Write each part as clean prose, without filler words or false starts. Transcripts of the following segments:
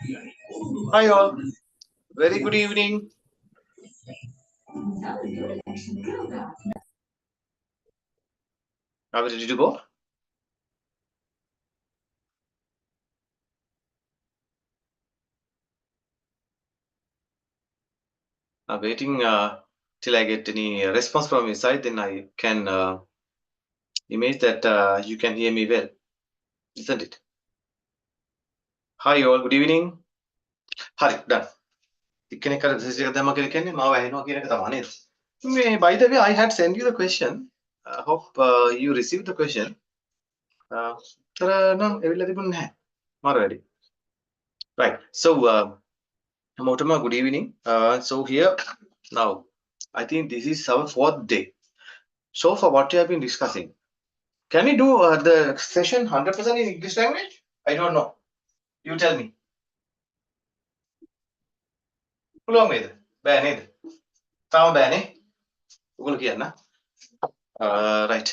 Hi all, very good evening. Are we ready to go? I'm waiting till I get any response from your side, then I can image that you can hear me well, isn't it? Hi all, good evening. Hari, done. එක්කෙනෙක් අර message එකක් දැම්මා කියලා කියන්නේ මාව ඇහෙනවා කියන එක තමයි නේද? By the way, I had sent you the question. I hope you received the question. තර නම් එවිල්ලා තිබුණේ නැහැ. මාර වැඩි. Right. So, Motama, good evening. So here now, I think this is our fourth day. So far, what you have been discussing. Can we do the session 100% in English language? I don't know. You tell me. පුළුවන් වේද? බෑ නේද? තාම බෑනේ. ඔයගොල්ලෝ කියන්න. Right.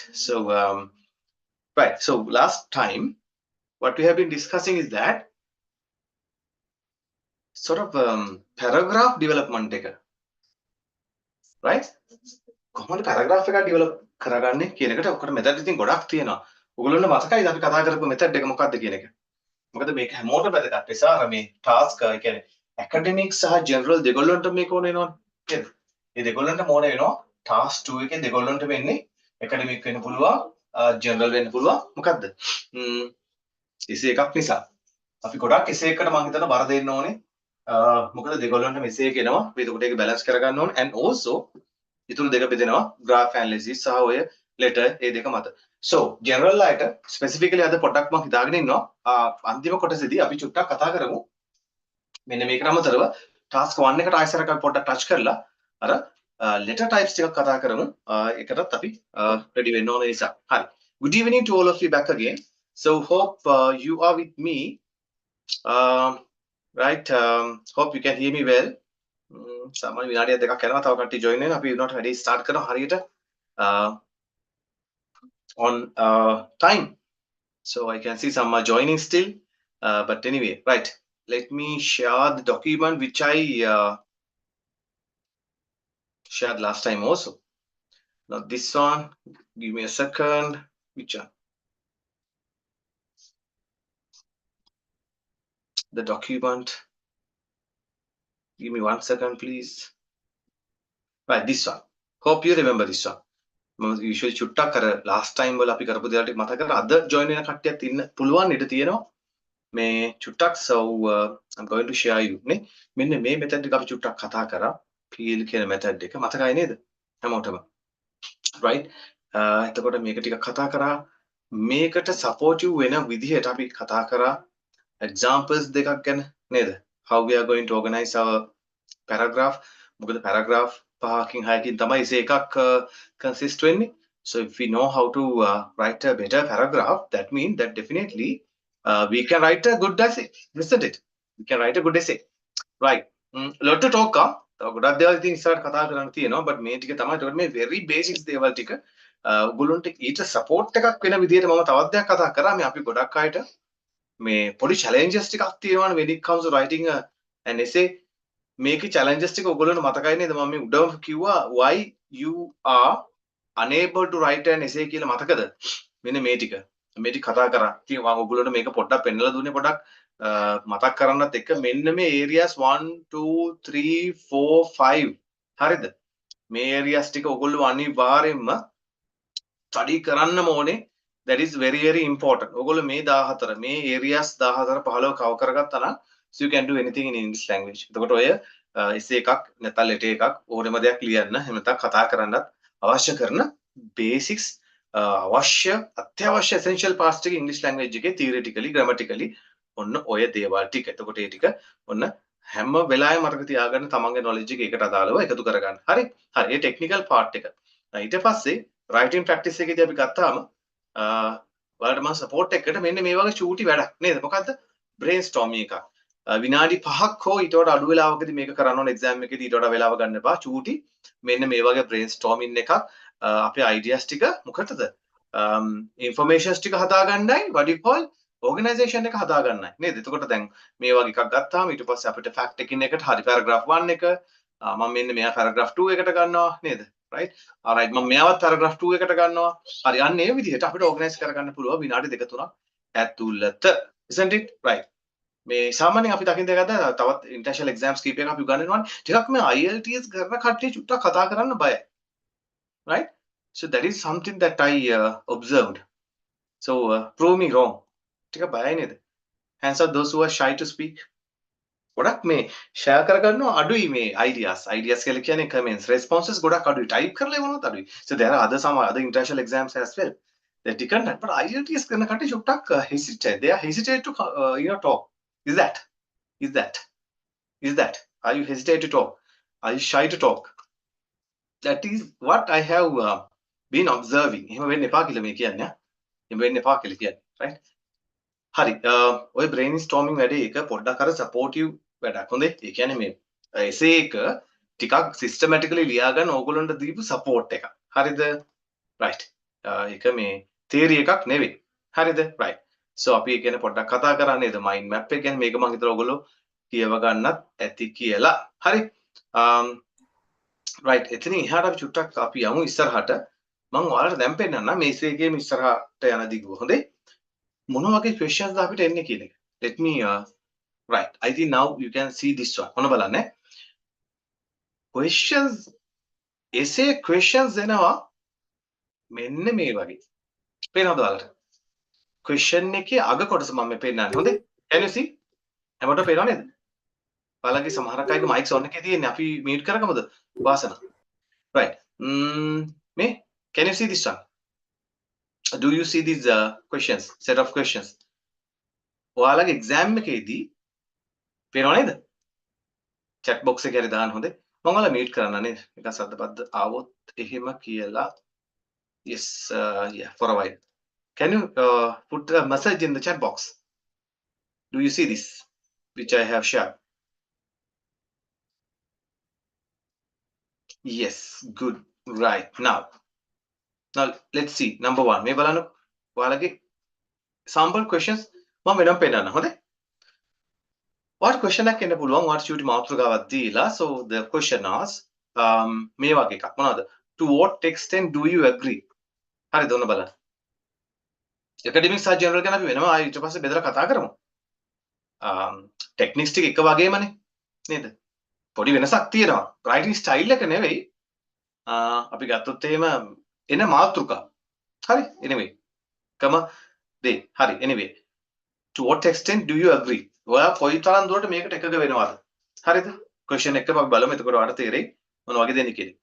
So last time, what we have been discussing is that sort of paragraph development එක. Right? කොහොමද paragraph එකක් develop කරගන්නේ කියන එකට ඔකට method ඉතින් ගොඩක් තියෙනවා. ඔයගොල්ලන්ට මතකයිද අපි කතා කරපු method එක මොකක්ද කියන එක? මොකද මේක හැමෝටම වැදගත්. නිසා මේ task ඒ කියන්නේ academic සහ general දෙගොල්ලන්ට මේක ඕන වෙනවනේ. නේද? මේ දෙගොල්ලන්ටම ඕන වෙනවා task 2 එකේ දෙගොල්ලන්ට වෙන්නේ academic වෙන්න පුළුවන්, general වෙන්න පුළුවන්. මොකද්ද? essay එකක් නිසා. අපි ගොඩක් essay එකකට මම හිතනවා බර දෙන්න ඕනේ. මොකද දෙගොල්ලන්ට essay එක එනවා. අපි එතකොට ඒක balance කරගන්න ඕනේ. And also ඉතුරු දෙක බෙදෙනවා graph analysis සහ ඔය letter ඒ දෙක මත. So general අයට specifically අද පොඩ්ඩක් මම හිතාගෙන ඉන්නවා අන්තිම කොටසේදී අපි චුට්ටක් කතා කරමු මෙන්න මේකට අමතරව task 1 එකට ආයෙසරක් අපි පොඩ්ඩක් touch කරලා අර letter types ටිකක් කතා කරමු ඒකටත් අපි ready වෙන්න ඕන නිසා. හරි. Good evening to all of you back again. So hope you are with me. Right. Hope you can hear me well. සාමාන්‍ය විනාඩියක් දෙකක් යනවා තව කට්ටිය join වෙනවා අපි not ready start කරනවා හරියට on time. So I can see some are joining still. But anyway, right. Let me share the document which I shared last time also. Now this one, give me a second. Which one? The document. Give me 1 second, please. Right, this one. Hope you remember this one. Usually චුට්ටක් අර last time වල අපි කරපු දේවල් ටික මතක කරලා අද join වෙන කට්ටියත් ඉන්න පුළුවන් ඉඩ තියෙනවා. මේ චුට්ටක් so I'm going to share you නේ. මෙන්න මේ method එක අපි චුට්ටක් කතා කරා. peel කියන method එක මතකයි නේද? හැමෝටම. Right? එතකොට මේක ටිකක් කතා කරා. මේකට supportive වෙන විදිහට අපි කතා කරා examples දෙකක් ගැන නේද? How we are going to organize our paragraph. මොකද paragraph පහකින් හයකින් තමයි essay එකක් consist වෙන්නේ. So if we know how to write a better paragraph, that means that definitely we can write a good essay, isn't it? We can write a good essay. Right. Lot to talk. ගොඩක් දේවල් ඉතින් ඉස්සරහට කතා කරන්න තියෙනවා. but මේ ටික තමයි ඒකට මේ very basics දේවල් ටික ඔයගොල්ලන්ට ඊට support එකක් වෙන විදිහට මම තවත් දෙයක් කතා කරා. මේ අපි ගොඩක් අයට මේ පොඩි challenges ටිකක් තියෙනවානේ when it comes to writing an essay. මේකේ challenges ටික ඔයගොල්ලන්ට මතකයි නේද? මම මේ උඩම කිව්වා why you are unable to write an essay කියලා මතකද? මෙන්න මේ ටික. මේ ටික කතා කරා. ඉතින් මම ඔයගොල්ලන්ට මේක පොඩ්ඩක් පෙන්නලා දුන්නේ පොඩ්ඩක් මතක් කරන්නත් එක්ක මෙන්න මේ areas 1 2 3 4 5 හරිද? මේ areas ටික ඔයගොල්ලෝ අනිවාර්යෙන්ම study කරන්නම ඕනේ. That is very very important. ඔයගොල්ලෝ මේ 14 මේ areas 14 15 cover කරගත්තා නම් so you can do anything in English language. එතකොට ඔය essay එකක් නැත්නම් letter එකක් ඕනෙම දෙයක් ලියන්න එහෙම නැත්නම් කතා කරන්නත් අවශ්‍ය කරන basics අවශ්‍ය අත්‍යවශ්‍ය essential parts ටික English language එකේ theoretically grammatically ඔන්න ඔය දේවල් ටික. එතකොට ඒ ටික ඔන්න හැම වෙලාවෙම මතක තියාගන්න තමන්ගේ knowledge එක ඒකට අදාළව එකතු කරගන්න. හරි? හරි. ඒ technical part එක. ඊට පස්සේ writing practice එකේදී අපි ගත්තාම ඔයාලට මම support එකකට මෙන්න මේ වගේ චූටි වැඩක් නේද? මොකද්ද? brainstorming එකක්. විනාඩි 5ක් හෝ ඊට වඩා අඩු වෙලාවකදී මේක කරන්න ඕන exam එකේදී ඊට වඩා වෙලාව ගන්න එපා. චූටි මෙන්න මේ වගේ brainstorming එකක් අපේ ideas ටික මොකටද? informations ටික හදාගන්නයි what you call organization එක හදා ගන්නයි නේද? එතකොට දැන් මේ වගේ එකක් ගත්තාම ඊට පස්සේ අපිට fact checking එකට හරි paragraph 1 එක මම මෙන්න මෙයා paragraph 2 එකට ගන්නවා නේද? right? alright මම මෙයාවත් paragraph 2 එකට ගන්නවා. හරි අන්න ඒ විදිහට අපිට organize කරගන්න පුළුවන් විනාඩි 2-3ක් ඇතුළත. isn't it? right. මේ සාමාන්‍යයෙන් අපි දකින්න දෙයක් ගත්තා තවත් international exams කීපයක් අපි උගන්වනවානේ. ටිකක් මේ IELTS කරන කට්ටිය චුට්ටක් කතා කරන්න බයයි. right? So that is something that I observed. So prove me wrong. ටික බයයි නේද? Hands up those who are shy to speak. ගොඩක් මේ share කරගන්නවා අඩුයි මේ ideas කියලා කියන්නේ comments responses ගොඩක් අඩුයි type කරලා එවනොත් අඩුයි. So there are other international exams as well. They're different, but IELTS කරන කට්ටිය චුට්ටක් hesitate. They are hesitate to talk. Is that? Are you hesitate to talk? Are you shy to talk? That is what I have been observing. එහෙම වෙන්න එපා කියලා මේ කියන්නේ. එහෙම වෙන්න එපා කියලා කියන්නේ. right? හරි ඔය brainstorming වැඩේ එක පොඩ්ඩක් අර supportive වැඩක් හොඳේ ඒ කියන්නේ මේ essay එක ටිකක් systematically ලියා ගන්න ඕගොල්ලන්ට දීපු support එක හරිද right ඒක මේ theory එකක් නෙවෙයි හරිද right so අපි ඒ කියන්නේ පොඩ්ඩක් කතා කරා නේද mind map එක කියන්නේ මේක මම හිතලා ඕගොල්ලෝ කියව ගන්නත් ඇති කියලා හරි right එතනින් එහාට අපි චුට්ටක් අපි යමු ඉස්සරහට මම ඔයාලට දැන් පෙන්නන්නම් මේ essay එකේම ඉස්සරහට යන දිගුව හොඳේ මොන වගේ questions ද අපිට එන්නේ කියන එක. Let me right. I think now you can see this one. මොන බලන්න. Questions essay questions එනවා මෙන්න මේ වගේ. පේනවද ඔයාලට? question එකේ අග කොටස මම මේ පෙන්නන්නේ. හොඳේ? Can you see? හැමෝටම පේනව නේද? ඔයාලගේ සමහරක් අයගේ mics on එකේ තියෙන්නේ. අපි mute කරගමුද? වාසන. Right. මේ can you see this one? Do you see these questions, set of questions? ඔයාලගේ exam එකේදී පේනව නේද? chat box එකේ හරි දාන්න හොඳේ. මම ඔයාලා mute කරන්න නේද? නිකන් සද්දපද්ද ආවොත් එහෙම කියලා. Yes, yeah, for a while. Can you put a message in the chat box? Do you see this, which I have shared? Yes, good. Right, now let's see. Number 1. මේ බලන්න ඔයාලගේ sample questions මම වෙනම පෙන්නන්න හොඳේ? what question එකක් එන්න පුළුවන් what should මාතෘකාවක් දීලා so the question asks මේ වගේ එකක් මොනවද to what extent do you agree හරිද ඔන්න බලන්න academic සහ general ගැන අපි වෙනම ආයෙ ඊට පස්සේ බෙදලා කතා කරමු techniques ටික එක වගේමනේ නේද පොඩි වෙනසක් තියෙනවා writing style එක නෙවෙයි අපි ගත්තොත් එහෙම එන මාතෘකාව හරි anyway කම දෙ හරි anyway to what extent do you agree ඔයා කොයි තරම් දුරට මේකට එකග වෙනවද හරිද question එක අපි බලමු එතකොට ඔයාලට තේරෙයි මොන වගේ දෙන්නේ කියලා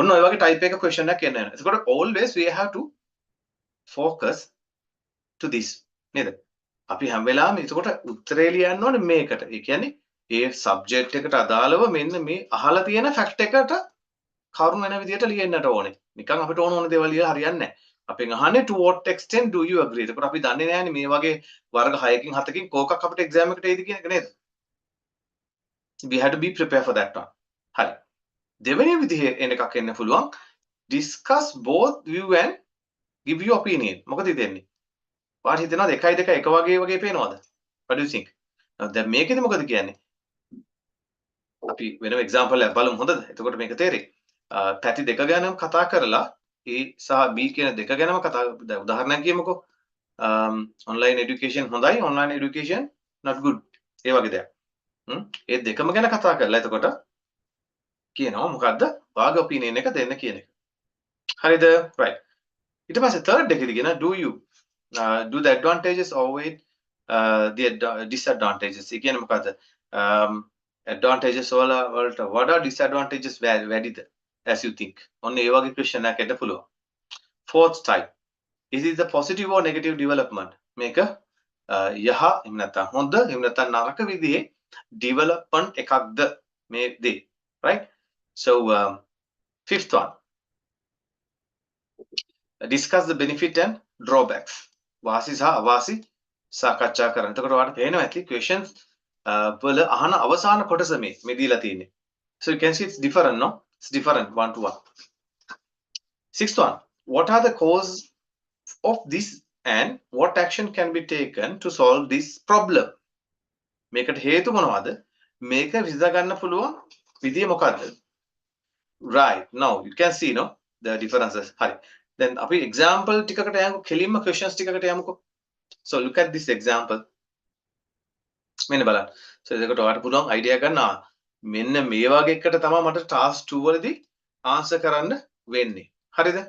ඔන්න ඔය වගේ type එක question එකක් එන්න යනවා එතකොට always we have to focus to this නේද අපි හැම වෙලාවෙම එතකොට උත්තරේ ලියන්න ඕනේ මේකට ඒ කියන්නේ ඒ subject එකට අදාළව මෙන්න මේ අහලා තියෙන fact එකට කරුණ වෙන විදිහට ලියන්නට ඕනේ නිකන් අපිට ඕන දේවල් ලියලා හරියන්නේ නැහැ අපෙන් අහන්නේ to what extent do you agree එතකොට අපි දන්නේ නැහැනේ මේ වගේ වර්ග 6කින් 7කින් කෝකක් අපිට exam එකට එයිද කියන එක නේද we have to be prepared for that one හරි දෙවෙනි විදිහේ එන එකක් එන්න පුළුවන් discuss both view and give your opinion මොකද හිතෙන්නේ වාට හිතෙනවද 1 2 එක වගේ පේනවද what do you think දැන් මේකෙදි මොකද කියන්නේ අපි වෙනම example එකක් බලමු හොඳද එතකොට මේක තේරෙයි පැති දෙක ගැනම කතා කරලා A සහ B කියන දෙක ගැනම කතා උදාහරණයක් කියමුකෝ online education හොඳයි online education not good ඒ වගේ දෙයක් ඒ දෙකම ගැන කතා කරලා එතකොට කියනවා මොකද්ද ඔයාගේ opinion එක දෙන්න කියන එක හරිද right ඊට පස්සේ third එකේදී කියන do you do the advantages outweigh the disadvantages ඒ කියන්නේ මොකද්ද advantages වලට වඩා disadvantages වැඩිද as you think ඔන්න ඒ වගේ question එකක් එන්න පුළුවන් fourth type is it the positive or negative development මේක යහ එහෙම නැත්නම් හොඳ එහෙම නැත්නම් නරක විදිහේ development එකක්ද මේ දේ right so fifth one discuss the benefit and drawbacks වාසි සහ අවාසි සාකච්ඡා කරන්න එතකොට ඔයාලට පේනවා ඇති questions වල අහන අවසාන කොටස මේ දීලා තියෙන්නේ so you can see it's different no it's different one to one sixth one what are the cause of this and what action can be taken to solve this problem? මේකට හේතු මොනවද? මේක විසඳ ගන්න පුළුවන් විදිය මොකද්ද? Right. Now you can see the differences. හරි. Then අපි example ටිකකට යමුකෝ. කෙලින්ම questions ටිකකට යමුකෝ. So look at this example. මෙන්න බලන්න. So එතකොට ඔයාලට පුළුවන් idea ගන්න මෙන්න මේ වගේ එකකට තමයි මට task 2 වලදී answer කරන්න වෙන්නේ. හරිද?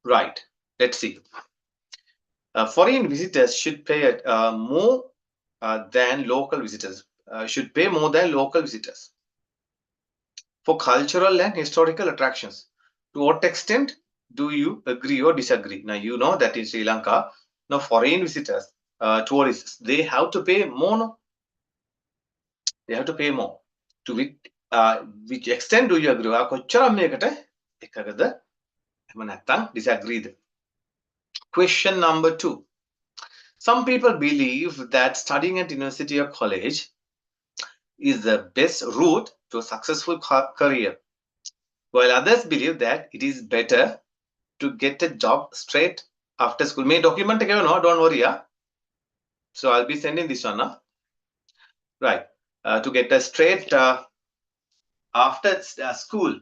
Right. Let's see. Foreign visitors should pay more than local visitors. Should pay more than local visitors for cultural and historical attractions. To what extent do you agree or disagree? Now you know that in Sri Lanka, now foreign visitors, tourists, they have to pay more. No? They have to pay more. To which extent do you agree? කොච්චර මේකට එකගද? එහෙම නැත්නම් disagreed. Question number 2. Some people believe that studying at university or college is the best route to a successful career, while others believe that it is better to get a job straight after school. May document again, no, don't worry. So I'll be sending this one. Right. To get a straight after school.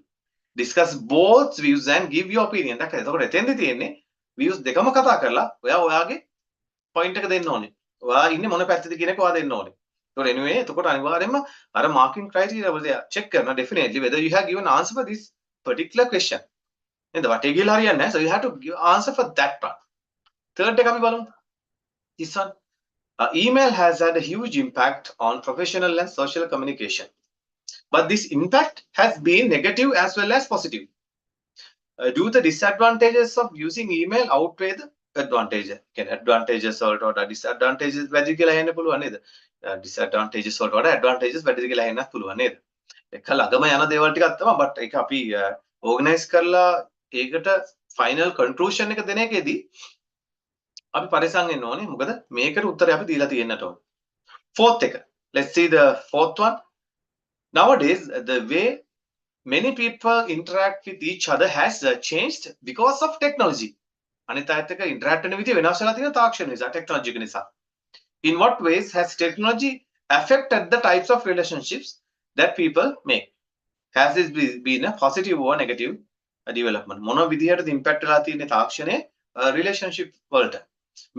Discuss both views and give your opinion. එතකොට එතෙන්දි තියෙන්නේ views දෙකම කතා කරලා ඔයා ඔයාගේ point එක දෙන්න ඕනේ. ඔයා ඉන්නේ මොන පැත්තද කියන එක ඔයා දෙන්න ඕනේ. So anyway, එතකොට අනිවාර්යයෙන්ම අර marking criteria වල check කරනවා definitely whether you have given answer for this particular question. නේද? වටේ ගිහලා හරියන්නේ නැහැ. So you have to give answer for that part. Third එක අපි බලමු. This one. Email has had a huge impact on professional and social communication. But this impact has been negative as well as positive. Do the disadvantages of using email outweigh the advantages? Can advantages or disadvantages වැඩි කියලා කියන්න පුළුවන් නේද? Disadvantages වලට advantages වැඩි කියලා කියන්නත් පුළුවන් නේද? එක ළඟම යන දේවල් ටිකක් තමයි but ඒක අපි organize කරලා ඒකට final conclusion එක දෙන එකේදී අපි පරිසම් වෙන්න ඕනේ. මොකද මේකට උත්තරය අපි දීලා තියෙන්නට ඕනේ. Fourth එක. Let's see the fourth one. Nowadays, the way many people interact with each other has changed because of technology. අනිත් අයත් එක්ක interact වෙන විදිහ වෙනස් වෙලා තියෙන තාක්ෂණ නිසා, technology එක නිසා. In what ways has technology affected the types of relationships that people make? Has this been a positive or negative development? මොන විදිහටද impact වෙලා තියෙන්නේ තාක්ෂණයේ relationship වලට?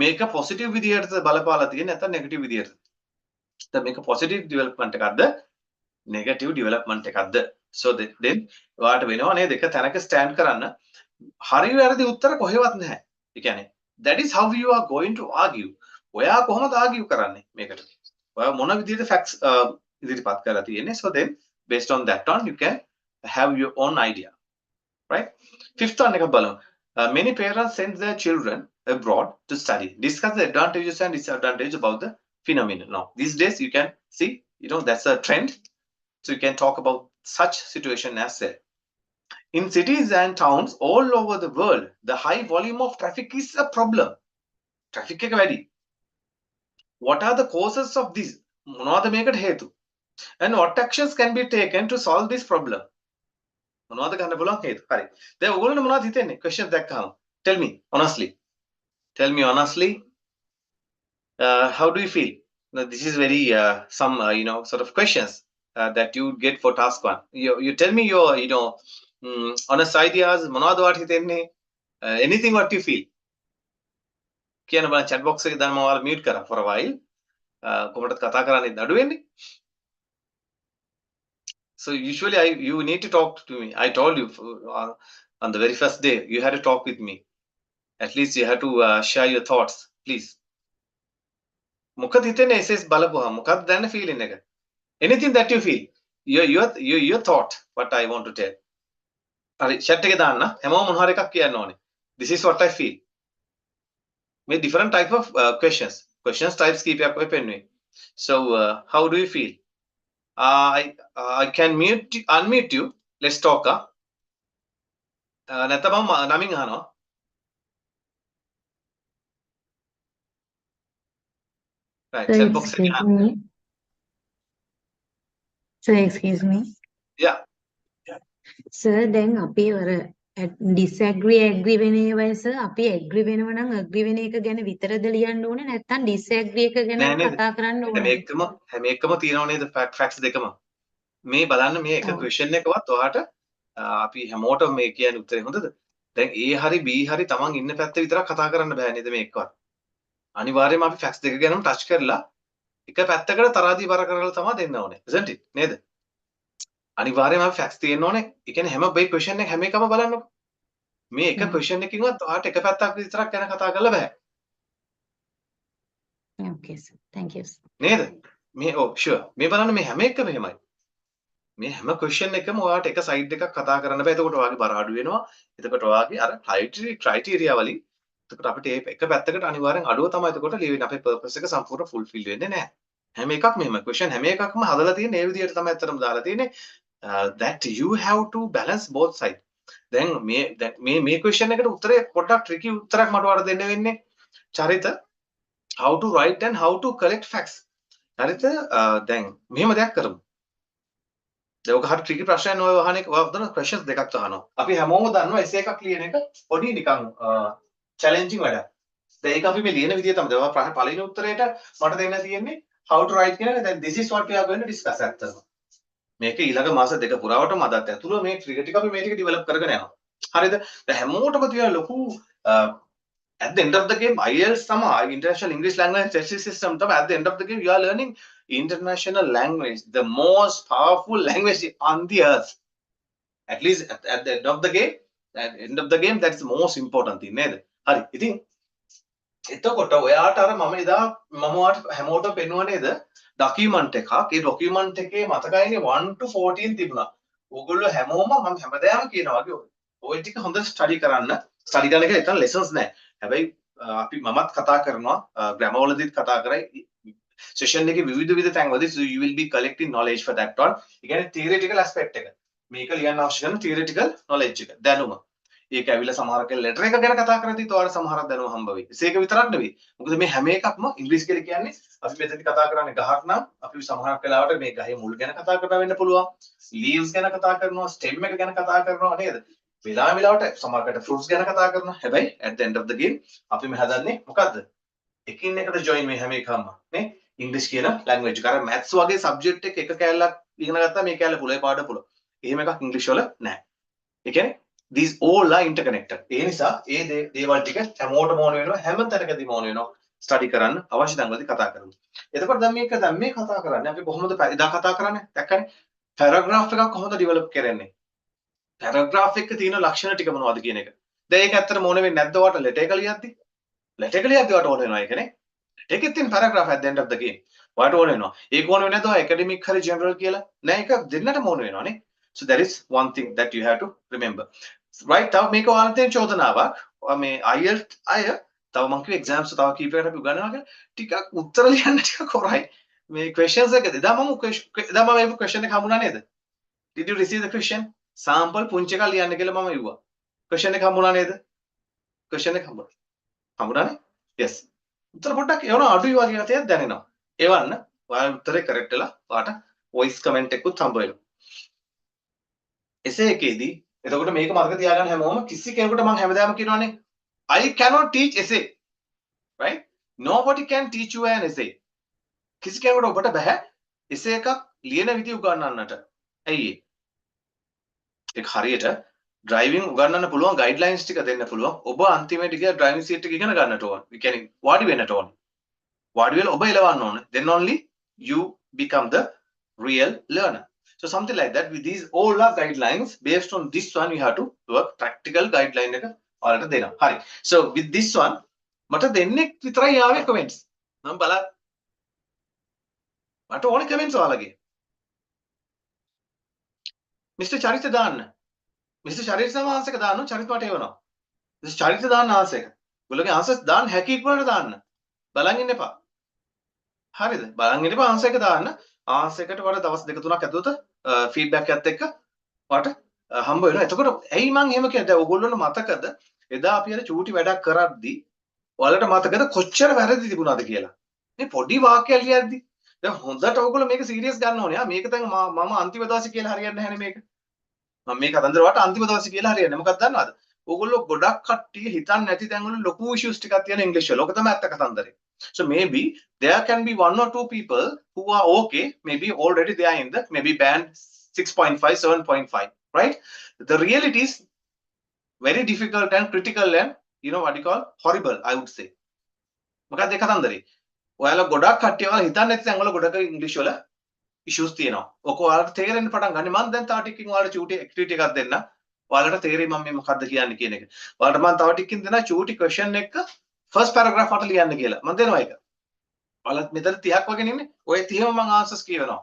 මේක positive විදිහටද බලපාලා තියෙන්නේ නැත්නම් negative විදිහටද? දැන් මේක positive development එකක්ද? Negative development එකක්ද? So then ඔයාලට වෙනවා නේද එක තැනක stand කරන්න හරි වැරදි උත්තර කොහෙවත් නැහැ. ඒ කියන්නේ that is how you are going to argue. ඔයා කොහොමද argue කරන්නේ මේකට? ඔයා මොන විදිහට facts ඉදිරිපත් කරලා තියෙන්නේ? So then based on that one you can have your own idea. Right? Fifth one එක බලමු. Many parents send their children abroad to study. Discuss the advantages and disadvantages about the phenomenon. Now these days you can see that's a trend. So you can talk about such situation as that. In cities and towns all over the world, the high volume of traffic is a problem. Traffic එක වැඩි. What are the causes of this? මොනවද මේකට හේතු? And what actions can be taken to solve this problem? මොනවද ගන්න පුළුවන් හේතු? හරි. දැන් ඔයගොල්ලෝ මොනවද හිතන්නේ? Questions දැක්කහම. Tell me honestly. Tell me honestly. How do you feel? Now, this is very some sort of questions that you get for task 1. You tell me your honest ideas. මොනවද ඔයාලට හිතෙන්නේ? Anything what you feel. කියන බලන්න chat box එකේ දාන්න මම ඔයාලා mute කරා for a while. කොහොමද කතා කරන්නේ අඩු වෙන්නේ? So usually you need to talk to me. I told you on the very first day you had to talk with me. At least you had to share your thoughts, please. මොකද හිතන්නේ SS බලපුවා මොකක්ද දැනන feeling එක? Anything that you feel. Your thought what I want to tell. හරි chat එකේ දාන්න හැමෝම මොන හරි එකක් කියන්න ඕනේ. This is what I feel. With different type of questions types කීපයක් ඔය පෙන්වන්නේ. So how do you feel? I can unmute you. Let's talk. නැත්නම් මම නමින් අහනවා. Right. Sir, excuse me. Sir, excuse me. Yeah. Sir, then අපි වර disagree agree වෙන ඒවායි සර් අපි agree වෙනවා නම් agree වෙන එක ගැන විතරද ලියන්න ඕනේ නැත්නම් disagree එක ගැන නෑ නේද? කතා කරන්න ඕනද? හැම එකම තියෙනව නේද ෆැක්ට්ස් දෙකම. මේ බලන්න මේ එක ඔව්. ක්වෙස්චන් එකවත් ඔයාට අපි හැමෝටම මේ කියන්නේ උත්තරේ හොඳද? දැන් A හරි B හරි තමන් ඉන්න පැත්ත විතරක් කතා කරන්න බෑ නේද මේකවත්. අනිවාර්යයෙන්ම අපි ෆැක්ට්ස් දෙක ගැනම ටච් කරලා එක පැත්තකට තරහදී බර කරලා තමයි දෙන්න ඕනේ. isn't it? නේද? අනිවාර්යයෙන්ම අපි ෆැක්ට්ස් තියෙන්න ඕනේ. ඒ කියන්නේ හැම මේ ක්වෙස්චන් එක හැම එකම බලන්නකො. මේ එක ක්වෙස්චන් එකකින්වත් ඔයාට එක පැත්තක් විතරක් ගැන කතා කරලා බෑ. Okay sir. Thank you. නේද? මේ ඔව් ෂුවර්. මේ බලන්න මේ හැම එකම එහෙමයි. මේ හැම ක්වෙස්චන් එකම ඔයාට එක සයිඩ් එකක් කතා කරන්න බෑ. එතකොට ඔයාගේ බර අඩු වෙනවා. එතකොට ඔයාගේ අර ක්‍රයිටීරියා වලින් එතකොට අපිට මේ එක පැත්තකට අනිවාර්යෙන් අඩුව තමයි එතකොට ලියවෙන්නේ. අපේ පර්පස් එක සම්පූර්ණ ෆුල්ෆිල් වෙන්නේ නැහැ. හැම එකක්ම එහෙම ක්වෙස්චන් හැම එකක්ම හදලා තියෙන්නේ ඒ විදිහට තමයි අතරම දාලා තියෙන්නේ. That you have to balance both side. දැන් මේ ක්වෙස්චන් එකට උත්තරේ පොඩ්ඩක් ට්‍රිකි උත්තරයක් මට ඔයාලට දෙන්න වෙන්නේ. චරිත how to write and how to collect facts. චරිත දැන් මෙහෙම දෙයක් කරමු. දැන් ඔක හරි ට්‍රිකි ප්‍රශ්නයක් නෝ ඔය අහන එක ඔය හදන ක්වෙස්චන්ස් දෙකක් අහනවා. අපි හැමෝම දන්නවා එසේ එකක් ලියන එක පොඩි නිකන් චැලෙන්ජින් වැඩක්. දැන් ඒක අපි මේ ලියන විදිය තමයි. දැන් ඔය පළවෙනි උත්තරේට මට දෙන්න තියෙන්නේ how to write කියන එක. දැන් this is what we are going to discuss ඇත්තටම. මේක ඊළඟ මාස දෙක පුරාවටම අදත් ඇතුළේ මේ ට්‍රිකි ටික අපි මේ ටික ඩෙවලොප් කරගෙන යනවා. හරිද? දැන් හැමෝටම තියෙන ලොකු at the end of the game IELTS තමයි international English language testing system තමයි at the end of the game you are learning international language, the most powerful language on the earth. At least at the end of the game that's the most important thing නේද? හරි. ඉතින් එතකොට ඔයාට අර මම එදා මම ඔයාට හැමෝටම පෙන්නුවා නේද? ડોකියුමන්ට් එකක්. ඒ ડોකියුමන්ට් එකේ මතකයිනේ 1 to 14 තිබුණා. ඕගොල්ලෝ හැමෝම මම හැමදාම කියනවා වගේ ඔය ටික හොඳට ස්ටඩි කරන්න. ස්ටඩි කරන එක එතන lessons නෑ. හැබැයි අපි මමත් කතා කරනවා ග්‍රැමර් වලදීත් කතා කරයි session එකේ විවිධ තැන්වලදී so you will be collecting knowledge for that one. ඒ කියන්නේ theoretical aspect එක. මේක ලියන්න අවශ්‍ය කරන theoretical knowledge එක. දැනුම. ඒක ඇවිල්ලා සමහර කෙනෙක් letter එක ගැන කතා කරද්දී ඔයාලට සමහරක් දැනුම හම්බ වෙයි. ඒක විතරක් නෙවෙයි. මොකද මේ හැම එකක්ම ඉංග්‍රීසි කියලා කියන්නේ අපි මෙතනදී කතා කරන්නේ ගහක් නම් අපි සමහරක් වෙලාවට මේ ගහේ මුල් ගැන කතා කරනවා වෙන්න පුළුවන්. leaves ගැන කතා කරනවා, stem එක ගැන කතා කරනවා නේද? වෙලාවට සමහරකට fruits ගැන කතා කරනවා. හැබැයි at the end of the game අපි මේ හදන්නේ මොකද්ද? එකින් එකට join මේ හැම එකම නේ ඉංග්‍රීසි කියන language එක. අර maths වගේ subject එක කෑල්ලක් ඉගෙන ගත්තා මේ කෑල්ල පුළුයි පාඩ පුළු. එහෙම එකක් ඉංග්‍රීසි වල නැහැ. ඒ කියන්නේ these all are interconnected. ඒ නිසා ඒ දේවල් ටික හැමෝටම ඕන වෙනවා හැම තැනකදීම ඕන වෙනවා ස්ටඩි කරන්න අවශ්‍ය තැන්වලදී කතා කරමු. එතකොට දැන් මේ කතා කරන්නේ අපි කොහොමද එදා කතා කරන්නේ? දැක්කනේ. පැරාග්‍රාෆ් එකක් කොහොමද ඩෙවලොප් කරන්නේ? පැරාග්‍රාෆ් එකේ තියෙන ලක්ෂණ ටික මොනවද කියන එක. දැන් ඒක ඇත්තටම ඕන වෙන්නේ නැද්ද ඔයාලට ලෙටර් එක ලියද්දි? ලෙටර් එක ලියද්දි ඔයාලට ඕන වෙනවා ඒකනේ. ඒකෙත් තියෙන පැරාග්‍රාෆ් at the end of the game. ඔයාලට ඕන වෙනවා. ඒක ඕන වෙන්නේ නැද්ද ඔය academic හරි general කියලා? නෑ ඒක දෙන්නටම ඕන වෙනවානේ. So that is one thing that you have to remember. Right now මේක ඔයාලට තියෙන චෝදනාවක්. මේ IELTS අය තව මම කිව්ව exams තව කීපයකට අපි උගන්වනවා කියලා ටිකක් උත්තර ලියන්න ටිකක් හොරයි. මේ questions එක එදා මම මේ question එක හම්බුණා නේද? Did you receive the question? sample පුංචි එකක් ලියන්න කියලා මම ඉව්වා. question එක හම්බුණා නේද? question එක හම්බුණානේ? yes. උත්තර පොඩ්ඩක් එවන අඩුයි වගේ ගතියක් දැනෙනවා. එවන්න ඔයාලා උත්තරේ correct වෙලා ඔයාට voice comment එකකුත් හම්බ වෙනවා. එසේ එකේදී එතකොට මේක මතක තියාගන්න හැමෝම කිසි කෙනෙකුට මම හැමදාම කියනවානේ I cannot teach essay. Right? Nobody can teach you an essay. කිසි කෙනෙකුට ඔබට බෑ essay එකක් ලියන විදිය උගන්වන්නට. ඇයි ඒ? ඒක හරියට ඩ්‍රයිවිං උගන්වන්න පුළුවන් ගයිඩ්ලයින්ස් ටික දෙන්න පුළුවන්. ඔබ අන්තිමේට ගියා ඩ්‍රයිවිං සීට් එක ඉගෙන ගන්නට ඕන. ඒ කියන්නේ වාඩි වෙන්නට ඕන. වාඩි වෙලා ඔබ එලවන්න ඕන. Then only you become the real learner. So something like that with these all are guidelines based on this one you have to work practical guideline එක ඔයාලට දෙනවා. හරි. So with this one මට දෙන්නේ විතරයි ආවේ comments. මම බලන්න. මට ඕනේ comments ඔයාලගේ. Mr. චරිත දාන්න. Mr. චරිත සම ආන්සර් එක දාන්න චරිත මට එවනවා. Mr. චරිත දාන්න ආන්සර් එක. ඔයගොල්ලෝගේ ආන්සර්ස් දාන්න හැකි ඉක්මනට දාන්න. බලන් ඉන්න එපා. හරිද? බලන් ඉන්න එපා ආන්සර් එක දාන්න. ආන්සර් එකට වඩා දවස් දෙක තුනක් ඇතුළත ෆීඩ්බැක් එකත් එක්ක ඔයාලට හම්බ වෙනවා. එතකොට ඇයි මම එහෙම කියන්නේ? දැන් ඔයගොල්ලෝට මතකද එදා අපි අර චූටි වැඩක් කරද්දී ඔයාලට මතකද කොච්චර වැරදි තිබුණාද කියලා? මේ පොඩි වාක්‍යයක් ලියද්දී දැන් හොඳට ඔයගොල්ලෝ මේක සීරියස් ගන්න ඕනේ. මේක දැන් මම අන්තිම දවසේ කියලා හරියන්නේ නැහැ මේක. මම මේ කතන්දර වට අන්තිම දවසේ කියලා හරියන්නේ මොකක්ද දන්නවද? ඕගොල්ලෝ ගොඩක් කට්ටිය හිතන්නේ නැති තැන්වල ලොකු issues ටිකක් තියෙන ඉංග්‍රීසි වල. ඔක තමයි ඇත්ත කතන්දරේ. So maybe there can be one or two people who are okay, maybe already they are in the maybe band 6.5, 7.5, right? The reality is very difficult and critical and what you call horrible, I would say. මොකක්ද ඒ කතන්දරේ? ඔයාලා ගොඩක් කට්ටිය ඔයාලා හිතන්නේ නැති තැන්වල ගොඩක ඉංග්‍රීසි වල issues තියෙනවා. ඔක ඔයාලට තේරෙන්න පටන් ගන්න. මම දැන් තව ටිකකින් ඔයාලට චූටි ඇක්ටිවිටි එකක් දෙන්න. ඔයාලට තේරෙයි මම මේ මොකද්ද කියන්නේ කියන එක. ඔයාලට මම තව ටිකකින් දෙනවා චූටි question එක first paragraph මට ලියන්න කියලා. මම දෙනවා ඒක. ඔයාලත් මෙතන 30ක් වගේ නෙන්නේ. ඔය 30ම මම answers කියනවා.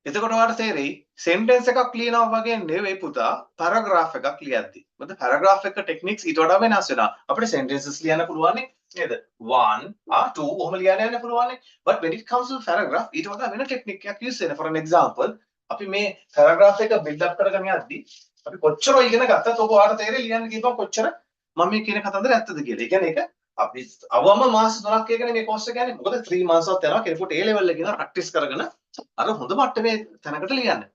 එතකොට ඔයාලට තේරෙයි sentence එකක් ලියනවා වගේ නෙවෙයි පුතා paragraph එකක් ලියද්දි. මොකද paragraph එක techniques ඊට වඩා වෙනස් වෙනවා. අපිට sentences ලියන්න පුළුවන් නේද? 1 2 ඔහොම ලියන්න යන්න පුළුවන්. But when it comes to paragraph ඊට වඩා වෙන technique එකක් use වෙනවා. For an example අපි මේ paragraph එක build up කරගෙන යද්දි අපි කොච්චර ඉගෙන ගත්තත් ඔබ ඔයාලට තේරෙයි ලියන්න කියපුවා කොච්චර මම මේ කියන කතන්දර ඇත්තද කියලා. ඒ කියන්නේ ඒක අපි අවම මාස 3ක් එකනේ මේ course එක යන්නේ. මොකද 3 months වත් යනවා කෙනෙකුට A level එකේ ඉඳලා practice කරගෙන අර හොඳ මට්ටමේ තැනකට ලියන්න.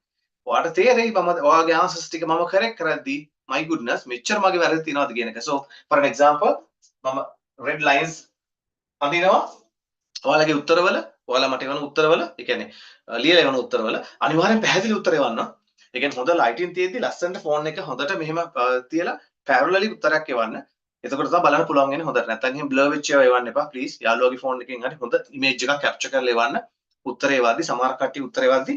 ඔයාලට තේරෙයි මම ඔයාගේ answers ටික මම correct කරද්දී my goodness මෙච්චර මගේ වැරදි තියනවාද කියන එක. So for an example මම red lines අඳිනවා ඔයාලගේ උත්තරවල ඔයාලා මට එවන උත්තරවල ඒ කියන්නේ ලියලා එවන උත්තරවල අනිවාර්යෙන් පැහැදිලි උත්තර එවන්න. ඒ කියන්නේ හොඳ ලයිටින් තියෙද්දි ලස්සනට ෆෝන් එක හොඳට මෙහෙම තියලා parallelly උත්තරයක් එවන්න. එතකොට තමයි බලන්න පුළුවන් වෙන්නේ හොඳට. නැත්නම් එහෙම blur වෙච්ච ඒවා එවන්න එපා please. යාළුවාගේ ෆෝන් එකෙන් හරි හොඳ image එකක් capture කරලා එවන්න. උත්තරේ වද්දි සමහර කට්ටිය උත්තරේ වද්දි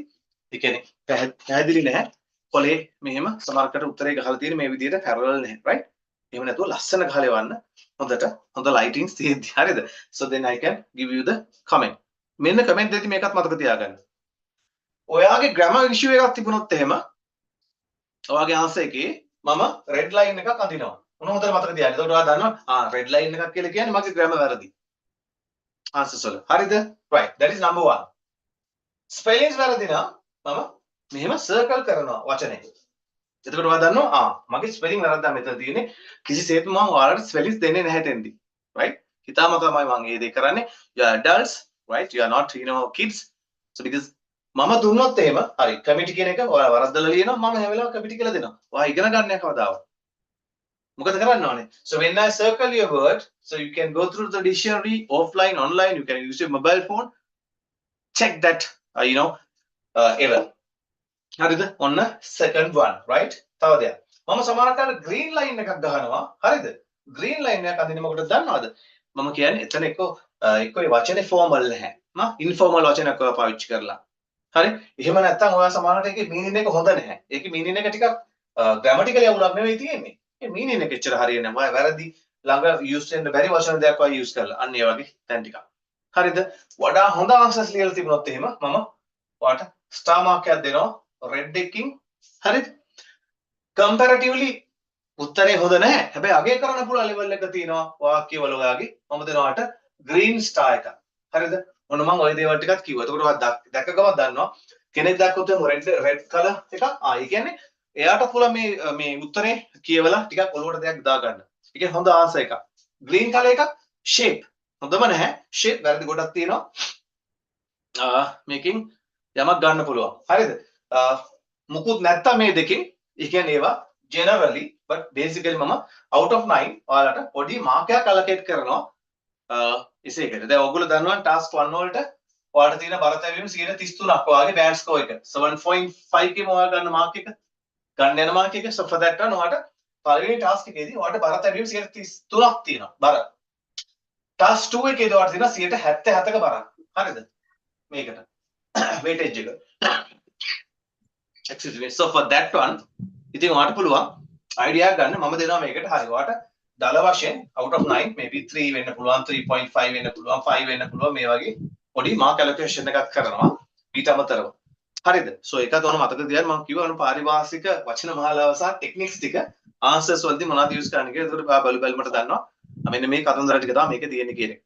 ඒ කියන්නේ පැහැදිලි නැහැ. කොලේ මෙහෙම සමහර කට උත්තරේ ගහලා තියෙන මේ විදිහට parallel නැහැ right? එහෙම නැතුව ලස්සන ගහලා එවන්න. හොඳට හොඳ lightings තියෙද්දි හරිද? So then I can give you the comment. මෙන්න comment දෙද්දි මේකත් මතක තියාගන්න. ඔයාගේ grammar issue එකක් තිබුණොත් එහෙම ඔයාගේ answer එකේ මම red line එකක් අඳිනවා. මොන හොඳට මතක තියාගන්න. එතකොට ඔයා දන්නවා red line එකක් කියලා කියන්නේ මගේ grammar වැරදි. answers වල. හරිද? right. That is number 1. spellings වැරදි නම් මම මෙහෙම circle කරනවා වචනේ. එතකොට ඔයා දන්නවා මගේ spelling වැරද්දක් මෙතන තියෙන්නේ. කිසිසේත්ම මම ඔයාලට spellings දෙන්නේ නැහැ තෙන්දි. right? හිතාම තමයි මම මේ දේ කරන්නේ. You are adults, right? You are not kids. So because මම දුන්නොත් එහෙම හරි committee කියන එක ඔයා වරද්දලා ලියනවා මම හැම වෙලාවෙම committee කියලා දෙනවා. ඔයා ඉගෙන ගන්න නැහැ කවදාවත්. මොකද කරන්න ඕනේ? So when I circle your word, so you can go through the dictionary offline, online, you can use your mobile phone, check that error. හරිද? ඔන්න second one, right? තව දෙයක්. මම සමහරකට green line එකක් ගහනවා. හරිද? green line එකක් අඳින්නේ මොකටද දන්නවද? මම කියන්නේ එතන එක්ක ඒ වචනේ formal නැහැ. informal වචනයක් ඔයා පාවිච්චි කරලා. හරි? එහෙම නැත්නම් ඔයා සමහරකට ඒකේ meaning එක හොඳ නැහැ. ඒකේ meaning එක ටිකක් grammatically අවුලක් නෙවෙයි තියෙන්නේ. ඒ meaning එක එච්චර හරියන්නේ නැහැ. ඔයා වැරදි ළඟ use වෙන්න බැරි වචන දෙයක් ඔයා use කරලා. අන්න ඒ වගේ තැන් ටිකක්. හරිද? වඩා හොඳ answers ලියලා තිබුණොත් එහෙම මම ඔයාට star mark එකක් දෙනවා. red එකකින් හරිද comparatively උත්තරේ හොඳ නැහැ හැබැයි අගය කරන්න පුළුවන් level එක තියෙනවා වාක්‍යවල ඔයාගේ මම දෙනවාට green star එකක් හරිද ඔන්න මම ওই දේවල් ටිකක් කිව්වා එතකොට ඔයා දැක ගමන් දන්නවා කෙනෙක් දැක්කොත් red color එකක් ඒ කියන්නේ එයාට පුළුවන් මේ උත්තරේ කියවලා ටිකක් ඔලුවට දෙයක් දාගන්න ඒ කියන්නේ හොඳ answer එකක් green color එකක් shape හොඳම නැහැ shape වැරදි ගොඩක් තියෙනවා මේකෙන් යමක් ගන්න පුළුවන් හරිද මුකුත් නැත්තම් මේ දෙකෙන් ඒ කියන්නේ ඒවා generally but basically මම out of 9 ඔයාලට පොඩි මාක් එකක් allocate කරනවා ඉසේකට දැන් ඔයගොල්ලෝ දන්නවා task 1 වලට ඔයාලට තියෙන බරතැවීම 33ක් ඔයාගේ band score එක 7.5 කේම ඔයාලා ගන්න මාක් එක ගන්න යන මාක් එක so for that one ඔයාලට පළවෙනි task එකේදී ඔයාලට බරතැවීම 33ක් තියෙනවා බර task 2 එකේදී ඔයාලට තියෙනවා 77ක බරක් හරිද මේකට weightage එක excuse me so for that one ඉතින් ඔයාලට පුළුවන් idea එකක් ගන්න මම දෙනවා මේකට හරි ඔයාලට දල වශයෙන් out of 9 maybe 3 වෙන්න පුළුවන් 3.5 වෙන්න පුළුවන් 5 වෙන්න පුළුවන් මේ වගේ පොඩි mark allocation එකක් කරනවා ඊට අමතරව හරිද so ඒකත් ඔන්න මතක තියාගන්න මම කිව්වා පාරිභාෂික වචන මාලාව සහ ටෙක්නික්ස් ටික answers වලදී මොනවද use කරන්න කියලා ඒකට බලුමට දන්නවා මෙන්න මේ කතන්දර ටික තමයි මේකේ තියෙන්නේ කියන එක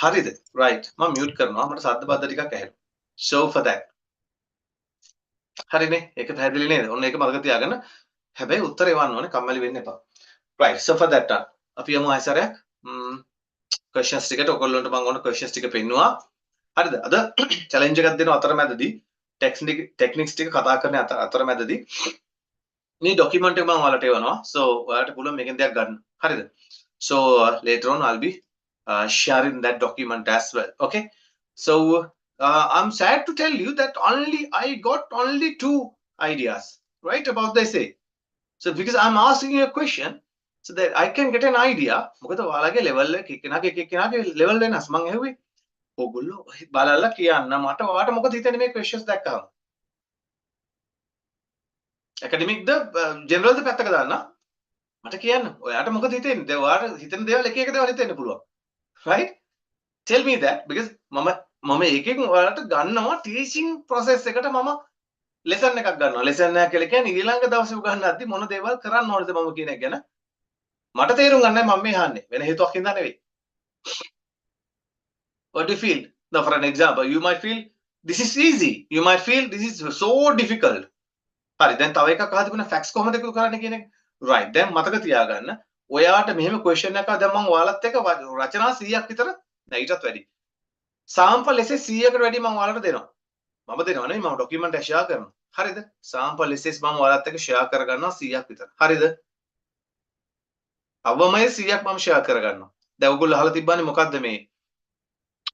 හරිද right මම mute කරනවා මට ශබ්ද බද්ද ටිකක් ඇහෙනවා so for that හරිනේ ඒක පැහැදිලි නේද ඔන්න ඒක මතක තියාගන්න හැබැයි උත්තරේ එවන්න ඕනේ කම්මැලි වෙන්න එපා right so for that අපි යමු ආයසරයක් questions ටිකට ඔයගොල්ලන්ට මම ඕන questions ටික පෙන්නුවා හරිද අද challenge එකක් දෙනවා අතරමැදදී ටෙක්නික්ස් ටික කතා කරන අතරමැදදී මේ ડોකියුමන්ට් එක මම ඔයාලට එවනවා. so ඔයාලට පුළුවන් මේකෙන් දෙයක් ගන්න. හරිද? so later on I'll be sharing that document as well. Okay, so I'm sad to tell you that I got only 2 ideas right about the essay. So because I'm asking you a question so that I can get an idea මොකද ඔයාලගේ level එක එක්කෙනාගේ level වෙනස්. මම ඇහුවේ ඔයගොල්ලෝ බලලා කියන්න මට ඔයාලට මොකද හිතෙන්නේ මේ questions දැක්කම? academic ද general ද පැත්තක දාන්න මට කියන්න. ඔයාලට මොකද හිතෙන්නේ? දැන් ඔයාලට හිතෙන දේවල් එක එක දේවල් හිතෙන්න පුළුවන්. right? tell me that because මම එකෙන් ඔයාලට ගන්නවා teaching process එකට මම lesson එකක් ගන්නවා. lesson එක කියලා කියන්නේ ඊළඟ දවසේ උගන්වද්දි මොන දේවල් කරන්න ඕනද මම කියන එක ගැන මට තේරුම් ගන්නයි මම මේ අහන්නේ. වෙන හේතුවක් හින්දා නෙවෙයි. what do you feel? Now for an example, you might feel this is easy. You might feel this is so difficult. හරි දැන් තව එකක් අහලා තිබුණා facts කොහොමද එකතු කරන්නේ කියන එක. right. දැන් මතක තියාගන්න. ඔයාට මෙහෙම question එකක් දැන් මම ඔයාලත් එක්ක රචනා 100ක් විතර නෑ ඊටත් වැඩි. sample essay 100කට වැඩි මම ඔයාලට දෙනවා. මම දෙනවා නෙවෙයි මම document එක share කරනවා. හරිද? sample essays මම ඔයාලත් එක්ක share කරගන්නවා 100ක් විතර. හරිද? අවමය 100ක් මම share කරගන්නවා. දැන් ඔයගොල්ලෝ අහලා තිබ්බනේ මොකද්ද මේ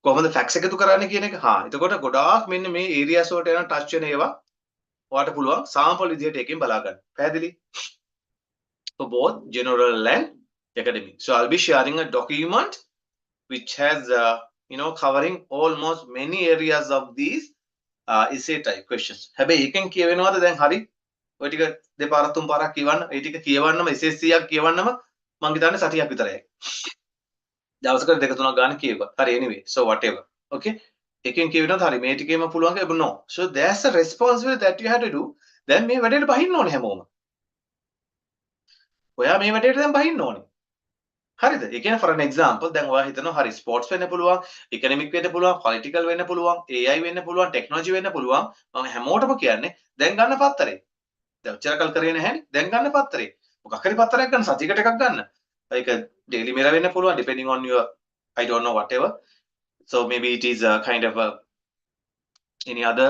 කොහොමද facts එකතු කරන්නේ කියන එක. එතකොට ගොඩාක් මෙන්න මේ areas වලට යන touch වෙන ඒවා ඔයාලට පුළුවන් sample විදිහට එකකින් බලා ගන්න. පැහැදිලි? for both general and academic. So I'll be sharing a document which has covering almost many areas of these essay type questions. හැබැයි එකෙන් කියවෙනවද දැන් හරි? ඔය ටික දෙපාරක් තුන් පාරක් කියවන්න. ඒ ටික කියවන්නම essay 100ක් කියවන්නම මං හිතන්නේ 60ක් විතරයි. දවසකට දෙක තුනක් ගන්න කියුවා. හරි anyway. So whatever. Okay. එකෙන් කියවෙනවද හරි මේ ටිකේම පුළුවන් කියලා no. So there's a responsibility that you have to do. දැන් මේ වැඩේට බහින්න ඕනේ හැමෝම. ඔයා මේ වැඩේට දැන් බහින්න ඕනේ. හරිද? ඒ කියන්නේ for an example දැන් ඔයා හිතනවා හරි sports වෙන්න පුළුවන්, economic වෙන්න පුළුවන්, political වෙන්න පුළුවන්, AI වෙන්න පුළුවන්, technology වෙන්න පුළුවන්. මම හැමෝටම කියන්නේ දැන් ගන්න පත්තරේ. දැන් ඔච්චර කල් කරේ නැහැනේ. දැන් ගන්න පත්තරේ. මොකක් හරි පත්තරයක් ගන්න සතියකට එකක් ගන්න. ඒක daily mirror වෙන්න පුළුවන් depending on your I don't know whatever. So maybe it is a kind of any other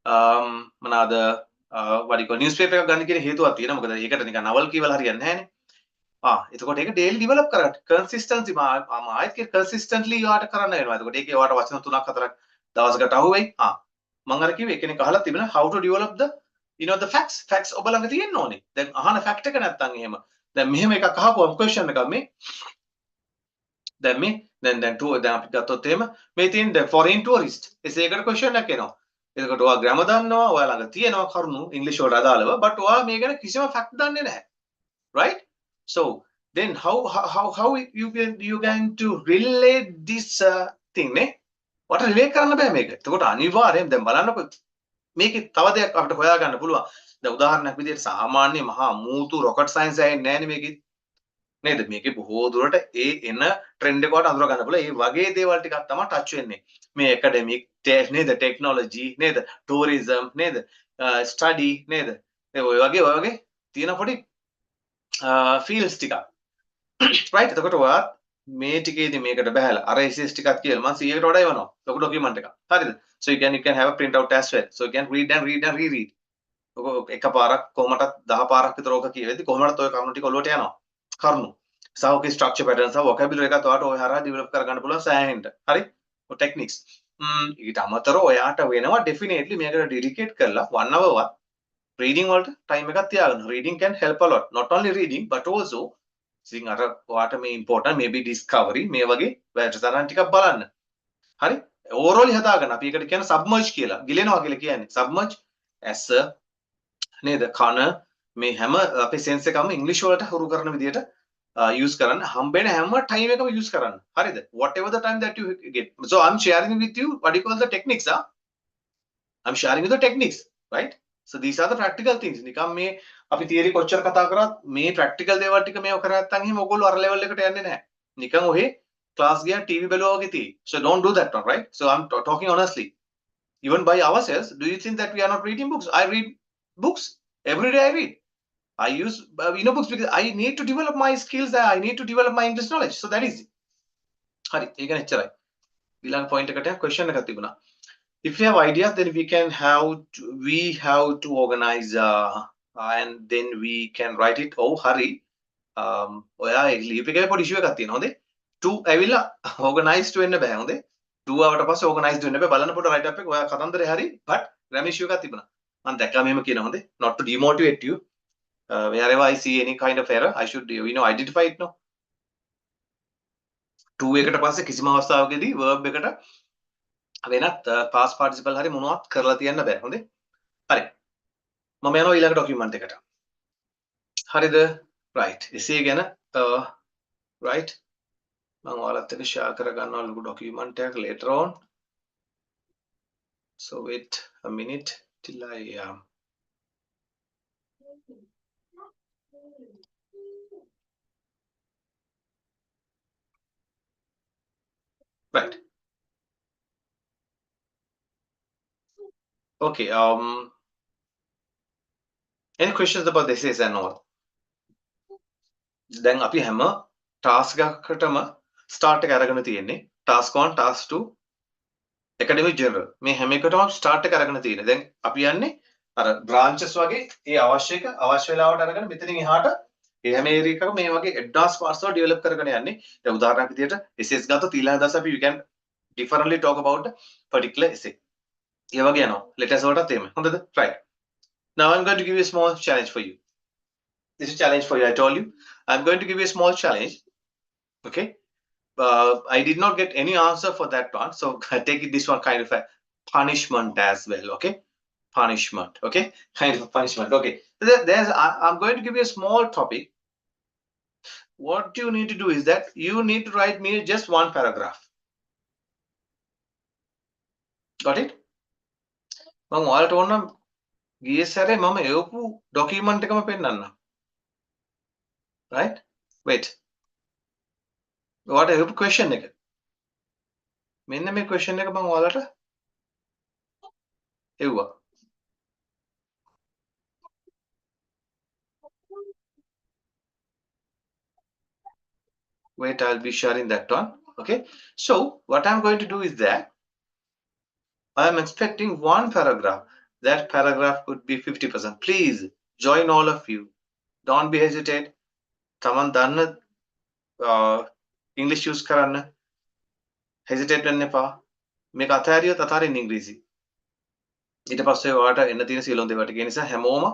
මොනවාද what do you call newspaper එකක් ගන්න කියන හේතුවක් තියෙනවා. මොකද ඒකට නිකන් නවල් කියවලා හරියන්නේ නැහැනේ. එතකොට ඒක daily develop කරන්න consistency මම ආයෙත් කිය consistently යාට කරන්න වෙනවා. එතකොට ඒකේ යාට වචන 3ක් 4ක් දවසකට අහුවෙයි. මම අර කිව්වේ එක්කෙනෙක් අහලා තිබෙනවා how to develop the the facts ඔබ ළඟ තියෙන්න ඕනේ. දැන් අහන fact එක නැත්තම් එහෙම. දැන් මෙහෙම එකක් අහපුවම question එකක් මේ දැන් අපි ගත්තොත් එහෙම මේ තියෙන දැන් foreign tourist essay එකට question එකක් එනවා. එතකොට ඔයා grammar දන්නවා, ඔයා ළඟ තියෙනවා කරුණු ඉංග්‍රීසි වලට අදාළව, but ඔයා මේ ගැන කිසිම fact දන්නේ නැහැ. right? So then how you going to relate this thing නේ? වට relate කරන්න බෑ මේක. එතකොට අනිවාර්යෙන් දැන් බලන්නකො මේකේ තව දෙයක් අපිට හොයාගන්න පුළුවන්. දැන් උදාහරණයක් විදිහට සාමාන්‍ය මහා මූතු rocket science ඇහෙන්නේ නැහැනේ මේකේ. නේද? මේකේ බොහෝ දුරට ඒ එන trend එක වට අඳුර ගන්න පුළුවන්. ඒ වගේ දේවල් ටිකක් තමයි touch වෙන්නේ. මේ academic නේද? technology නේද? tourism නේද? study නේද? ඔය වගේ තියෙන පොඩි fields ටිකක්. right? එතකොට ඔයා මේ ටිකේදී මේකට බහැලා අර essays ටිකක් කියලා මම 100කට වඩා එවනවා. ලොකු document එකක්. හරිද? So you can have a print out as well. So you can read and reread. ඔක එකපාරක් කොහමද 10 පාරක් විතර ඕක කියවෙද්දි කොහමද ඔය කරුණු ටික ඔලුවට යනවා. කරුණු. සහ ඔකේ structure patterns සහ vocabulary එකත් ඔයාට ඔය හරහා develop කරගන්න පුළුවන් සෑහෙන්න. හරි? ඔය techniques. ඊට අමතරව ඔයාට වෙනවා definitely මේකට dedicate කරලා 1 hour වත් reading වලට time එකක් තියාගන්න. Reading can help a lot. Not only reading but also ඉතින් අර ඔයාට මේ important maybe discovery මේ වගේ වැඩසටහන් ටිකක් බලන්න. හරි? overall හදාගන්න. අපි ඒකට කියන submerge කියලා. ගිලෙනවා කියලා කියන්නේ. submerge as a නේද? කන මේ හැම අපේ sense එකම English වලට හුරු කරන විදිහට use කරන්න. හම්බෙන හැම time එකම use කරන්න. හරිද? Whatever the time that you get. So I'm sharing with you what you call the techniques. I'm sharing you the techniques, right? So these are the practical things. නිකම් මේ අපි theory කොච්චර කතා කරත් මේ practical දේවල් ටික මේව කරා නැත්නම් එහෙම ඔයගොල්ලෝ අර level එකට යන්නේ නැහැ. නිකන් ඔහේ class ගියා TV බැලුවා වගේ තියෙයි. So don't do that one, right? So I'm talking honestly. Even by ourselves, do you think that we are not reading books? I read books. Every day I read. I use books because I need to develop my skills. I need to develop my English knowledge. So that is හරි. ඒක නෙච්චරයි. ඊළඟ point එකට question එකක් තිබුණා. if you have ideas, then we have to organize and then we can write it. Oh, hurry. ඔයා leap එකේ පොඩි ඉෂුව එකක් තියෙනවා හොඳේ 2 ඇවිල්ලා organized වෙන්න බෑ හොඳේ 2 ආවට පස්සේ organized වෙන්න බෑ බලන්න පොඩ write up එක ඔයා කතන්දරේ හරි but grammar issue එකක් තිබුණා මම දැක්කා මෙහෙම කියන හොඳේ not to demotivate you wherever I see any kind of error I should identify it no 2 එකට පස්සේ කිසිම අවස්ථාවකදී verb එකට වෙනත් past participle හරි මොනවත් කරලා තියන්න බෑ හොඳේ හරි මම යනවා ඊළඟ document එකට හරිද right essay ගැන right මම ඔයාලත් එක්ක share කරගන්නවා ලොකු document එකක් later on so wait a minute till I right okay any questions about the essays and all දැන් අපි හැම task එකකටම start එක අරගෙන තියෙන්නේ task 1 task 2 academic general මේ හැම එකටම start එක අරගෙන තියෙන්නේ දැන් අපි යන්නේ අර branches වගේ ඒ අවශ්‍ය වෙලාවට අරගෙන මෙතනින් එහාට ඒ හැම area එකකම මේ වගේ advanced parts වල develop කරගෙන යන්නේ දැන් උදාහරණයක් විදියට essays ගත්තොත් ඊළඟ දවස් අපි we can differently talk about the particular essay ඒ වගේ යනවා letters වලටත් එහෙම හොඳද right now I'm going to give you a small challenge for you this is a challenge for you I told you I'm going to give you a small challenge okay I did not get any answer for that one so take it this one kind of a punishment as well okay punishment okay kind of punishment okay I'm going to give you a small topic what you need to do is that you need to write me just one paragraph got it මම ඔයාලට ඕන ගිය සැරේ මම එවපු document එකම පෙන්නන්න right wait ඔයාලට එවපු question එක මෙන්න මේ question එක මම ඔයාලට එව්වා wait I'll be sharing that one okay so what I'm going to do is that I am expecting one paragraph that paragraph could be 50% please join all of you don't be hesitate තමන් දන්න English use කරන්න hesitate වෙන්න එපා මේක අතහැරියොත් අතාරින්න ඉංග්‍රීසි ඊට පස්සේ ඔයාලට එන්න තියෙන සියලුම දේවල් ටික නිසා හැමෝම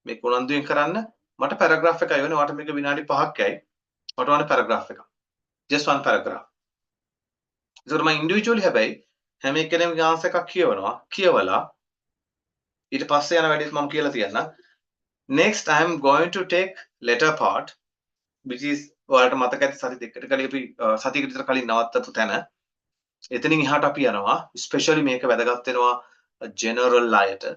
මේක උනන්දුවෙන් කරන්න මට paragraph එකයි වෙන්නේ ඔයාලට මේක විනාඩි 5ක් යයි මට ඕනේ paragraph එක just one paragraph ඒකට මම individually හැබැයි හැම එක්කෙනෙම answer එකක් කියවලා ඊට පස්සේ යන වැඩේත් මම කියලා තියන්න next I am going to take letter part which is ඔයාලට මතක ඇති සති දෙකකට කලින් අපි සතියකට විතර කලින් නවත්තපු තැන එතනින් එහාට අපි යනවා especially මේක වැදගත් වෙනවා general අයට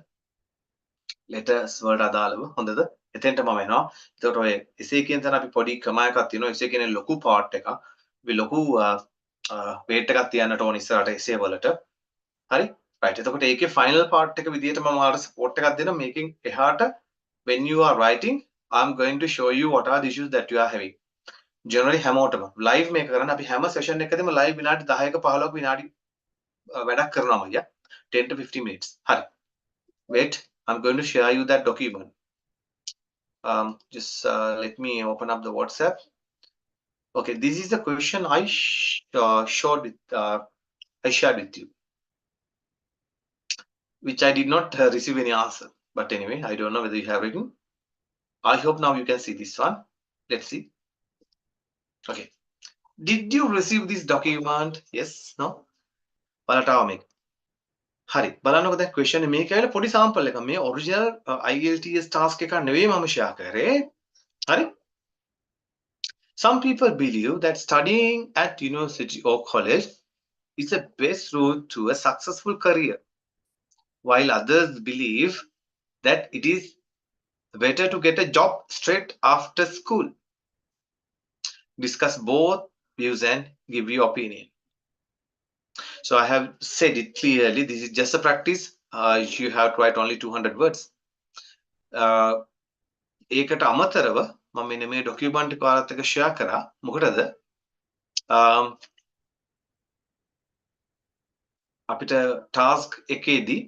letters වලට අදාළව හොඳද එතෙන්ට මම එනවා එතකොට ඔය essay කියන තැන අපි පොඩි ක්‍රම එකක් තියෙනවා essay කියන්නේ ලොකු part එකක් අපි ලොකු weight එකක් තියන්නට ඕන ඉස්සරහට essay වලට හරි right එතකොට ඒකේ final part එක විදියට මම ඔයාලට support එකක් දෙනවා මේකෙන් එහාට when you are writing I'm going to show you what are the issues that you are having generally හැමෝටම live මේක කරන්න අපි හැම session එකකදීම live විනාඩි 10ක 15ක විනාඩි වැඩක් කරනවා මයියා 10 to 15 minutes හරි wait I'm going to share you that document just let me open up the WhatsApp okay this is the question I shared with you which I did not receive any answer but anyway I don't know whether you have written I hope now you can see this one let's see okay did you receive this document yes no බලට ආව මේක හරි බලන්නකො දැන් question එක මේක ඇවිල්ලා පොඩි sample එකක් මේ original IELTS task එකක් නෙවෙයි මම share කරේ හරි some people believe that studying at university or college is the best route to a successful career while others believe that it is better to get a job straight after school discuss both views and give your opinion so I have said it clearly this is just a practice you have to write only 200 words ඒකට අමතරව මම මෙන්න මේ document එක ඔයාලත් එක්ක share කරා මොකටද අපිට task එකේදී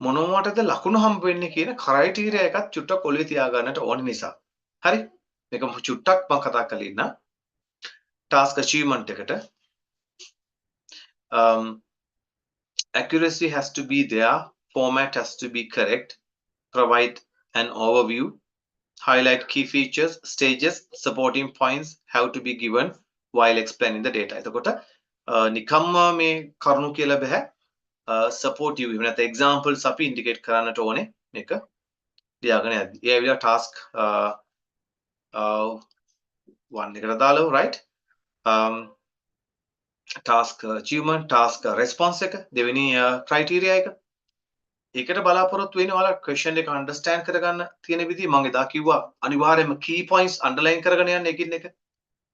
මොනවටද ලකුණු හම්බ වෙන්නේ කියන ක්‍රයිටීරියා එකක් චුට්ටක් ඔළුවේ තියාගන්නට ඕන නිසා. හරි? මේක චුට්ටක් මම කතා කරලා ඉන්න. task achievement එකට accuracy has to be there, format has to be correct, provide an overview, highlight key features, stages, supporting points have to be given while explaining the data. එතකොට නිකම්ම මේ කරුණු කියලා බෑ. supportive එහෙම නැත්නම් examples අපි indicate කරන්නට ඕනේ මේක ලියාගෙන යද්දි. ඒ ඇවිල්ලා task 1 එකට දාලා right? task achievement, task response එක දෙවෙනි criteria එක. ඒකට බලාපොරොත්තු වෙන්නේ ඔයාලා question එක understand කරගන්න තියෙන විදිහ මම එදා කිව්වා අනිවාර්යයෙන්ම key points underline කරගෙන යන්න එකින් එක.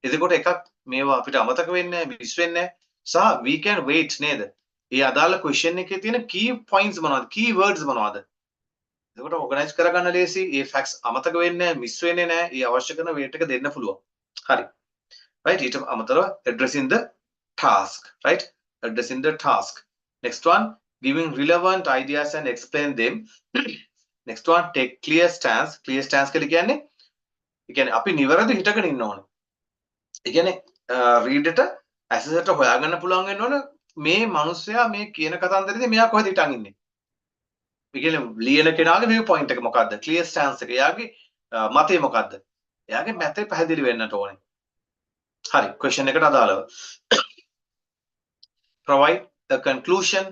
එතකොට එකක් මේවා අපිට අමතක වෙන්නේ නැහැ, මිස් වෙන්නේ නැහැ. සහ we can wait නේද? ඒ අදාළ question එකේ තියෙන key points මොනවද? key words මොනවද? එතකොට organize කරගන්න ලේසි. ඒ facts අමතක වෙන්නේ නැහැ, මිස් වෙන්නේ නැහැ. ඒ අවශ්‍ය කරන weight එක දෙන්න පුළුවන්. හරි. right? ඊට අමතරව addressing the task, right? Addressing the task. Next one, giving relevant ideas and explain them. Next one, take clear stance. Clear stance කියලා කියන්නේ ඒ කියන්නේ අපි නිවැරදි හිතගෙන ඉන්න ඕනේ. ඒ කියන්නේ reader ට assessor ට හොයාගන්න පුළුවන් වෙන්න ඕනේ මේ මිනිස්සයා මේ කියන කතන්දරේදී මෙයා කොහෙද හිටන් ඉන්නේ. ඒ කියන්නේ ලියන කෙනාගේ view point එක මොකද්ද? clear stance එක. එයාගේ මතය මොකද්ද? එයාගේ මතය පැහැදිලි වෙන්නට ඕනේ. හරි. question එකට අදාළව. provide a conclusion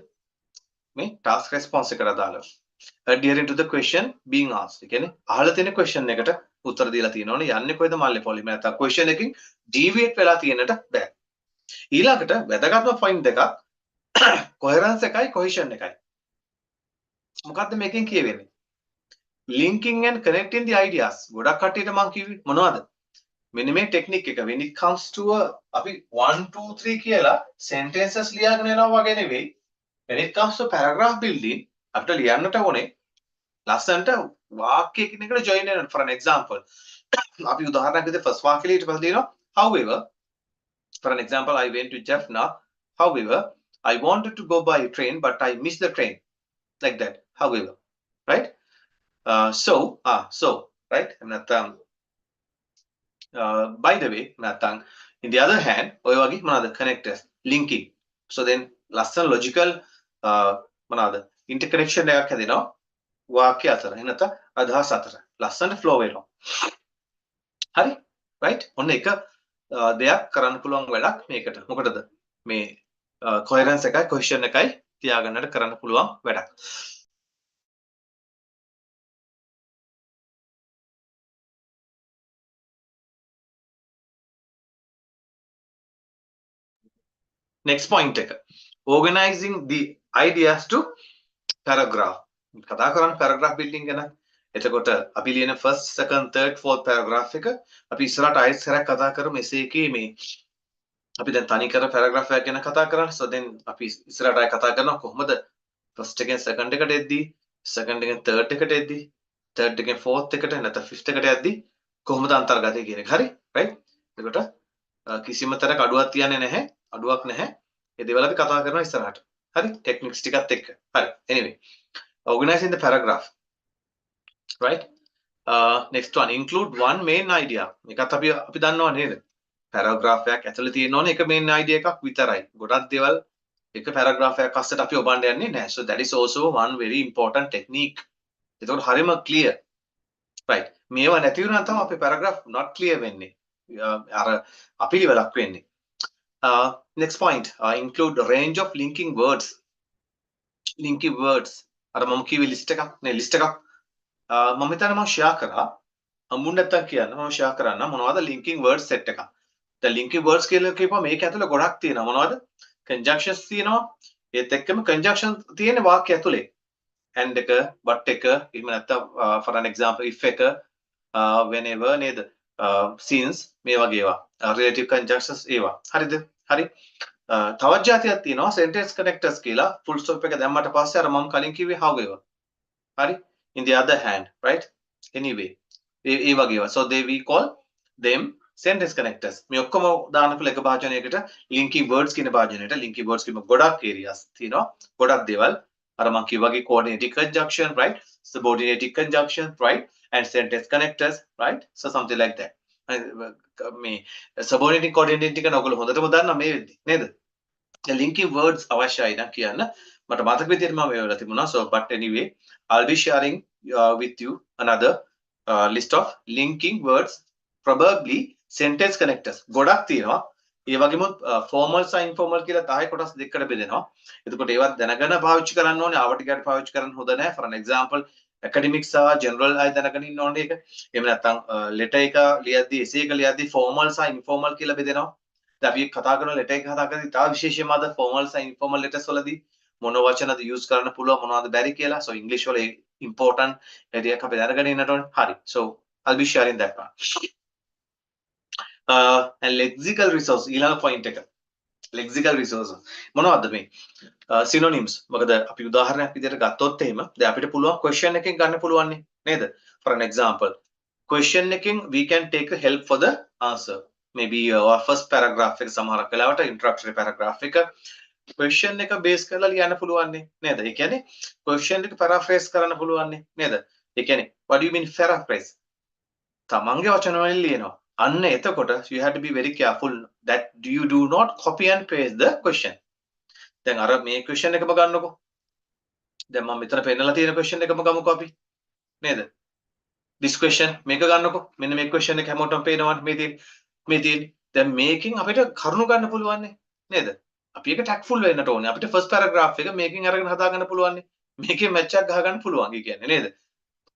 මේ task response එකට අදාළව. adhering to the question being asked. ඒ කියන්නේ අහලා තියෙන question එකට උත්තර දීලා තියෙනවනේ යන්නේ කොහෙද මල්ලේ පොලිම නැත්නම් question එකකින් deviate වෙලා තියෙන්නට බෑ. ඊළඟට වැදගත්ම point දෙකක් coherence එකයි cohesion එකයි. මොකද්ද මේකෙන් කියවෙන්නේ? linking and connecting the ideas. ගොඩක් කට්ටියට මම කිව්වේ මොනවද? මෙන්න මේ ටෙක්නික් එක when it comes to අපි 1 2 3 කියලා sentences ලියාගෙන යනවා වගේ නෙවෙයි. when it comes to paragraph building අපිට ලියන්නට ඕනේ ලස්සනට වාක්‍යයකින් එකට join වෙනවා. for an example අපි උදාහරණයක් විදිහට first වාක්‍යය ඊට පස්සේ දෙනවා however for an example I went to Jaffna, however I wanted to go by train but I missed the train, like that. However, right? So right? By the way නැත්නම් in the other hand ඔය වගේ මොනවාද connectors linking. So then ලස්සන logical මොනවාද interconnection එකක් හැදෙනවා වාක්‍ය අතර. එනත අදහස් අතර ලස්සනට flow වෙනවා. හරි? right? ඔන්න එක දෙයක් කරන්න පුළුවන් වැඩක් මේකට. මොකටද? මේ coherence එකයි cohesion එකයි තියාගන්නට කරන්න පුළුවන් වැඩක්. next point එක organizing the ideas to paragraph. කතා කරන්නේ paragraph building ගැන. එතකොට අපි ලියන first second third fourth paragraph එක අපි ඉස්සරහට ආයෙත් සරක් කතා කරමු essay එකේ මේ අපි දැන් තනි කර paragraph එකක් ගැන කතා කරන්නේ. so then අපි ඉස්සරහට ආයෙ කතා කරනවා කොහොමද first එකෙන් second එකට එද්දී second එකෙන් third එකට එද්දී third එකෙන් fourth එකට නැත්නම් fifth එකට යද්දී කොහොමද අන්තර්ගතය කියන එක. හරි? right? එතකොට කිසිම තරක අඩුවක් තියන්නේ නැහැ. අඩුවක් නැහැ. ඒ දේවල් අපි කතා කරනවා ඉස්සරහට. හරි? ටෙක්නික්ස් ටිකත් එක්ක. හරි. anyway, organizing the paragraph. right? Next one, include one main idea. මේකත් අපි දන්නවා නේද? paragraph එකක් ඇතුලේ තියෙන්න ඕනේ එක main idea එකක් විතරයි. ගොඩක් දේවල් එක paragraph එකක් අස්සට අපි ඔබන්න යන්නේ නැහැ. so that is also one very important technique. එතකොට හරියම clear. right? මේවා නැති වුණා තමයි අපේ paragraph not clear වෙන්නේ. අර අපිලිවෙලක් වෙන්නේ. next point, include a range of linking words. linking words. අර මම කිව්වේ list එකක් නේ list එකක්. මම හිතන්නේ මම share කරා. හම්බුනේ නැත්තම් කියන්න මම share කරන්න මොනවද linking words set එකක්. දැන් linking words කියලා කියපුවා මේක ඇතුලේ ගොඩක් තියෙනවා. මොනවද? conjunctions තියෙනවා. ඒත් එක්කම conjunction තියෙන වාක්‍ය ඇතුලේ. and එක, but එක, එහෙම නැත්තම් for an example if එක, whenever නේද? since මේ වගේ ඒවා. relative conjunctions ඒවා. හරිද? හරි. තවත් જાතියක් තියෙනවා sentence connectors කියලා. full stop එක දැම්මට පස්සේ අර මම කලින් කිව්වේ however. හරි? in the other hand, right? anyway, ඒ වගේ ඒවා. so we call them sentence connectors මේ ඔක්කොම දාන්න පුළුවන් එක භාජනයකට linking words කියන භාජනයට linking words කියම ගොඩක් areas තියෙනවා ගොඩක් දේවල් අර මම කිව්වාගේ coordinating conjunction right subordinating conjunction right and sentence connectors right so something like that මේ subordinating coordinating එක ඔයගොල්ලෝ හොඳටම දන්නවා මේ වෙද්දි නේද linking words අවශ්‍යයි නම් කියන්න මට මතක විදිහට මම ඒවලා තිබුණා so but anyway I'll be sharing with you another list of linking words probably sentence connectors ගොඩක් තියෙනවා ඒ වගේම formal සහ informal කියලා 10 කොටස් දෙකකට බෙදෙනවා එතකොට ඒවත් දැනගෙන පාවිච්චි කරන්න ඕනේ ආව ටිකට පාවිච්චි කරන්න හොඳ නැහැ for an example academic සහ general අය දැනගෙන ඉන්න ඕනේ ඒක එහෙම නැත්නම් letter එක ලියද්දී essay එක ලියද්දී formal සහ informal කියලා බෙදෙනවා දැන් අපි කතා කරන letter එක කතා කරද්දී තව විශේෂයෙන්ම අද formal සහ informal letters වලදී මොන වචනද use කරන්න පුළුවන් මොනවද බැරි කියලා so english වල important ඒරියක් අපි දැනගෙන ඉන්නට ඕනේ හරි so I'll be sharing that one and lexical resource ඊළඟ point එක lexical resource මොනවද මේ synonyms මොකද අපි උදාහරණයක් විදිහට ගත්තොත් එහෙම දැන් අපිට පුළුවන් question එකෙන් ගන්න පුළුවන් නේද for an example question එකෙන් we can take a help for the answer maybe our first paragraph එක සමහරක් වෙලාවට introductory paragraph එක question එක base කරලා ලියන්න පුළුවන් නේද ඒ කියන්නේ question එක paraphrase කරන්න පුළුවන් නේද ඒ කියන්නේ what do you mean paraphrase තමන්ගේ වචන වලින් ලියනවා අන්න එතකොට you have to be very careful that you do not copy and paste the question දැන් අර මේ question එකම ගන්නකො දැන් මම මෙතන පෙන්නලා තියෙන question එකම ගමුකෝ අපි නේද this question මේක ගන්නකො මෙන්න මේ question එක හැමෝටම පේනවනේ මේ තියෙන්නේ දැන් මේකෙන් අපිට කරුණු ගන්න පුළුවන් නේද අපි ඒක tactful වෙන්නට ඕනේ අපිට first paragraph එක මේකෙන් අරගෙන හදා ගන්න පුළුවන් මේකේ match එකක් ගහ ගන්න පුළුවන් කියන්නේ නේද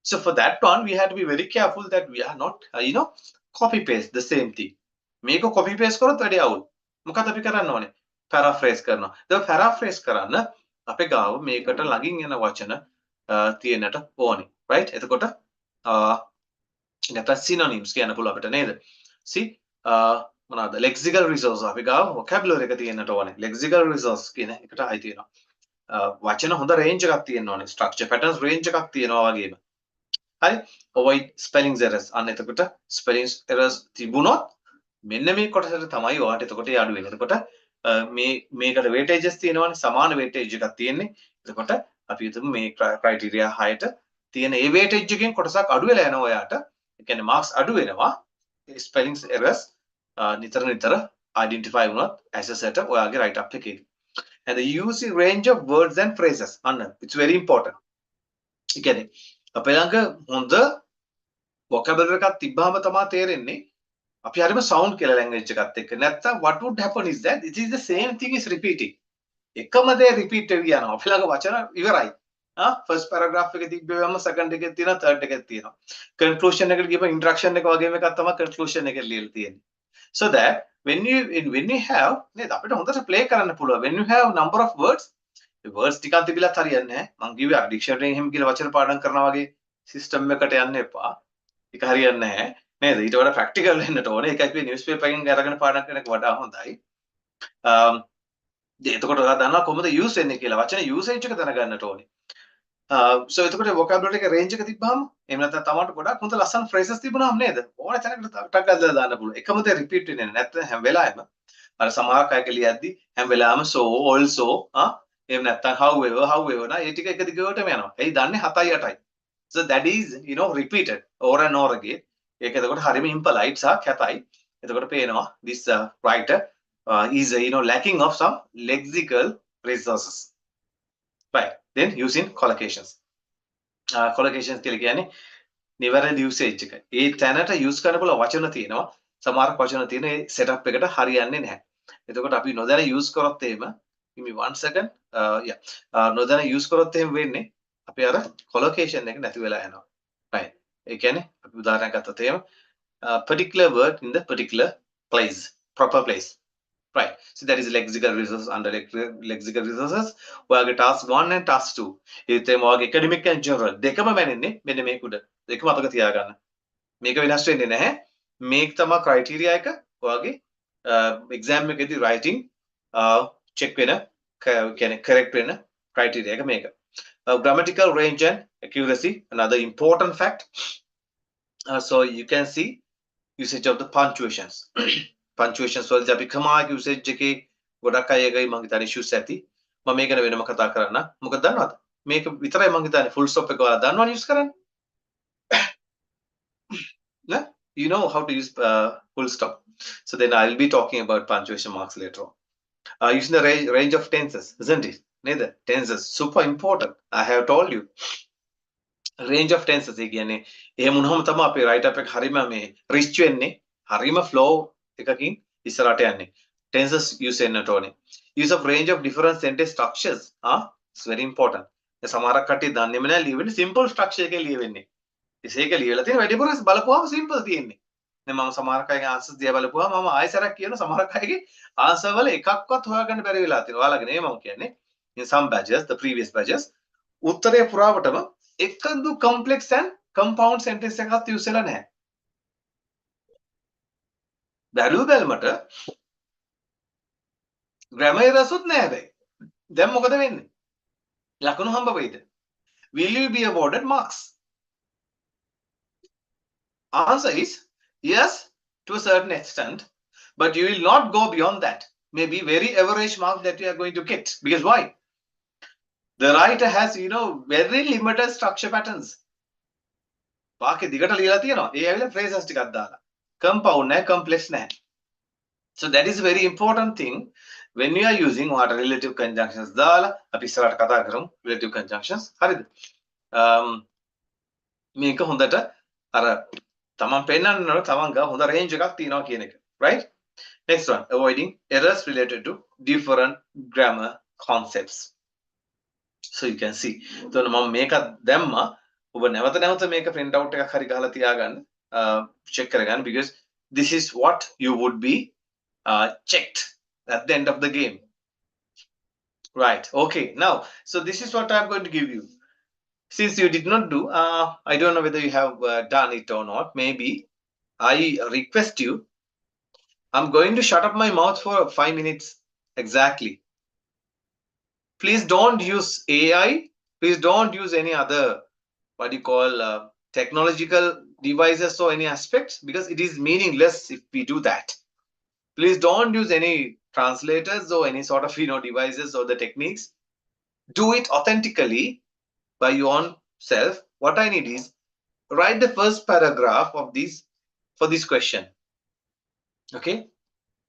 so for that one we have to be very careful that we are not copy paste the same thing මේක copy paste කරොත් වැඩි අවුල් මොකද අපි කරන්න ඕනේ paraphrase කරනවා දැන් paraphrase කරන්න අපේ ගාව මේකට ළඟින් එන වචන තියෙන්නට ඕනේ right එතකොට නැත්නම් synonyms කියන්න පුළුවන් අපිට නේද see මොනවාද lexical resource අපි ගාව vocabulary එක තියෙන්නට ඕනේ lexical resource කියන එකට ආයි තියෙනවා වචන හොඳ range එකක් තියෙන්න ඕනේ structure patterns range එකක් තියෙනවා වගේම හරි avoid spelling errors අන්න එතකොට spelling errors තිබුණොත් මෙන්න මේ කොටසට තමයි ඔයාලට එතකොට යාඩු වෙන්නේ එතකොට මේකට weightages තියෙනවානේ සමාන weightage එකක් තියෙන්නේ එතකොට අපි හිතමු මේ criteria 6ට තියෙන ඒ weightage එකෙන් කොටසක් අඩු වෙලා යනවා ඔයාට ඒ කියන්නේ marks අඩු වෙනවා spelling errors නිතර identify වුණොත් access එකට ඔයාගේ write up එකේදී and the using range of words and phrases අන්න it's very important ඒ කියන්නේ අපේ ළඟ හොඳ vocabulary එකක් තිබ්බාම තමයි තේරෙන්නේ අපි හරියම sound කියලා language එකත් එක්ක නැත්තම් what would happen is that it is the same thing is repeating එකම දේ repeat වෙවි යනවා අපි ළඟ වචන ඉවරයි first paragraph එකේ තිබ්බේවම second එකේ තියෙනවා third එකේ තියෙනවා conclusion එකට ගියපම introduction එක වගේම එකක් තමයි conclusion එකේ ලියලා තියෙන්නේ so that when you have නේද අපිට හොඳට play කරන්න පුළුවන් when you have number of words words ටිකක් තිබිලත් හරියන්නේ නැහැ මං කිව්වේ අර dictionary එකෙන් කියලා වචන පාඩම් කරනවා වගේ system එකට යන්න එපා ඒක හරියන්නේ නැහැ නේද ඊට වඩා practical වෙන්නට ඕනේ ඒකයි කිව්වේ newspaper එකෙන් අරගෙන පාඩම් කරන එක වඩා හොඳයි එතකොට ඔයා දන්නවා කොහොමද use වෙන්නේ කියලා වචන usage එක දැනගන්නට ඕනේ so එතකොට vocabulary එක range එක තිබ්බාම එහෙම නැත්නම් තමන්ට ගොඩක් හොඳ ලස්සන phrases තිබුණාම නේද ඕන තැනකට ටක් ගාලා දාන්න පුළුවන් එකම දේ repeat වෙන්නේ නැත්නම් හැම වෙලාවෙම අර සමහරක් අය කියලියද්දි හැම වෙලාවෙම so also එහෙම නැත්නම් however නා ඒ ටික එක දිගටම යනවා. එයි දන්නේ 7යි 8යි. So that is repeated over and over again. ඒක එතකොට හරියම impolite සහ කැතයි. එතකොට පේනවා this writer is lacking of some lexical resources. Right. Then using collocations. Collocations කියලා කියන්නේ නිවැරදි usage එක. ඒ තැනට use කරන්න පුළුවන් වචන තියෙනවා. සමහරක් වචන තියෙන ඒ setup එකට හරියන්නේ නැහැ. එතකොට අපි නොදැන use කරොත් එහෙම give me 1 second නොදැන use කරොත් එහෙම වෙන්නේ අපි අර collocation එක නැති වෙලා යනවා right ඒ කියන්නේ අපි උදාහරණයක් ගත්තොත් එහෙම particular word in the particular place proper place right so that is lexical resources under lexical resources ඔයාගේ task 1 and task 2 ඒත් එම ඔයාගේ academic and general දෙකම මැනෙන්නේ මෙන්න මේක උඩ දෙකම අතක තියාගන්න මේක වෙනස් වෙන්නේ නැහැ මේක තමයි criteria එක ඔයාගේ exam එකේදී writing check වෙන කියන්නේ correct වෙන criteria එක මේක grammatical range and accuracy another important fact so you can see usage of the punctuations. Punctuations වලදී අපි කමාගේ usage එකේ ගොඩක් අය ඒකයි මම හිතන්නේ issues ඇති. මම මේක ගැන වෙනම කතා කරන්න. මොකද දන්නවද? මේක විතරයි මම හිතන්නේ full stop එක ඔයාලා දන්නවනේ use කරන්න. Yeah? You know how to use full stop. So then I'll be talking about punctuation marks later on. Using the range of tenses, isn't it? Neither tenses super important. I have told you. Range of tenses ඒ කියන්නේ එහෙම වුණාම තමයි අපේ write up එක හරීම මේ rich වෙන්නේ. හරීම flow එකකින් ඉස්සරහට යන්නේ. Tenses use වෙන්නට ඕනේ. Use of range of different sentence structures. It's very important. සමහරක් කට්ටිය දන්නේම නැහැ ලියවෙන්නේ simple structure එකේ ලියවෙන්නේ. ඒක ලියලා තියෙන වැඩිපුර බලපුවාම simple තියෙන්නේ. දැන් මම සමහරක් අයගේ answers දිහා බලපුවාම මම ආයෙසරක් කියන සමහරක් අයගේ answer වල එකක්වත් හොයාගන්න බැරි වෙලා තියෙනවා. ඔයාලගේ නේ මම කියන්නේ. In some batches, the previous batches, උත්තරේ පුරාවටම එකදු complex and compound sentence එකක්වත් use වෙලා නැහැ. බැලුවමට grammar errors උත් නැහැ බෑ. දැන් මොකද වෙන්නේ? ලකුණු හම්බ වෙයිද? Will you be awarded marks? Answer is yes, to a certain extent, but you will not go beyond that. Maybe very average mark that you are going to get. Because why? The writer has, very limited structure patterns. වාක්‍ය දිගට ලියලා තියෙනවා. ඒ ඇවිල්ලා phrases ටිකක් දාලා. Compound නැහැ, complex නැහැ. So that is a very important thing when you are using what relative conjunctions දාලා අපි ඉස්සරහට කතා කරමු relative conjunctions. හරිද? මේක හොඳට අර තමන් පෙන්නන්න ඕන තමන් ගාව හොඳ range එකක් තියෙනවා කියන එක. Right? Next one, avoiding errors related to different grammar concepts. So you can see. එතකොට මම මේක දැම්මා. ඔබ නැවත නැවත මේක print out එකක් හරි ගහලා තියාගන්න. check කරගන්න because this is what you would be checked at the end of the game. Right. Okay. Now, so this is what I'm going to give you. Since you did not do, I don't know whether you have done it or not. Maybe I request you. I'm going to shut up my mouth for 5 minutes exactly. Please don't use AI. Please don't use any other, what you call, technological devices or any aspects because it is meaningless if we do that. Please don't use any translators or any sort of devices or the techniques. Do it authentically by your own self. What I need is write the first paragraph of this for this question. Okay,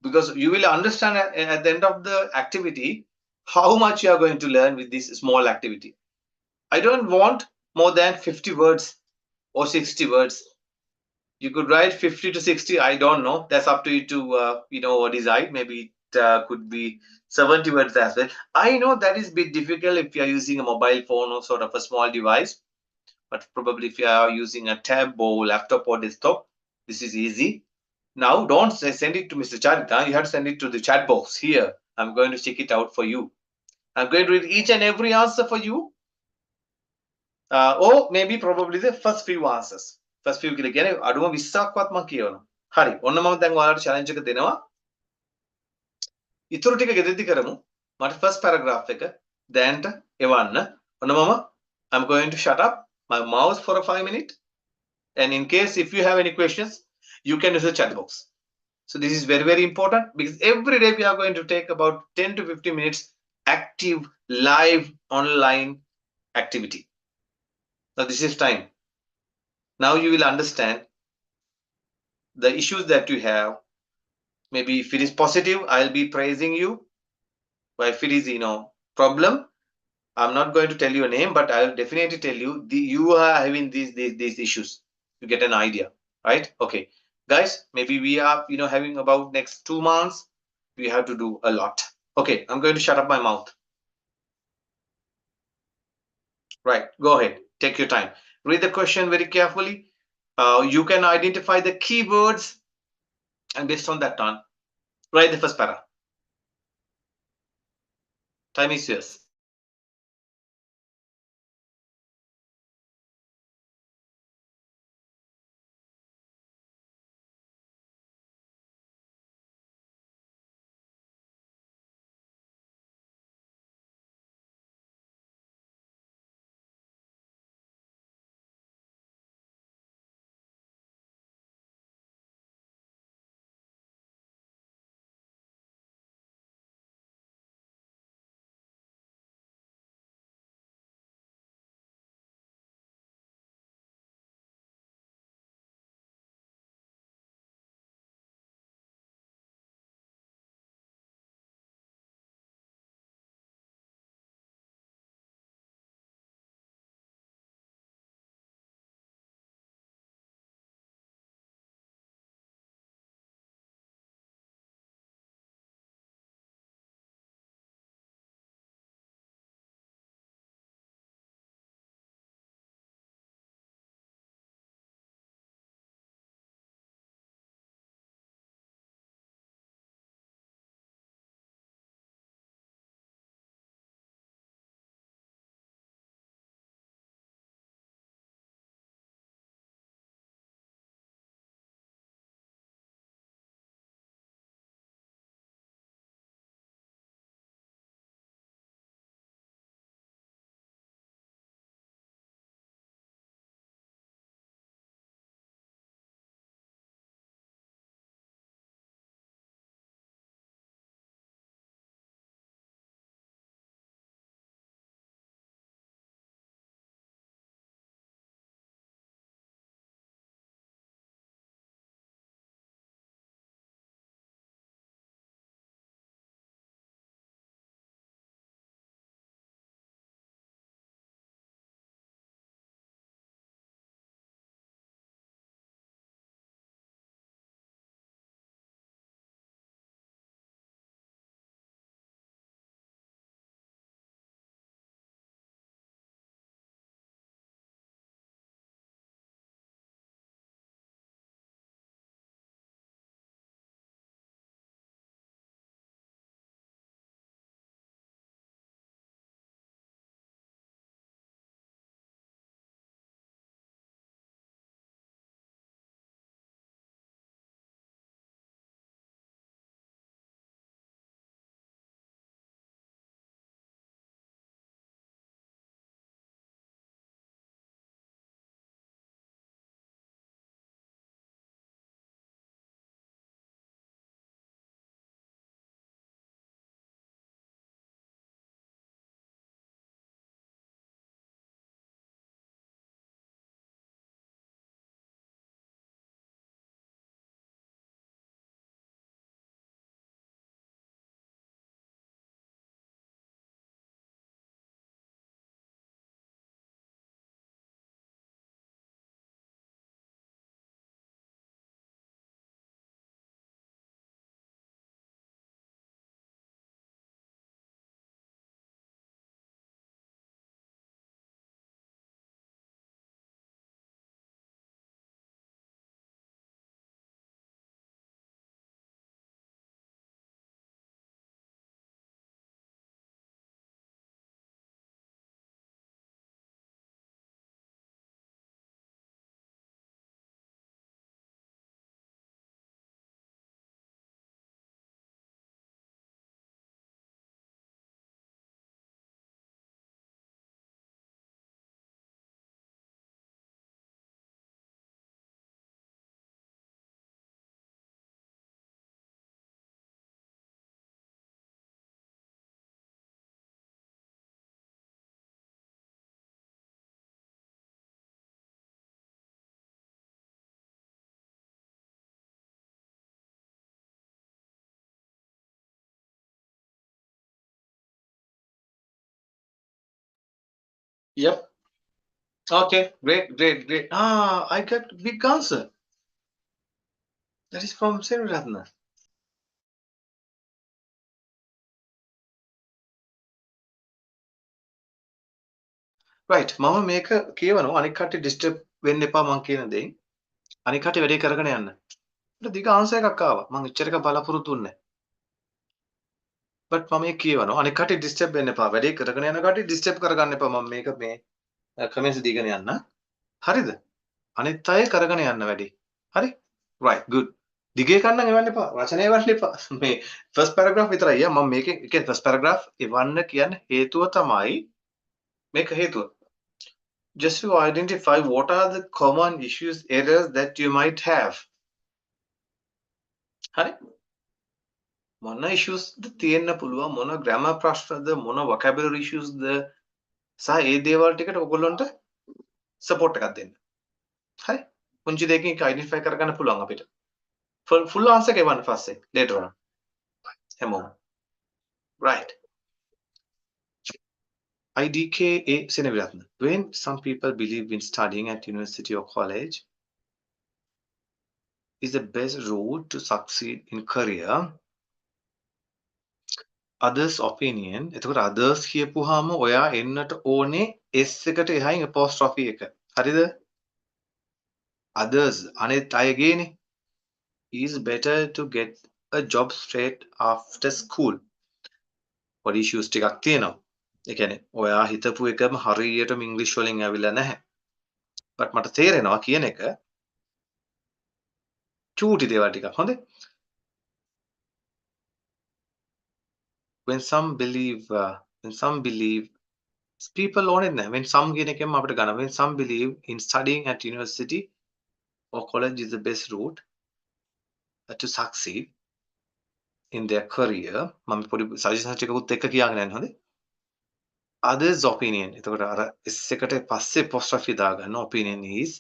because you will understand at the end of the activity how much you are going to learn with this small activity. I don't want more than 50 words or 60 words. You could write 50 to 60. I don't know. That's up to you to decide. Maybe it could be 70 words as well. I know that is a bit difficult if you are using a mobile phone or sort of a small device. But probably if you are using a tab or laptop or desktop, this is easy. Now, don't send it to Mr. Charita. You have to send it to the chat box here. I'm going to check it out for you. I'm going to read each and every answer for you. Or maybe probably the first few answers. First few කියලා කියන්නේ අඩුම 20ක්වත් මම කියවනවා. හරි. ඔන්න මම දැන් ඔයාලට challenge එක දෙනවා. ඉතුරු ටික ගෙදෙද්දි කරමු. මට first paragraph එක දැන්ට එවන්න. ඔන්න මම I'm going to shut up my mouth for a 5 minutes. And in case if you have any questions, you can use the chat box. So this is very, very important because every day we are going to take about 10 to 15 minutes active live online activity. Now this is time. Now you will understand the issues that you have. Maybe if it is positive, I'll be praising you. But if it is, problem, I'm not going to tell you a name, but I'll definitely tell you you are having these issues. You get an idea, right? Okay, guys, maybe we are, having about next 2 months. We have to do a lot. Okay, I'm going to shut up my mouth. Right, go ahead. Take your time. Read the question very carefully. You can identify the keywords, and based on that one, write the first para. Time is yours. Yep. Okay, great. I got big answer. That is from Senratna. Right. මම මේක කියවනවා අනික් කට්ටිය disturb වෙන්න එපා මං කියන දෙයින්. අනික් කට්ටිය වැඩේ කරගෙන යන්න. ඒත් දිග ආන්සර් එකක් ආවා. මං එච්චර එක බලාපොරොත්තු වෙන්නේ නැහැ. බට් මම මේක කියවනවා අනික් කට්ටිය ඩිස්ටර්බ් වෙන්න එපා. වැඩේ කරගෙන යන කට්ටිය ඩිස්ටර්බ් කරගන්න එපා. මම මේක මේ කමෙන්ට්ස් දීගෙන යන්න. හරිද? අනිත් අය කරගෙන යන්න වැඩේ. හරි? right good. දිගේ කන්නම් එවන්න එපා. වචන එවන්න එපා. මේ first paragraph විතරයි. මම මේකේ ඒ first paragraph එවන්න කියන හේතුව තමයි මේක හේතුව. Just to identify what are the common issues, errors that you might have. හරි? මොන issues ද තියෙන්න පුළුවන්, මොන grammar ප්‍රශ්නද, මොන vocabulary issues ද සහ ඒ දේවල් ටිකට ඔයගොල්ලන්ට support එකක් දෙන්න. හරි? පුංචි දෙයකින් ඒක identify කරගන්න පුළුවන් අපිට. full answer එක එවන්න පස්සේ later on. හැමෝම. right. IDKA Seneviratna. When some people believe in studying at university or college is the best route to succeed in career, others opinion. එතකොට others කියපුවාම ඔයා එන්නට ඕනේ s එකට එහයින් apostrophe එක. හරිද? others අනිත් අයගේනේ. is better to get a job straight after school. පොඩි issues ටිකක් තියෙනවා. ඒ කියන්නේ ඔයා හිතපු එකම හරියටම ඉංග්‍රීසි වලින් ඇවිල්ලා නැහැ. but මට තේරෙනවා කියන එක චූටි දේවල් ටිකක්. හොඳේ? when some believe people ඕනෙත් නැහැ. when some කියන එකෙන්ම අපිට ගන්න. when some believe in studying at university or college is the best route to succeed in their career. මම පොඩි සජෙෂන්ස් ටිකකුත් එක්ක කියාගෙන යන්න හොඳේ. others opinion. එතකොට අර s එකට පස්සේ apostrophe දාගන්න. opinion is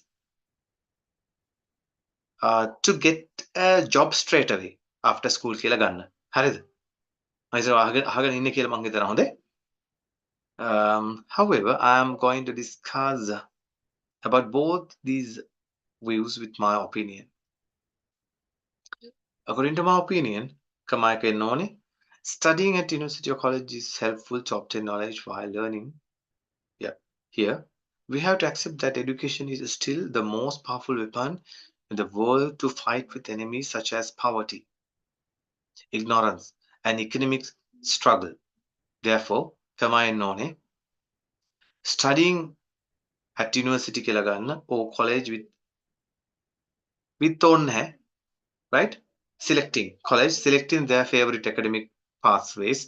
to get a job straight away after school කියලා ගන්න. හරිද? මම ඉතින් අහගෙන ඉන්නේ කියලා මං හිතනවා හොඳේ. However, I am going to discuss about both these views with my opinion. According to my opinion, කමයක එන්න ඕනේ. Studying at university or college is helpful to obtain knowledge while learning. Yeah, here we have to accept that education is still the most powerful weapon in the world to fight with enemies such as poverty, ignorance, and economic struggle. Therefore, කමයි එන්න ඕනේ. Studying at university කියලා ගන්න or college with ඕනේ නැහැ. Right? Selecting college, selecting their favorite academic pathways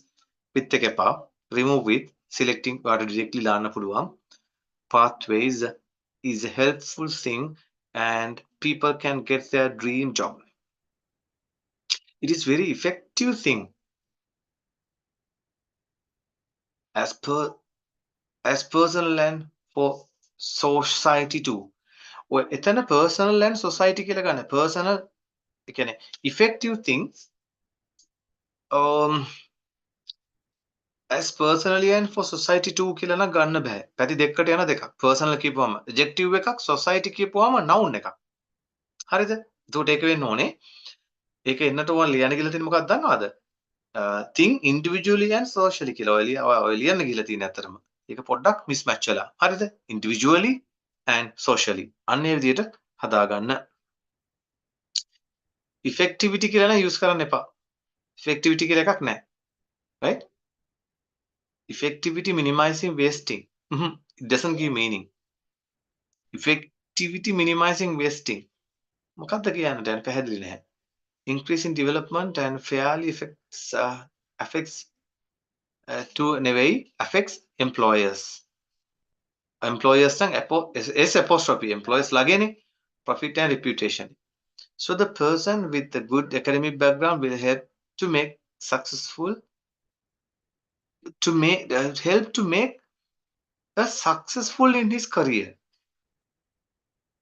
with එක එපා. remove with selecting ඔයාට directly දාන්න පුළුවන්. pathways is a helpful thing and people can get their dream job. It is very effective thing as personal and for society too. ඔය එතන personal and society කියලා ගන්න. personal ඒ කියන්නේ effective things as personally and for society too කියලා නම් ගන්න බෑ. පැති දෙකකට යන දෙකක්. personal කියපුවම adjective එකක්, society කියපුවම noun එකක්. හරිද? එතකොට ඒක වෙන්න ඕනේ. ඒක එන්නට ඕන ලියන්න කියලා තියෙන මොකක්ද දන්නවද? think individually and socially කියලා ඔය ලියන්න ගිහලා තියෙන අතරම. ඒක පොඩ්ඩක් mismatch වෙලා. හරිද? individually and socially. අන්න ඒ විදිහට හදාගන්න. effectivity කියලා නම් use කරන්න එපා. effectivity කියලා එකක් නැහැ. right? effectivity minimizing wasting. It doesn't give meaning. effectivity minimizing wasting. මොකක්ද කියන්න දැන් පැහැදිලි නැහැ. increasing development and fairly affects to නෙවෙයි affects employers. employers නම් s apostrophe employers ලාගේනේ profit and reputation. So the person with the good academic background will help to make successful help to make us successful in his career.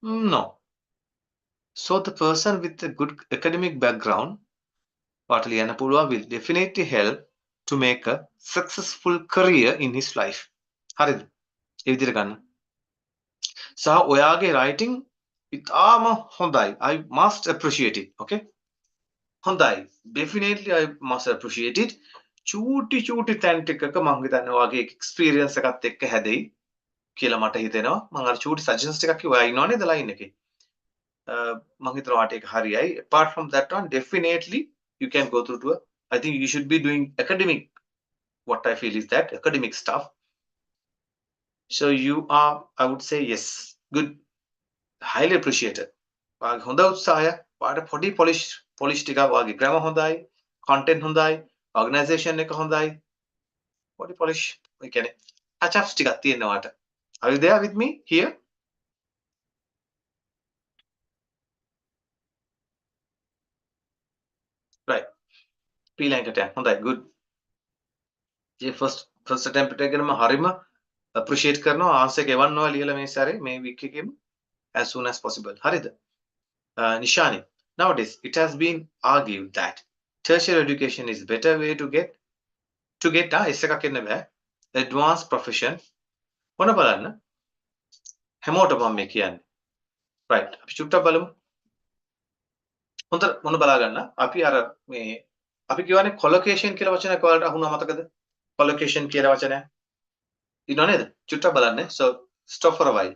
No. So the person with a good academic background will definitely help to make a successful career in his life. හරිද? ඒ විදිහට ගන්න. සහ ඔයාගේ writing ඉතාම හොඳයි. I must appreciate it. Okay? හොඳයි. Definitely I must appreciate it. චූටි තැන් ටිකක මම හිතන්නේ ඔයාගේ experience එකත් එක්ක හැදෙයි කියලා මට හිතෙනවා. මම අර චූටි suggestions ටිකක් කිව්වා ඉන්නව නේද line එකේ. මම හිතනවා වාට ඒක හරියයි. Apart from that one, definitely you can go through to I think you should be doing academic. What I feel is that academic stuff. So you are, I would say, yes, good, highly appreciated. වාගේ හොඳ උත්සාහය. වාට පොඩි polish ටිකක් වාගේ grammar හොඳයි, content හොඳයි, organization එක හොඳයි. පොඩි polish ඒ කියන්නේ touch-ups ටිකක් තියෙනවා වාට. Are you there with me here? Right. Pre-line එක හොඳයි, good. ඒ first attempt එකේම හරිම appreciate කරනවා answer එක එවන්නවා ලියලා මේ සැරේ මේ week එකේම as soon as possible. හරිද? Nishani, nowadays it has been argued that tertiary education is better way to get S එකක් එන්න බෑ advanced profession මොන බලන්න හැමෝටම මම මේ කියන්නේ right අපි චුට්ටක් බලමු හොඳ මොන බලා ගන්න අපි අර මේ අපි කියවනේ collocation කියලා වචනයක් ඔයාලට අහුණා මතකද collocation කියලා වචනය ඉන්නව නේද චුට්ටක් බලන්න so stop for a while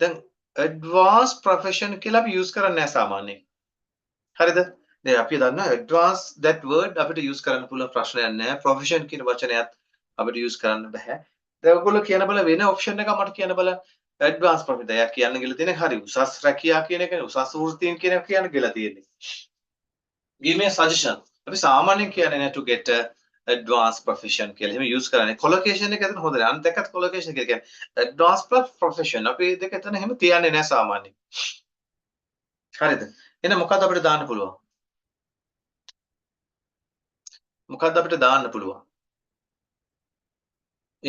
දැන් advanced profession කියලා අපි use කරන්නේ නැහැ සාමාන්‍යයෙන් හරිද දැන් අපි දන්නා advanced that word අපිට use කරන්න පුළුවන් ප්‍රශ්නයක් නැහැ profession කියන වචනයත් අපිට use කරන්න බෑ දැන් ඔයගොල්ලෝ කියන බල වෙන option එකක් මට කියන්න බල advanced profession දැන් කියන්න ගිහලා තියෙන්නේ හරි උසස් රැකියා කියන එක උසස් වෘත්තීන් කියන එක කියන්න ගිහලා තියෙන්නේ give me a suggestion අපි සාමාන්‍යයෙන් කියන්නේ නැහැ to get a advanced profession කියලා එහෙම use කරන්නේ collocation එක එතන හොඳයි අනිත් එකත් collocation කියලා කියන්නේ advanced plus profession අපි දෙක එතන එහෙම තියන්නේ නැහැ සාමාන්‍යයෙන් හරිද එහෙනම් මොකක්ද අපිට දාන්න පුළුවන් මොකක්ද අපිට දාන්න පුළුවන්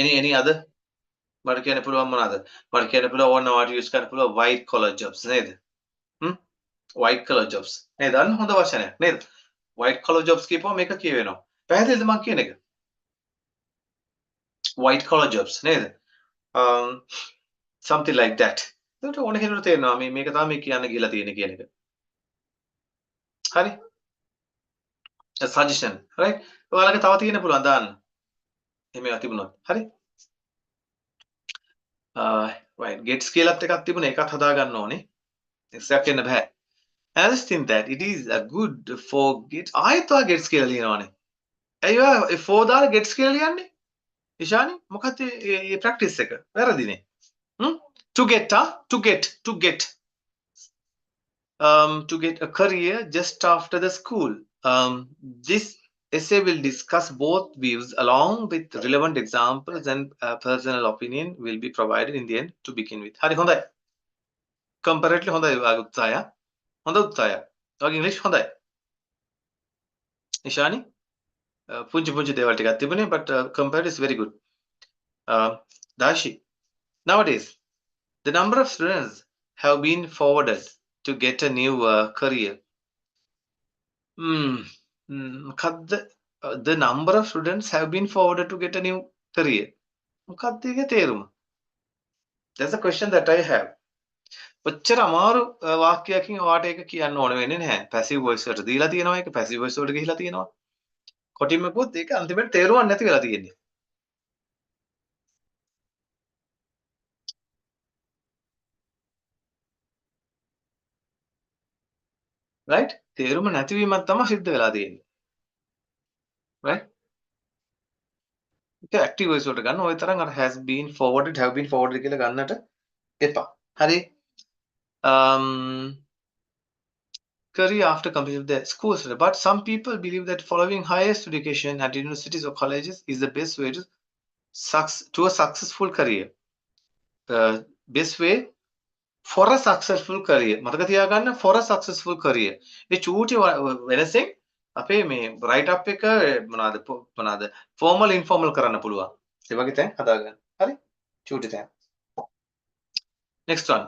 any other මට කියන්න පුළුවන් මොනවාද මට කියන්න පුළුවන් ඕන වාට use කරන්න පුළුවන් white collar jobs නේද white collar jobs නේද අන්න හොඳ වචනයක් නේද white collar jobs කියපුවා මේක කියවෙනවා පැහැදිලිද මම කියන එක white collar jobs නේද something like that ඒකට ඕන කෙනෙකුට තේරෙනවා මේක තමයි කියන්න ගිහලා තියෙන්නේ කියන එක හරි a suggestion right ඔයාලගේ තව තියෙන්න පුළුවන් දාන්න එහෙම තිබුණොත් හරි right gets කියලාත් එකක් තිබුණා ඒකත් හදා ගන්න ඕනේ එක්සැක්ට් වෙන්න බෑ I just think that it is a good for gets ආයෙත් ඔයා gets කියලා ලියනවානේ ඇයි ඔයා for දාලා gets කියලා ලියන්නේ ඉෂානි මොකක්ද මේ practice එක වැරදිනේ to get a career just after the school this essay will discuss both views along with relevant examples and personal opinion will be provided in the end to begin with hari hondai comparatively hondai උත්සාහය හොඳ උත්සාහය ඔයාගේ ඉංග්‍රීසි හොඳයි ඉෂානි පුංචි දේවල් ටිකක් තිබුණේ but compared is very good Dashi nowadays the number of students have been forwarded to get a new career the number of students have been forwarded to get a new career මොකක්ද ඒකේ තේරුම that's a question that I have ඔච්චර අමාරු වාක්‍යයකින් ඔයාට ඒක කියන්න ඕන වෙන්නේ නැහැ passive voice වලට දීලා තියෙනවා ඒක passive voice වලට ගිහිලා තියෙනවා කොටින්ම කිව්වොත් ඒක අන්තිමට තේරුවක් නැති වෙලා තියෙන්නේ right තේරුම නැතිවීමක් තමයි සිද්ධ වෙලා තියෙන්නේ right ඒක active voice වලට ගන්න ওই තරම් අර has been forwarded have been forwarded කියලා ගන්නට එපා හරි career after completion of their schools but some people believe that following highest education at universities or colleges is the best way to a successful career best way for a successful career මතක තියාගන්න for a successful career මේ චූටි වෙනසෙන් අපේ මේ write up එක මොනවාද formal informal කරන්න පුළුවන් ඒ වගේ තැන් හදාගන්න හරි චූටි තැන් next one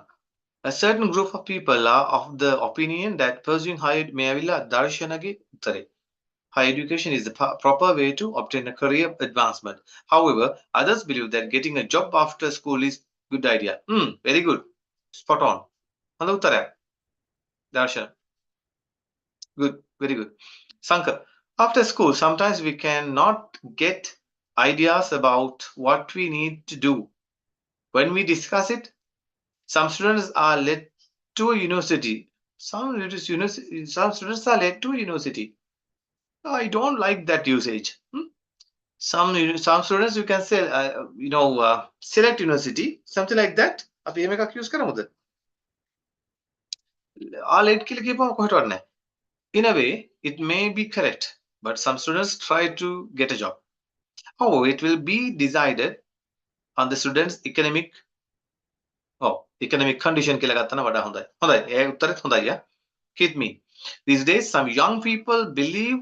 a certain group of people are of the opinion that pursuing higher මේ ඇවිල්ලා දර්ශනගේ උත්තරේ higher education is the proper way to obtain a career advancement. However, others believe that getting a job after school is a good idea. Very good. Spot on. Handa uttara. Darshan. Good. Very good. Sankar. After school, sometimes we cannot get ideas about what we need to do. When we discuss it, some students are led to a university. Some students are led to a university. I don't like that usage. Some students you can say select university, something like that. අපි එහෙම එකක් use කරමුද? led කියලා කියපුවම කොහෙට වන්නේ? In a way, it may be correct, but some students try to get a job. Oh, it will be decided on the students' economic condition කියලා ගත්තා නම් වඩා හොඳයි. හොඳයි. ඒ උත්තරෙත් හොඳයි. Hit me. These days, some young people believe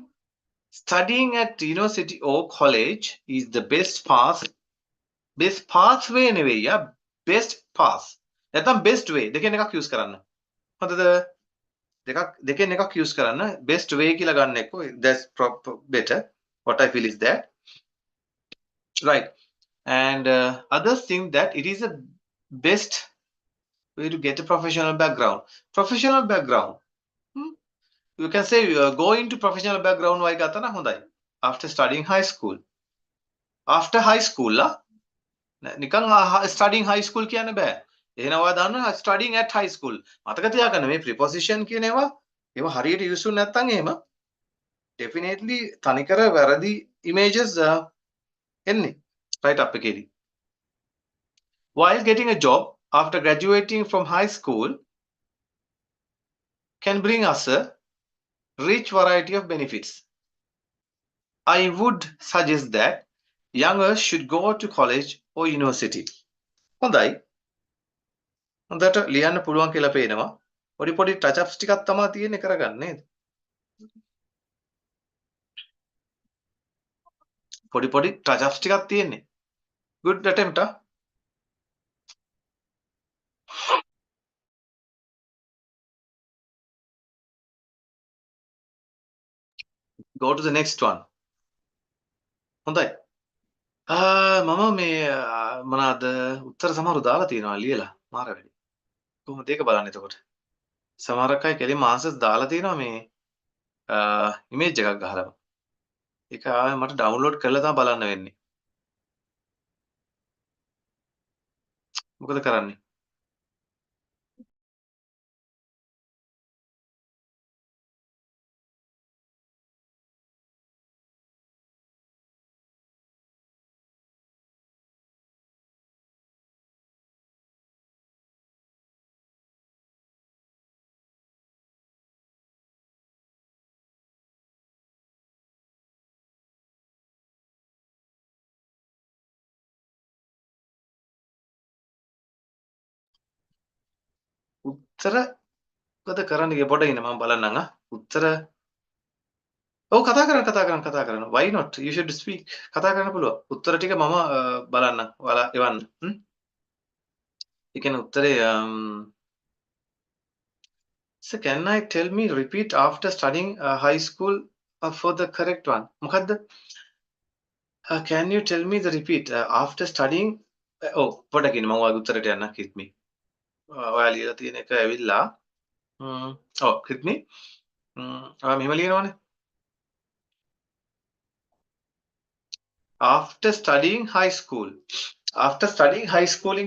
studying at university or college is the best pathway නෙවෙයි. Best path. නැත්නම් best way. දෙකෙන් එකක් use කරන්න. හොඳද? දෙකෙන් එකක් use කරන්න. Best way කියලා ගන්න එක්ක. That's better. What I feel is that. Right. And others think that it is a best way to get a professional background. Professional background. You can say go into professional background වයි ගත්තා නම් හොඳයි. After studying high school. After high school නිකන් studying high school කියන්න බෑ. එහෙනම් ඔයා දන්නවා studying at high school. මතක තියාගන්න මේ preposition කියන ඒවා හරියට use වුනේ නැත්නම් එහෙම definitely තනිකර වැරදි images එන්නේ. Right up එකේදී. While getting a job after graduating from high school can bring us a rich variety of benefits. I would suggest that youngers should go to college or university. හොඳයි. හොඳට ලියන්න පුළුවන් කියලා පේනවා. පොඩි touch ups ටිකක් තමයි තියෙන්නේ කරගන්න නේද? පොඩි touch ups ටිකක් තියෙන්නේ. Good attempt. Go to the next one. හොඳයි. මම මේ මොනවාද උත්තර සමහරු දාලා තියෙනවා ලියලා මාර වැඩි. කොහොමද ඒක බලන්නේ එතකොට? සමහරක් අය කෙලින්ම answers දාලා තියෙනවා මේ image එකක් ගහලා. ඒක ආයෙ මට download කරලා තමයි බලන්න වෙන්නේ. මොකද කරන්නේ? උත්තර මොකද කරන්නේ පොඩ ඉන්න මම බලන්නම් උත්තර ඔව් කතා කරන්න why not you should speak කතා කරන්න පුළුවන් උත්තර ටික මම බලන්නම් ඔයාලා එවන්න ඒ කියන්නේ උත්තරේ so can I tell me repeat after studying high school for the correct one මොකද්ද can you tell me the repeat after studying පොඩක් ඉන්න මම ඔයාගේ උත්තරයට යන්න hit me ඔයා ලියලා තියෙන එක ඇවිල්ලා hit me ඔයා මෙහෙම ලියනවනේ after studying high school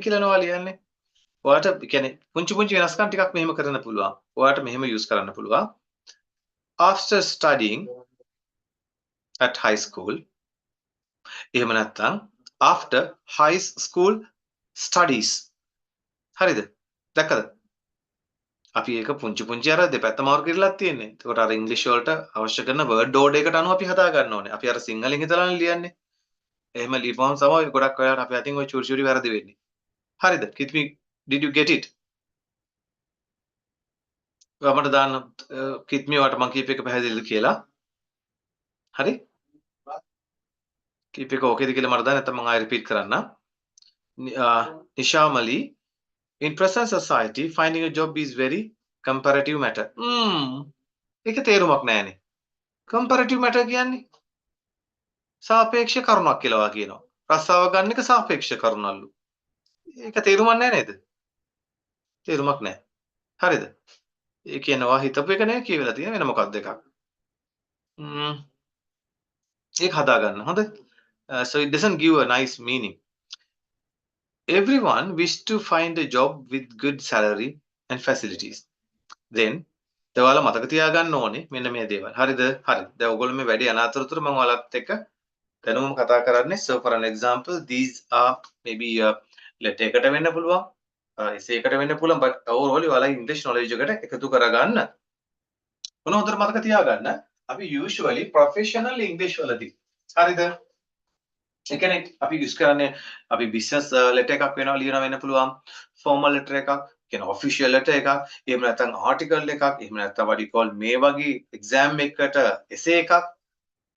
කියලා නෝ ලියන්නේ ඔයාට කියන්නේ පුංචි වෙනස්කම් ටිකක් මෙහෙම කරන්න පුළුවන් ඔයාට මෙහෙම use කරන්න පුළුවන් after studying at high school එහෙම නැත්නම් after high school studies හරිද දැක්කද අපි ඒක පුංචි අර දෙපැත්ත මාරු කරලා තියෙන්නේ ඒකට අර ඉංග්‍රීසි වලට අවශ්‍ය කරන word order එකට අනුව අපි හදා ගන්න ඕනේ අපි අර සිංහලෙන් හිතලානේ ලියන්නේ එහෙම ලියපුවම තමයි ගොඩක් වෙලාවට අපි අතින් ඔය චූරි වැරදි වෙන්නේ. හරිද? කිත්මි did you get it? ඔයාමට දාන්න කිත්මි වට මම කීප එක පැහැදිලිද කියලා. හරි? කීප එක ඕකේද කියලා මට දාන්න නැත්නම් මම ආයෙ රිපීට් කරන්න. Nishamali in present society finding a job is very comparative matter. ඒක තේරුමක් නැහැනේ. comparative matter කියන්නේ සාපේක්ෂ කරුණක් කියලා කියනවා. රස්සාව ගන්න එක සාපේක්ෂ කරුණල්ලු. ඒක තේරුමක් නැහැ නේද? තේරුමක් නැහැ. හරිද? ඒ කියනවා හිතපු එක නේ කියවිලා තියෙන වෙන මොකක්ද එකක්. ඒක හදාගන්න. හොඳයි. So it doesn't give a nice meaning. Everyone wish to find a job with good salary and facilities. Then ඔයාලා මතක තියාගන්න ඕනේ මෙන්න මේ දේවල්. හරිද? හරි. දැන් ඔයගොල්ලෝ මේ වැඩි අනාතරතුර මම ඔයාලත් එක්ක දැනුම කතා කරන්නේ. So for an example, these are maybe letter එකට වෙන්න පුළුවන්. essay එකට වෙන්න පුළුවන්. But overall ඔයාලා English knowledge එකට එකතු කරගන්න. මොන හොඳට මතක තියාගන්න. අපි usually professional English වලදී. හරිද? ඒ කියන්නේ අපි use කරන්නේ අපි business letter එකක් වෙනවා ලියනවා වෙන්න පුළුවන්. formal letter එකක්, කියන official letter එකක්, එහෙම නැත්නම් article එකක්, එහෙම නැත්නම් what you call මේ වගේ exam එකකට essay එකක්.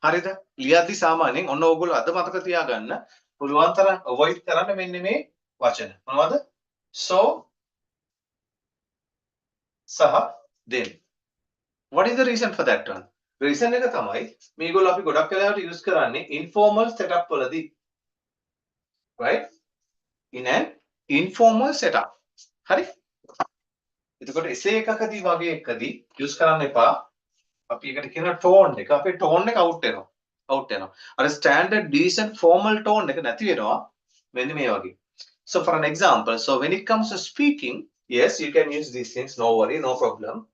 හරිද? ලියද්දි සාමාන්‍යයෙන් ඔන්න ඕගොල්ලෝ අද මතක තියාගන්න පුළුවන් තරම් avoid කරන්න මෙන්න මේ වචන. මොනවද? So සහ then. What is the reason for that one? Reason එක තමයි මේගොල්ලෝ අපි ගොඩක් වෙලාවට use කරන්නේ informal setup වලදී. Right? In an informal setup. හරි? එතකොට essay එකකදී වගේ එකදී use කරන්න එපා. අපි එකට කියන tone එක. අපේ tone එක out වෙනවා. out වෙනවා. අර standard decent formal tone එක නැති වෙනවා. මෙන්න මේ වගේ. So for an example, so when it comes to speaking, yes, you can use these things, no worry, no problem.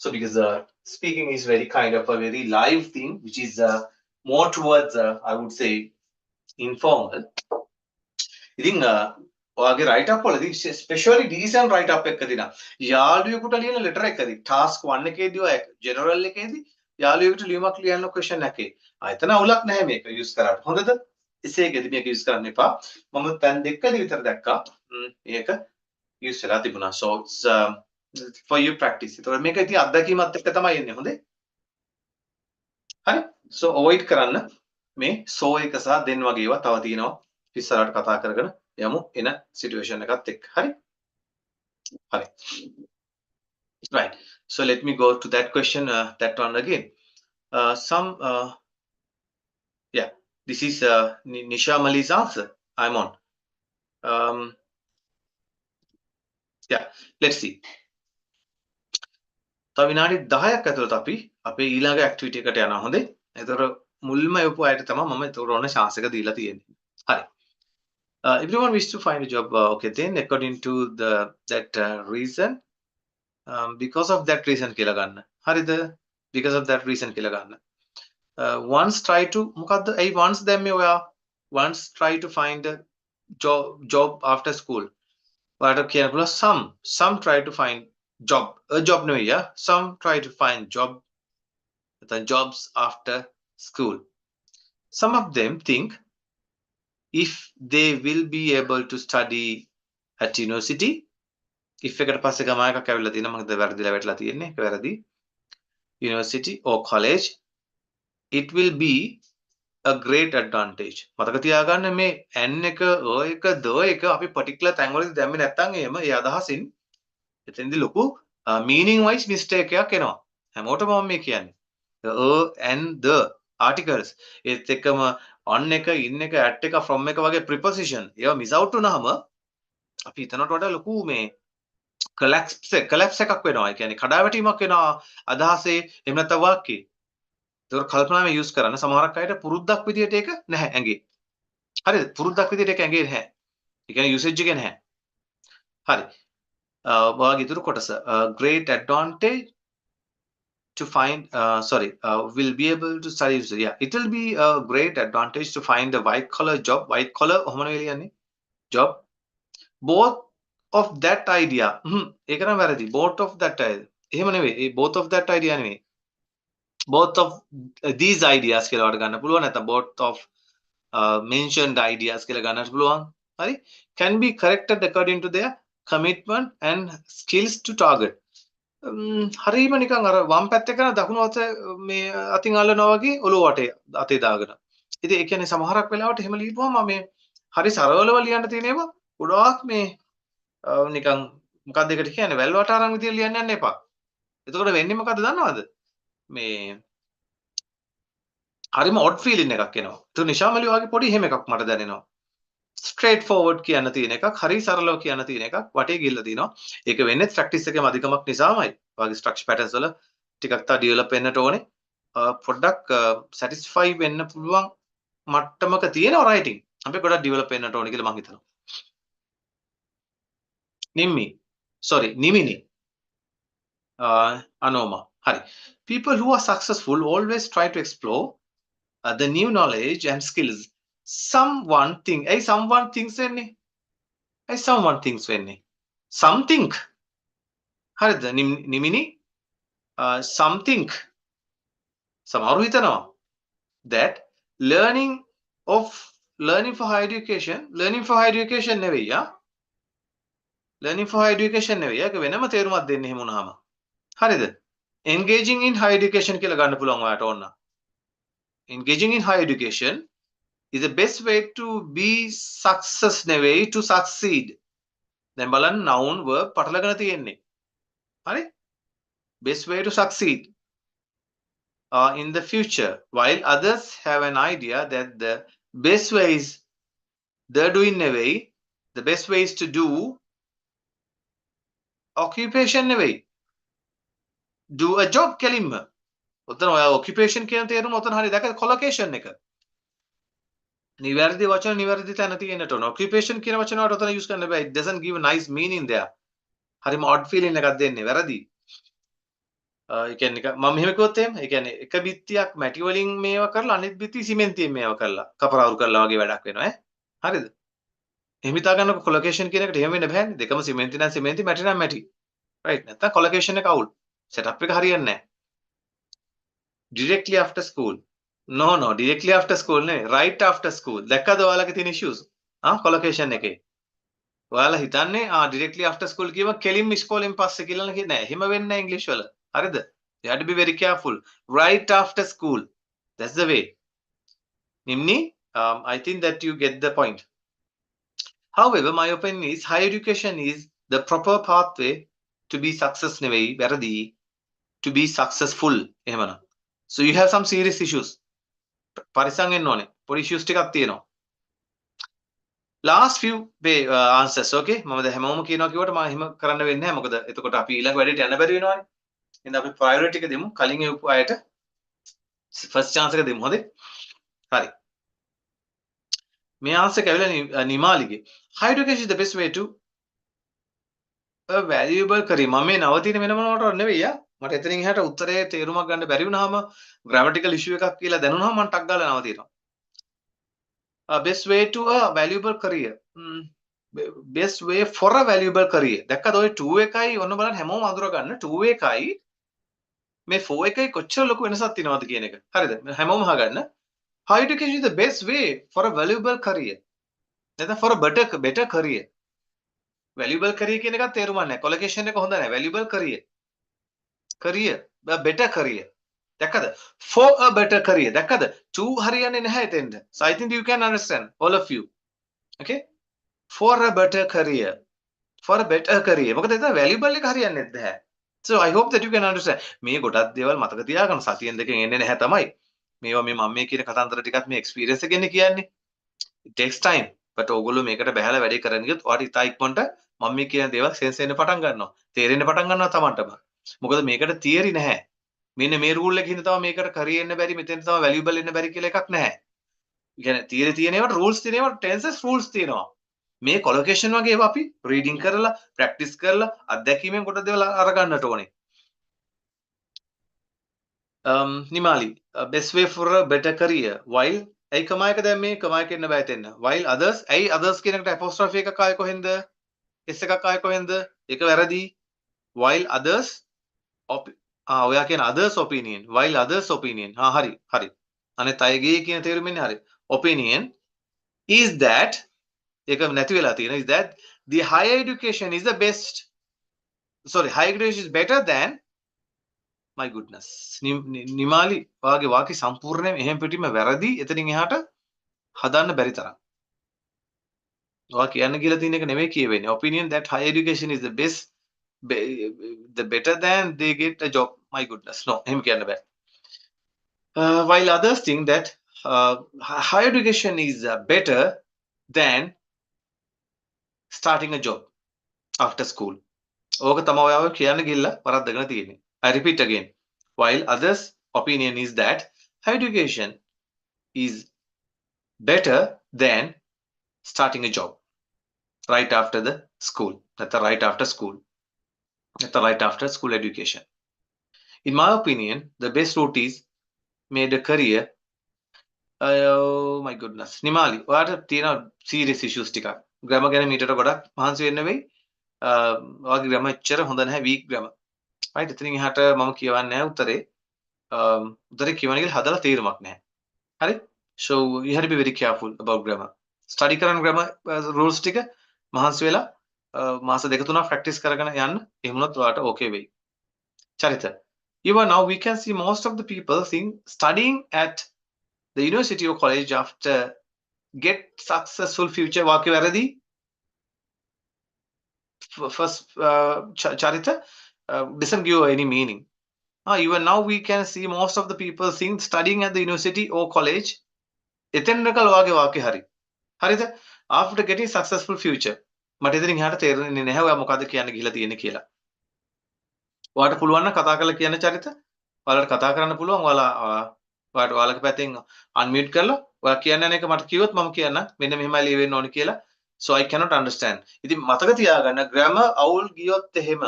So because speaking is very kind of a very live thing, which is more towards, I would say, informal. ඉතින් ඔයාගේ write up වලදී especially decent write up එකකදී නම් යාළුවෙකුට ලියන letter එකදී task 1 එකේදී ඔය general එකේදී යාළුවෙකුට ලියුමක් ලියන්න question එකේ ආයතන අවුලක් නැහැ මේක use කරාට හොඳද essay එකේදී මේක use කරන්න එපා මම තැන් දෙකකදී විතර දැක්කා මේක use වෙලා තිබුණා so it's for you practice ඒතකොට මේක ඉතින් අත්දැකීමත් එක්ක තමයි එන්නේ හොඳේ හරි so avoid කරන්න මේ so එක සහ then වගේ ඒවා තව තියෙනවා ඉස්සරහට කතා කරගෙන යමු එන සිටුේෂන් එකත් එක්ක හරි හරි right so let me go to that question that one again some yeah this is Nisha Mali's answer I'm on yeah let's see තව විනාඩි 10ක් ඇතුළත අපි අපේ ඊළඟ ඇක්ටිවිටි එකට යනවා හොඳේ ඒතර මුල්ම යපු අයට තමයි මම ඒතර ඕන chance එක දීලා තියෙන්නේ හරි everyone wish to find a job okay then according to that reason because of that reason කියලා ගන්න හරිද because of that reason කියලා ගන්න once try to මොකද්ද ඒ once දැම්මේ ඔයා once try to find a job after school ඔයාලට කියන්න පුළුවන් some try to find a job නෙවෙයි some try to find jobs after school some of them think if they will be able to study at university if එකට පස්සේ ගම එකක් ඇවිල්ලා තියෙනවා මම වැරදිලා වැටලා තියෙන්නේ ඒක වැරදි university or college it will be a great advantage මතක තියාගන්න මේ n එක o එක the එක අපි particular තැන් වලදී දැම්මේ නැත්නම් එහෙම ඒ අදහසින් එතෙන්දී ලොකු meaning wise mistake එකක් එනවා හැමෝටම මම මේ කියන්නේ the and the articles ඒත් එක්කම on එක in එක at එක from එක වගේ preposition ඒවා miss out වුනහම අපි හිතනට වඩා ලොකු මේ collapse එකක් වෙනවා. ඒ කියන්නේ කඩාවැටීමක් වෙනවා අදහසේ එහෙම නැත්නම් වාක්‍යයේ. ඒක කල්පනාවෙන් use කරන්න සමහරක් අයට පුරුද්දක් විදියට ඒක නැහැ ඇඟේ. හරිද? පුරුද්දක් විදියට ඒක ඇඟේ නැහැ. ඒ කියන්නේ usage එකේ නැහැ. හරි. ඔයාගේ ඉතුරු කොටස great advantage to find will be able to study yeah it will be a great advantage to find a white collar job ඔහොම නෙවෙයි ලියන්නේ job both of that idea ඒක නම් වැරදි both of that idea එහෙම නෙවෙයි both of that idea නෙවෙයි both of these ideas කියලා වට ගන්න පුළුවන් නැත්නම් both of mentioned ideas කියලා ගන්නත් පුළුවන් හරි can be corrected according to their commitment and skills to target හරිම නිකන් අර වම් පැත්තේ කරන දකුණු අත මේ අතින් අල්ලනවා වගේ ඔලුව වටේ අතේ දාගෙන ඉතින් ඒ කියන්නේ සමහරක් වෙලාවට එහෙම ලියපුවම මේ හරි සරලව ලියන්න තියෙන ඒවා ගොඩාක් මේ නිකන් මොකක්ද ඒකට කියන්නේ වැල් වටාරම් විදියට ලියන්න යන්න එපා. එතකොට වෙන්නේ මොකද්ද දන්නවද? මේ හරිම odd feeling එකක් එනවා. ඒක නිශාමලි වගේ පොඩි එහෙම එකක් මට දැනෙනවා. ස්ට්‍රේට් ෆෝවර්ඩ් කියන්න තියෙන එකක්, හරි සරලව කියන්න තියෙන එකක් වටේ ගිහිල්ලා තිනවා. ඒක වෙන්නේ ප්‍රැක්ටිස් එකේම අධිකමක් නිසාමයි. ඔයාගේ ස්ට්‍රක්චර් පැටර්න්ස් වල ටිකක් තව ඩෙවලොප් වෙන්නට ඕනේ. පොඩ්ඩක් සැටිස්ෆයි වෙන්න පුළුවන් මට්ටමක තියෙනවා රයිටින්. අපි ගොඩක් ඩෙවලොප් වෙන්නට ඕනේ කියලා මම හිතනවා. නිමිනි. Anoma. Hari. People who are successful always try to explore the new knowledge and skills. Someone thinks වෙන්නේ. someone thinks වෙන්නේ. Something. හරිද? නිමිනි. Something. සමහරව හිතනවා that learning for higher education නෙවෙයි යා. learning for higher education නෙවෙයි. ඒක වෙනම තේරුමක් දෙන්න එහෙම වුණාම. හරිද? engaging in higher education කියලා ගන්න පුළුවන් ඔයාට ඕන. engaging in higher education is the best way to be success නෙවෙයි to succeed. දැන් බලන්න noun verb පටලගෙන තියෙන්නේ. හරි? best way to succeed in the future, while others have an idea that the best ways they're doing නෙවෙයි, the best ways to do occupation නෙවෙයි, do a job කෙලින්ම. ඔතන ඔයා occupation කියන තේරුම ඔතන හරි දැක collocation එක. නිවැරදි වචන නිවැරදි තැන තියෙන්නට ඕන. occupation කියන වචන වලට ඔතන use කරන්න බෑ. It doesn't give a nice meaning there. හරිම odd feeling එකක් දෙන්නේ. වැරදි. ඒ කියන්නේ මම මෙහෙම කිව්වොත් එහෙම ඒ කියන්නේ එක බිත්තියක් මැටි වලින් මේවා කරලා අනිත් බිත්තිය සිමෙන්තියෙන් මේවා කරලා කපරාරු කරලා වගේ වැඩක් වෙනවා ඈ. හරිද? එහෙම හිතා ගන්නකො කොලොකේෂන් කියන එකට එහෙම වෙන්න බෑනේ. දෙකම සිමෙන්ති නම් සිමෙන්ති මැටි නම් මැටි. රයිට් නැත්තම් කොලොකේෂන් එක අවුල්. සෙටප් එක හරියන්නේ නැහැ. directly after school. No, directly after school නේ. right after school. දැක්කද ඔයාලගේ තියෙන issues? කොලොකේෂන් එකේ. ඔයාලා හිතන්නේ directly after school කියව කෙලින්ම ඉස්කෝලෙන් පස්සේ කියලා නේද? නෑ. එහෙම වෙන්නේ නැහැ ඉංග්‍රීසි වල. හරිද? You have to be very careful. Right after school. That's the way. Nimni, I think that you get the point. However, my opinion is higher education is the proper pathway to be success නෙවෙයි වැරදි to be successful එහෙමනම්. So you have some serious issues. පරිස්සම් වෙන්න ඕනේ. පොඩි issues ටිකක් තියෙනවා. Last few answers, okay? මම දැන් හැමෝම කියනවා කිව්වට මම එහෙම කරන්න වෙන්නේ නැහැ. මොකද එතකොට අපි ඊළඟ වැඩේට යන්න බැරි වෙනවානේ. එහෙනම් අපි priority එක දෙමු. කලින් එවපු අයට first chance එක දෙමු. හොඳේ? හරි. මේ answer එක ඇවිල්ලා නිමාලිගේ. Higher education is the best way to a valuable career. මම මේ නවතින වෙන මොනවටවත් නෙවෙයි යා. මට එතනින් එහාට උත්තරේ තේරුමක් ගන්න බැරි වුණාම grammatical issue එකක් කියලා දැනුණාම මම ටක් ගාලා නවතිනවා. Best way to a valuable career. Best way for a valuable career. දැක්කද ඔය 2 එකයි ඔන්න බලන්න හැමෝම අඳුර ගන්න 2 එකයි මේ 4 එකයි කොච්චර ලොකු වෙනසක් තියෙනවද කියන එක. හරිද? හැමෝම අහගන්න. Higher education is the best way for a valuable career. නැත්නම් for a better career. valuable career කියන එකත් තේරුම් ගන්න. collocation එක හොඳ නැහැ. valuable career. career, a better career. දැක්කද? For a better career. දැක්කද? 2 හරියන්නේ නැහැ එතෙන්ද. So I think you can understand all of you. Okay? For a better career. For a better career. මොකද එතන valuable එක හරියන්නේ නැහැ. So I hope that you can understand. මේ ගොඩක් දේවල් මතක තියාගන්න සතියෙන් දෙකෙන් එන්නේ නැහැ තමයි. මේවා මේ මම මේ කියන කතන්දර ටිකත් මේ එක්ස්පීරියන්ස් එකෙන් කියන්නේ. It takes time. But ඕගොල්ලෝ මේකට බහැලා වැඩේ කරන්න ගියොත් ඔයාට ඉතා ඉක්මනට මම මේ කියන දේවල් සෙන්ස් වෙන්න පටන් ගන්නවා. තේරෙන්න පටන් ගන්නවා Tamanටම. මොකද මේකට තියරි නැහැ. මෙන්න මේ රූල් එකකින් තමයි මේකට කරිය එන්න බැරි මෙතෙන් තමයි වැලියබල් එන්න බැරි කියලා එකක් නැහැ. ඒ කියන්නේ තියරි තියෙන ඒවාට රූල්ස් තියෙන ඒවාට ටෙන්සස් රූල්ස් තියෙනවා. මේ කොලොකේෂන් වගේ ඒවා අපි රීඩින් කරලා ප්‍රැක්ටිස් කරලා අත්දැකීමෙන් කොට දේවල් අරගන්නට ඕනේ. Nimali, best way for a better career. While ඇයි කමා එක දැන් මේ කමා එක එන්න බෑ තෙන්න. While others ඇයි others කියන එකට apostrophe එකක් ආයේ කොහෙන්ද? S එකක් ආයේ කොහෙන්ද? ඒක වැරදි. While others ඔයා කියන others opinion. While others opinion. හරි. අනිත් අයගේ කියන තේරුමින් හරි. Opinion is that ඒක නැති වෙලා තියෙන is that the higher education is the best. Sorry, higher education is better than my goodness. Nimali ඔයාගේ වාක්‍ය සම්පූර්ණයෙන් එහෙම පිටින්ම වැරදි. එතනින් එහාට හදන්න බැරි තරම්. ඔයා කියන්න කියලා තියෙන එක නෙමෙයි කියවෙන්නේ. Opinion that higher education is the best, the better than they get a job. My goodness. No, එහෙම කියන්න බෑ. While others think that higher education is better than starting a job after school. ඕක තමයි ඔයාව කියන්න ගිල්ල වරද්දගෙන තියෙන්නේ. I repeat again. While others' opinion is that higher education is better than starting a job right after the school. That's the right after school. That's the right after school education. In my opinion, the best route is made a career. Oh my goodness. Nimali ඔයාට තියෙන serious issues ටිකක්. grammar ගැන මීටර ගොඩක් මහන්සි වෙන්න වෙයි. ඔයාගේ grammar එච්චර හොඳ නැහැ, weak grammar. right? ඉතින් එහාට මම කියවන්නේ නැහැ උත්තරේ. උත්තරේ කියවන එක හදලා තේරුමක් නැහැ. හරි? So you have to be very careful about grammar. study කරන grammar rules ටික මහන්සි වෙලා මාස දෙක තුනක් practice කරගෙන යන්න. එහෙම වුණොත් ඔයාට okay වෙයි. චරිත. Even now we can see most of the people think studying at the university or college after get successful future වාක්‍ය වැරදි. First Charita doesn't give any meaning. Even now we can see most of the people think studying at the university or college එතෙන්කල් වාගේ වාක්‍ය හරි. හරිද? After getting successful future. මට ඉතින් එහාට තේරෙන්නේ නැහැ ඔයා මොකද්ද කියන්න ගිහලා තියෙන්නේ කියලා. ඔයාට පුළුවන් නම් කතා කරලා කියන්න චරිත. ඔයාලට කතා කරන්න පුළුවන්. ඔයාලගේ පැත්තෙන් unmute කරලා ඔයා කියන්න යන එක මට කිව්වොත් මම කියන්න මෙන්න මෙහෙමයි ලියවෙන්න ඕනේ කියලා. So I cannot understand. ඉතින් මතක තියාගන්න grammar අවුල් ගියොත් එහෙම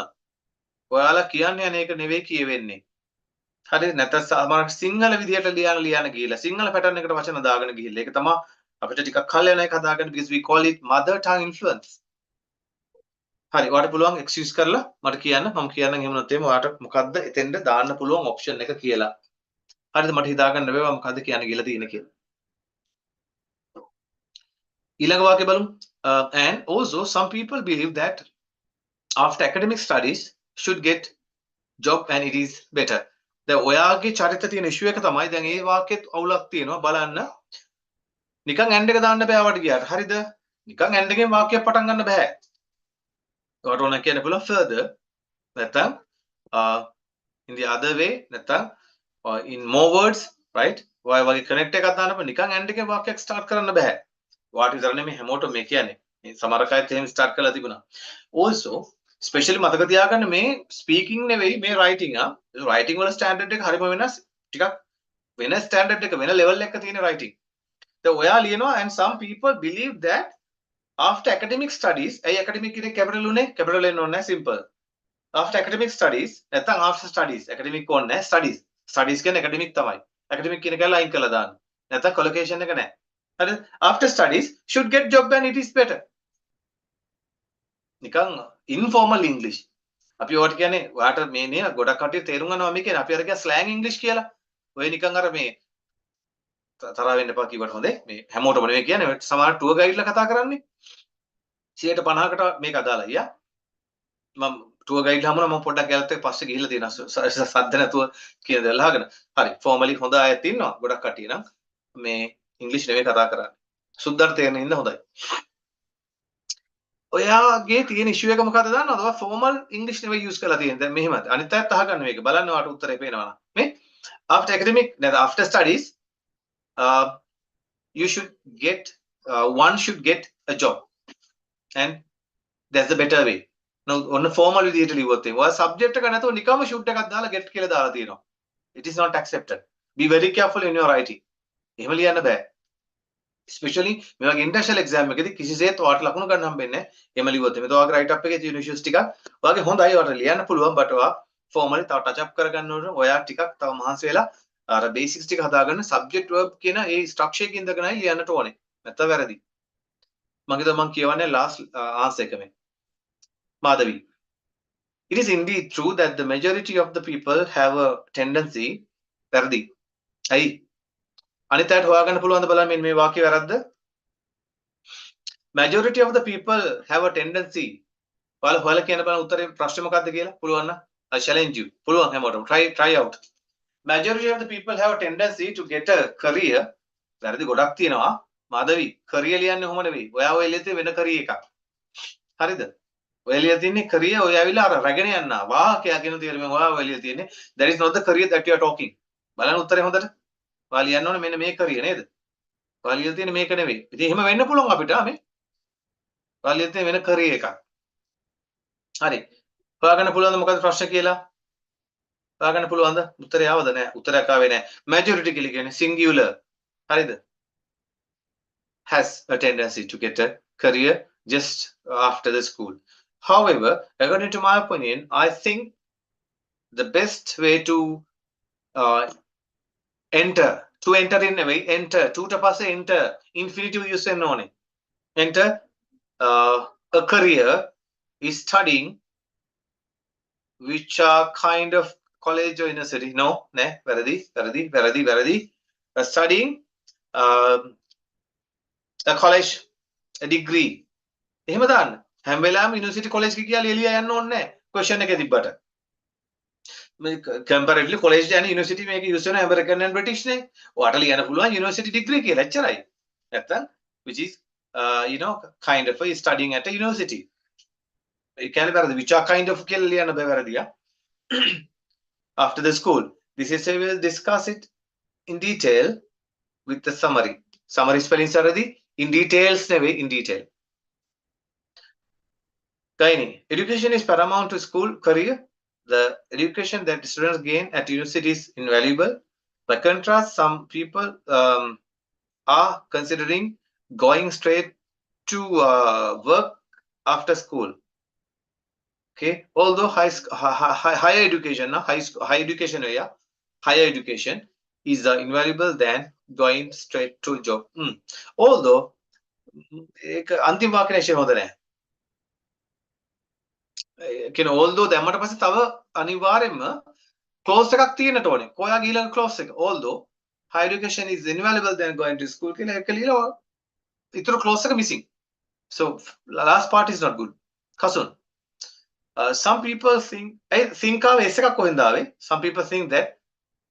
ඔයාලා කියන්න යන එක නෙවෙයි කියවෙන්නේ. හරි නැත්නම් සමහරවිට සිංහල විදියට ලියන ගිහිල්ලා සිංහල පැටර්න් එකට වචන දාගෙන ගිහිල්ලා ඒක තමයි අපිට ටිකක් කල් යන එක හදාගන්න because we call it mother tongue influence. හරි ඔයාලට පුළුවන් excuse කරලා මට කියන්න මම කියන්නම් එහෙම නැත්නම් ඔයාලට මොකද්ද එතෙන්ද දාන්න පුළුවන් option එක කියලා. හරිද මට හිතාගන්න බැහැ මොකද්ද කියන්න ගිහලා තියෙන්නේ කියලා. ඊළඟ වාක්‍ය බලමු. And also some people believe that after academic studies should get job and it is better. දැන් ඔයාගේ චරිත තියෙන issue එක තමයි දැන් මේ වාක්‍යෙත් අවුලක් තියෙනවා බලන්න. නිකන් end එක දාන්න බෑ වට ගියාට. හරිද? නිකන් end එකෙන් වාක්‍යයක් පටන් ගන්න බෑ. ඔයාට ඕන කියන්න පුළුවන් further නැත්නම් in the other way නැත්නම් in more words right? ඔය වගේ connect එකක් දාන්න බෑ නිකන් end එකෙන් වාක්‍යයක් start කරන්න බෑ. ඔයාට විතර නෙමෙයි හැමෝටම මේ කියන්නේ. මේ සමහර කයත් එහෙම start කරලා තිබුණා. Also especially මතක තියාගන්න මේ speaking නෙවෙයි මේ writing writing වල standard එක හරිම වෙනස් ටිකක් වෙන standard එක වෙන level එකක තියෙන writing. දැන් ඔයා ලියනවා and some people believe that after academic studies academic කියන capital උනේ capital එන්න ඕනේ simple. After academic studies නැත්නම් after studies academic ඕනේ studies කියන්නේ academic තමයි. academic කියන එක line කරලා දාන්න. නැත්නම් collocation එක නැහැ. හරිද? After studies should get job and it is better. නිකන් informal English. අපි ඔයාට කියන්නේ ඔයාට මේ නේ ගොඩක් කටිය තේරුම් ගන්නවා මේ කියන්නේ අපි අර කියන slang English කියලා. ඔය නිකන් අර මේ තරහ වෙන්න එපා කිව්වට හොඳේ. මේ හැමෝටම නෙමෙයි කියන්නේ සමහර tour guide ලා කතා කරන්නේ. 150කට මේක අදාළයි යා. මම tour guide ලා හමුනා මම පොඩ්ඩක් ගැලත් එක පස්සේ ගිහිල්ලා තියෙනවා. සද්ද නැතුව කියන දේ අහගෙන. හරි formally හොඳ අයත් ඉන්නවා. ගොඩක් කටිය නම් මේ English නෙමෙයි කතා කරන්නේ. සුද්දාට තේරෙන්න ඉන්න හොඳයි. ඔයාගේ තියෙන issue එක මොකක්ද දන්නවද? ඔයා formal English නෙවෙයි use කරලා තියෙන්නේ. දැන් මෙහෙමද? අනිත් අයත් අහගන්න මේක. බලන්න ඔයාට උත්තරේ පේනවා නම්. මේ after academic after studies you should get one should get a job and that's the better way. now on a formal විදියට ලියුවොත් ඔයා subject එක නැතුව නිකම්ම should එකක් දාලා get කියලා දාලා තියෙනවා. It is not accepted. Be very careful in your writing. එහෙම ලියන්න බෑ. especially මේ වගේ international exam එකේදී කිසිසේත් ඔයාලට ලකුණු ගන්න හම්බෙන්නේ නැහැ. එහෙම ලියුවොත් මේ ඔයාගේ write up එකේ තියෙන issues ටිකක් ඔයාගේ හොඳයි ඔයාලට ලියන්න පුළුවන් but ඔයා formally තව touch up කරගන්න ඕනේ. ඔයා ටිකක් තව මහන්සි වෙලා අර basics ටික හදාගන්න subject verb කියන ඒ structure එකකින් ඉඳගෙනයි ලියන්නට ඕනේ. නැත්නම් වැරදි. මම කියවන්නේ last answer එක මේ. මාධවි. It is indeed true that the majority of the people have a tendency වැරදි. ඇයි? අනිත් අයට හොයාගන්න පුළුවන්ද බලන්න මේ වාක්‍ය වැරද්ද? Majority of the people have a tendency. ඔයාලා හොයලා කියන්න බලන්න උත්තරේ ප්‍රශ්නේ මොකක්ද කියලා පුළුවන් නම් I challenge you. පුළුවන් හැමෝටම try out. Majority of the people have a tendency to get a career. වැරදි ගොඩක් තියෙනවා. මාධවි career ලියන්නේ කොහොම නෙවෙයි. ඔයා ඔය එළියේ වෙන career එකක්. හරිද? ඔය එළියේ තියෙන්නේ career ඔය ඇවිල්ලා අර රැගෙන යනවා. වාක්‍යය කියන තේරුමෙන් ඔයා ඔය එළියේ තියෙන්නේ that is not the career that you are talking. බලන්න උත්තරේ හොඳට. ඔයා ලියන්න ඕනේ මෙන්න මේ කරිය නේද? ඔයා ලියලා තියෙන්නේ මේක නෙවෙයි. ඉතින් එහෙම වෙන්න පුළුවන් අපිට මේ. ඔයා ලියලා තියෙන වෙන කරිය එකක්. හරි. හොයාගන්න පුළුවන්ද මොකද ප්‍රශ්න කියලා? හොයාගන්න පුළුවන්ද? උත්තරය ආවද නැහැ? උත්තරයක් ආවේ නැහැ. majority කියලා කියන්නේ singular. හරිද? has a tendency to get a career just after the school. However, according to my opinion, I think the best way to enter in a way enter to pass enter infinitive use වෙන්න ඕනේ. Enter a career is studying which are kind of college or university. No, ne, වැරදි. Studying a college, a degree. එහෙම දාන්න. හැම වෙලාවෙම university college කියලා එළිය යන්න ඕනේ නැහැ. ක්වෙස්චන් එකේ තිබ්බට. මේ කම්පැරටිව්ලි කොලෙජ් යන යුනිවර්සිටි මේක යූස් වෙන ඇමරිකන් and බ්‍රිටිෂ් නේ. ඔයාට ලියන්න පුළුවන් යුනිවර්සිටි ඩිග්‍රී කියලා එච්චරයි. නැත්තම් which is kind of studying at a university. ඒ කියන්නේ වැරදි. which are kind of කියලා ලියන්න බෑ වැරදියා. After the school. This is we will discuss it in detail with the summary. Summary spelling saradi in details නෙවෙයි in detail. Tiny. Education is paramount to school career. The education that students gain at university is invaluable. By contrast, some people are considering going straight to work after school. Okay, although higher education, higher education is invaluable than going straight to job. Although, अंतिम वाक्य नहीं होता है. although දැම්මට පස්සේ තව අනිවාර්යයෙන්ම close එකක් තියෙන්නට ඕනේ. කොහොයා ඊළඟ close එක. Although higher education is invaluable than going to school කියලා එක ලියලා ඊතර close එක missing. So last part is not good. Kasun. Some people think ආවේ S එකක් කොහෙන්ද ආවේ? Some people think that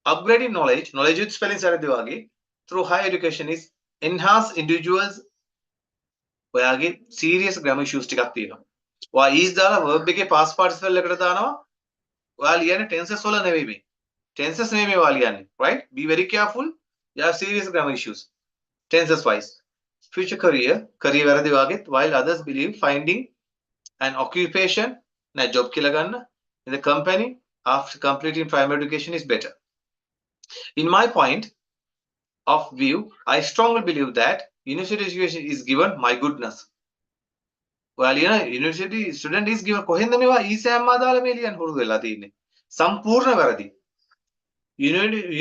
upgrading knowledge with spelling සරදී වගේ through higher education is enhance individuals ඔයාගේ serious grammar issues ටිකක් තියෙනවා. ඔයා is දාලා verb එකේ past participle එකට දානවා. ඔයා ලියන්නේ tenses වල නෙවෙයි මේ. Tenses නෙවෙයි මේ ඔයා ලියන්නේ. Right? Be very careful. You have serious grammar issues. Tenses wise. Future career වැරදි වගේ while others believe finding an occupation job කියලා ගන්න in the company after completing primary education is better. In my point of view, I strongly believe that university education is given my goodness. Well, university student is given කොහෙන්ද මේවා ESAM ආදාලා මේ ලියන්න පුරුදු වෙලා තියෙන්නේ. සම්පූර්ණ වැරදි.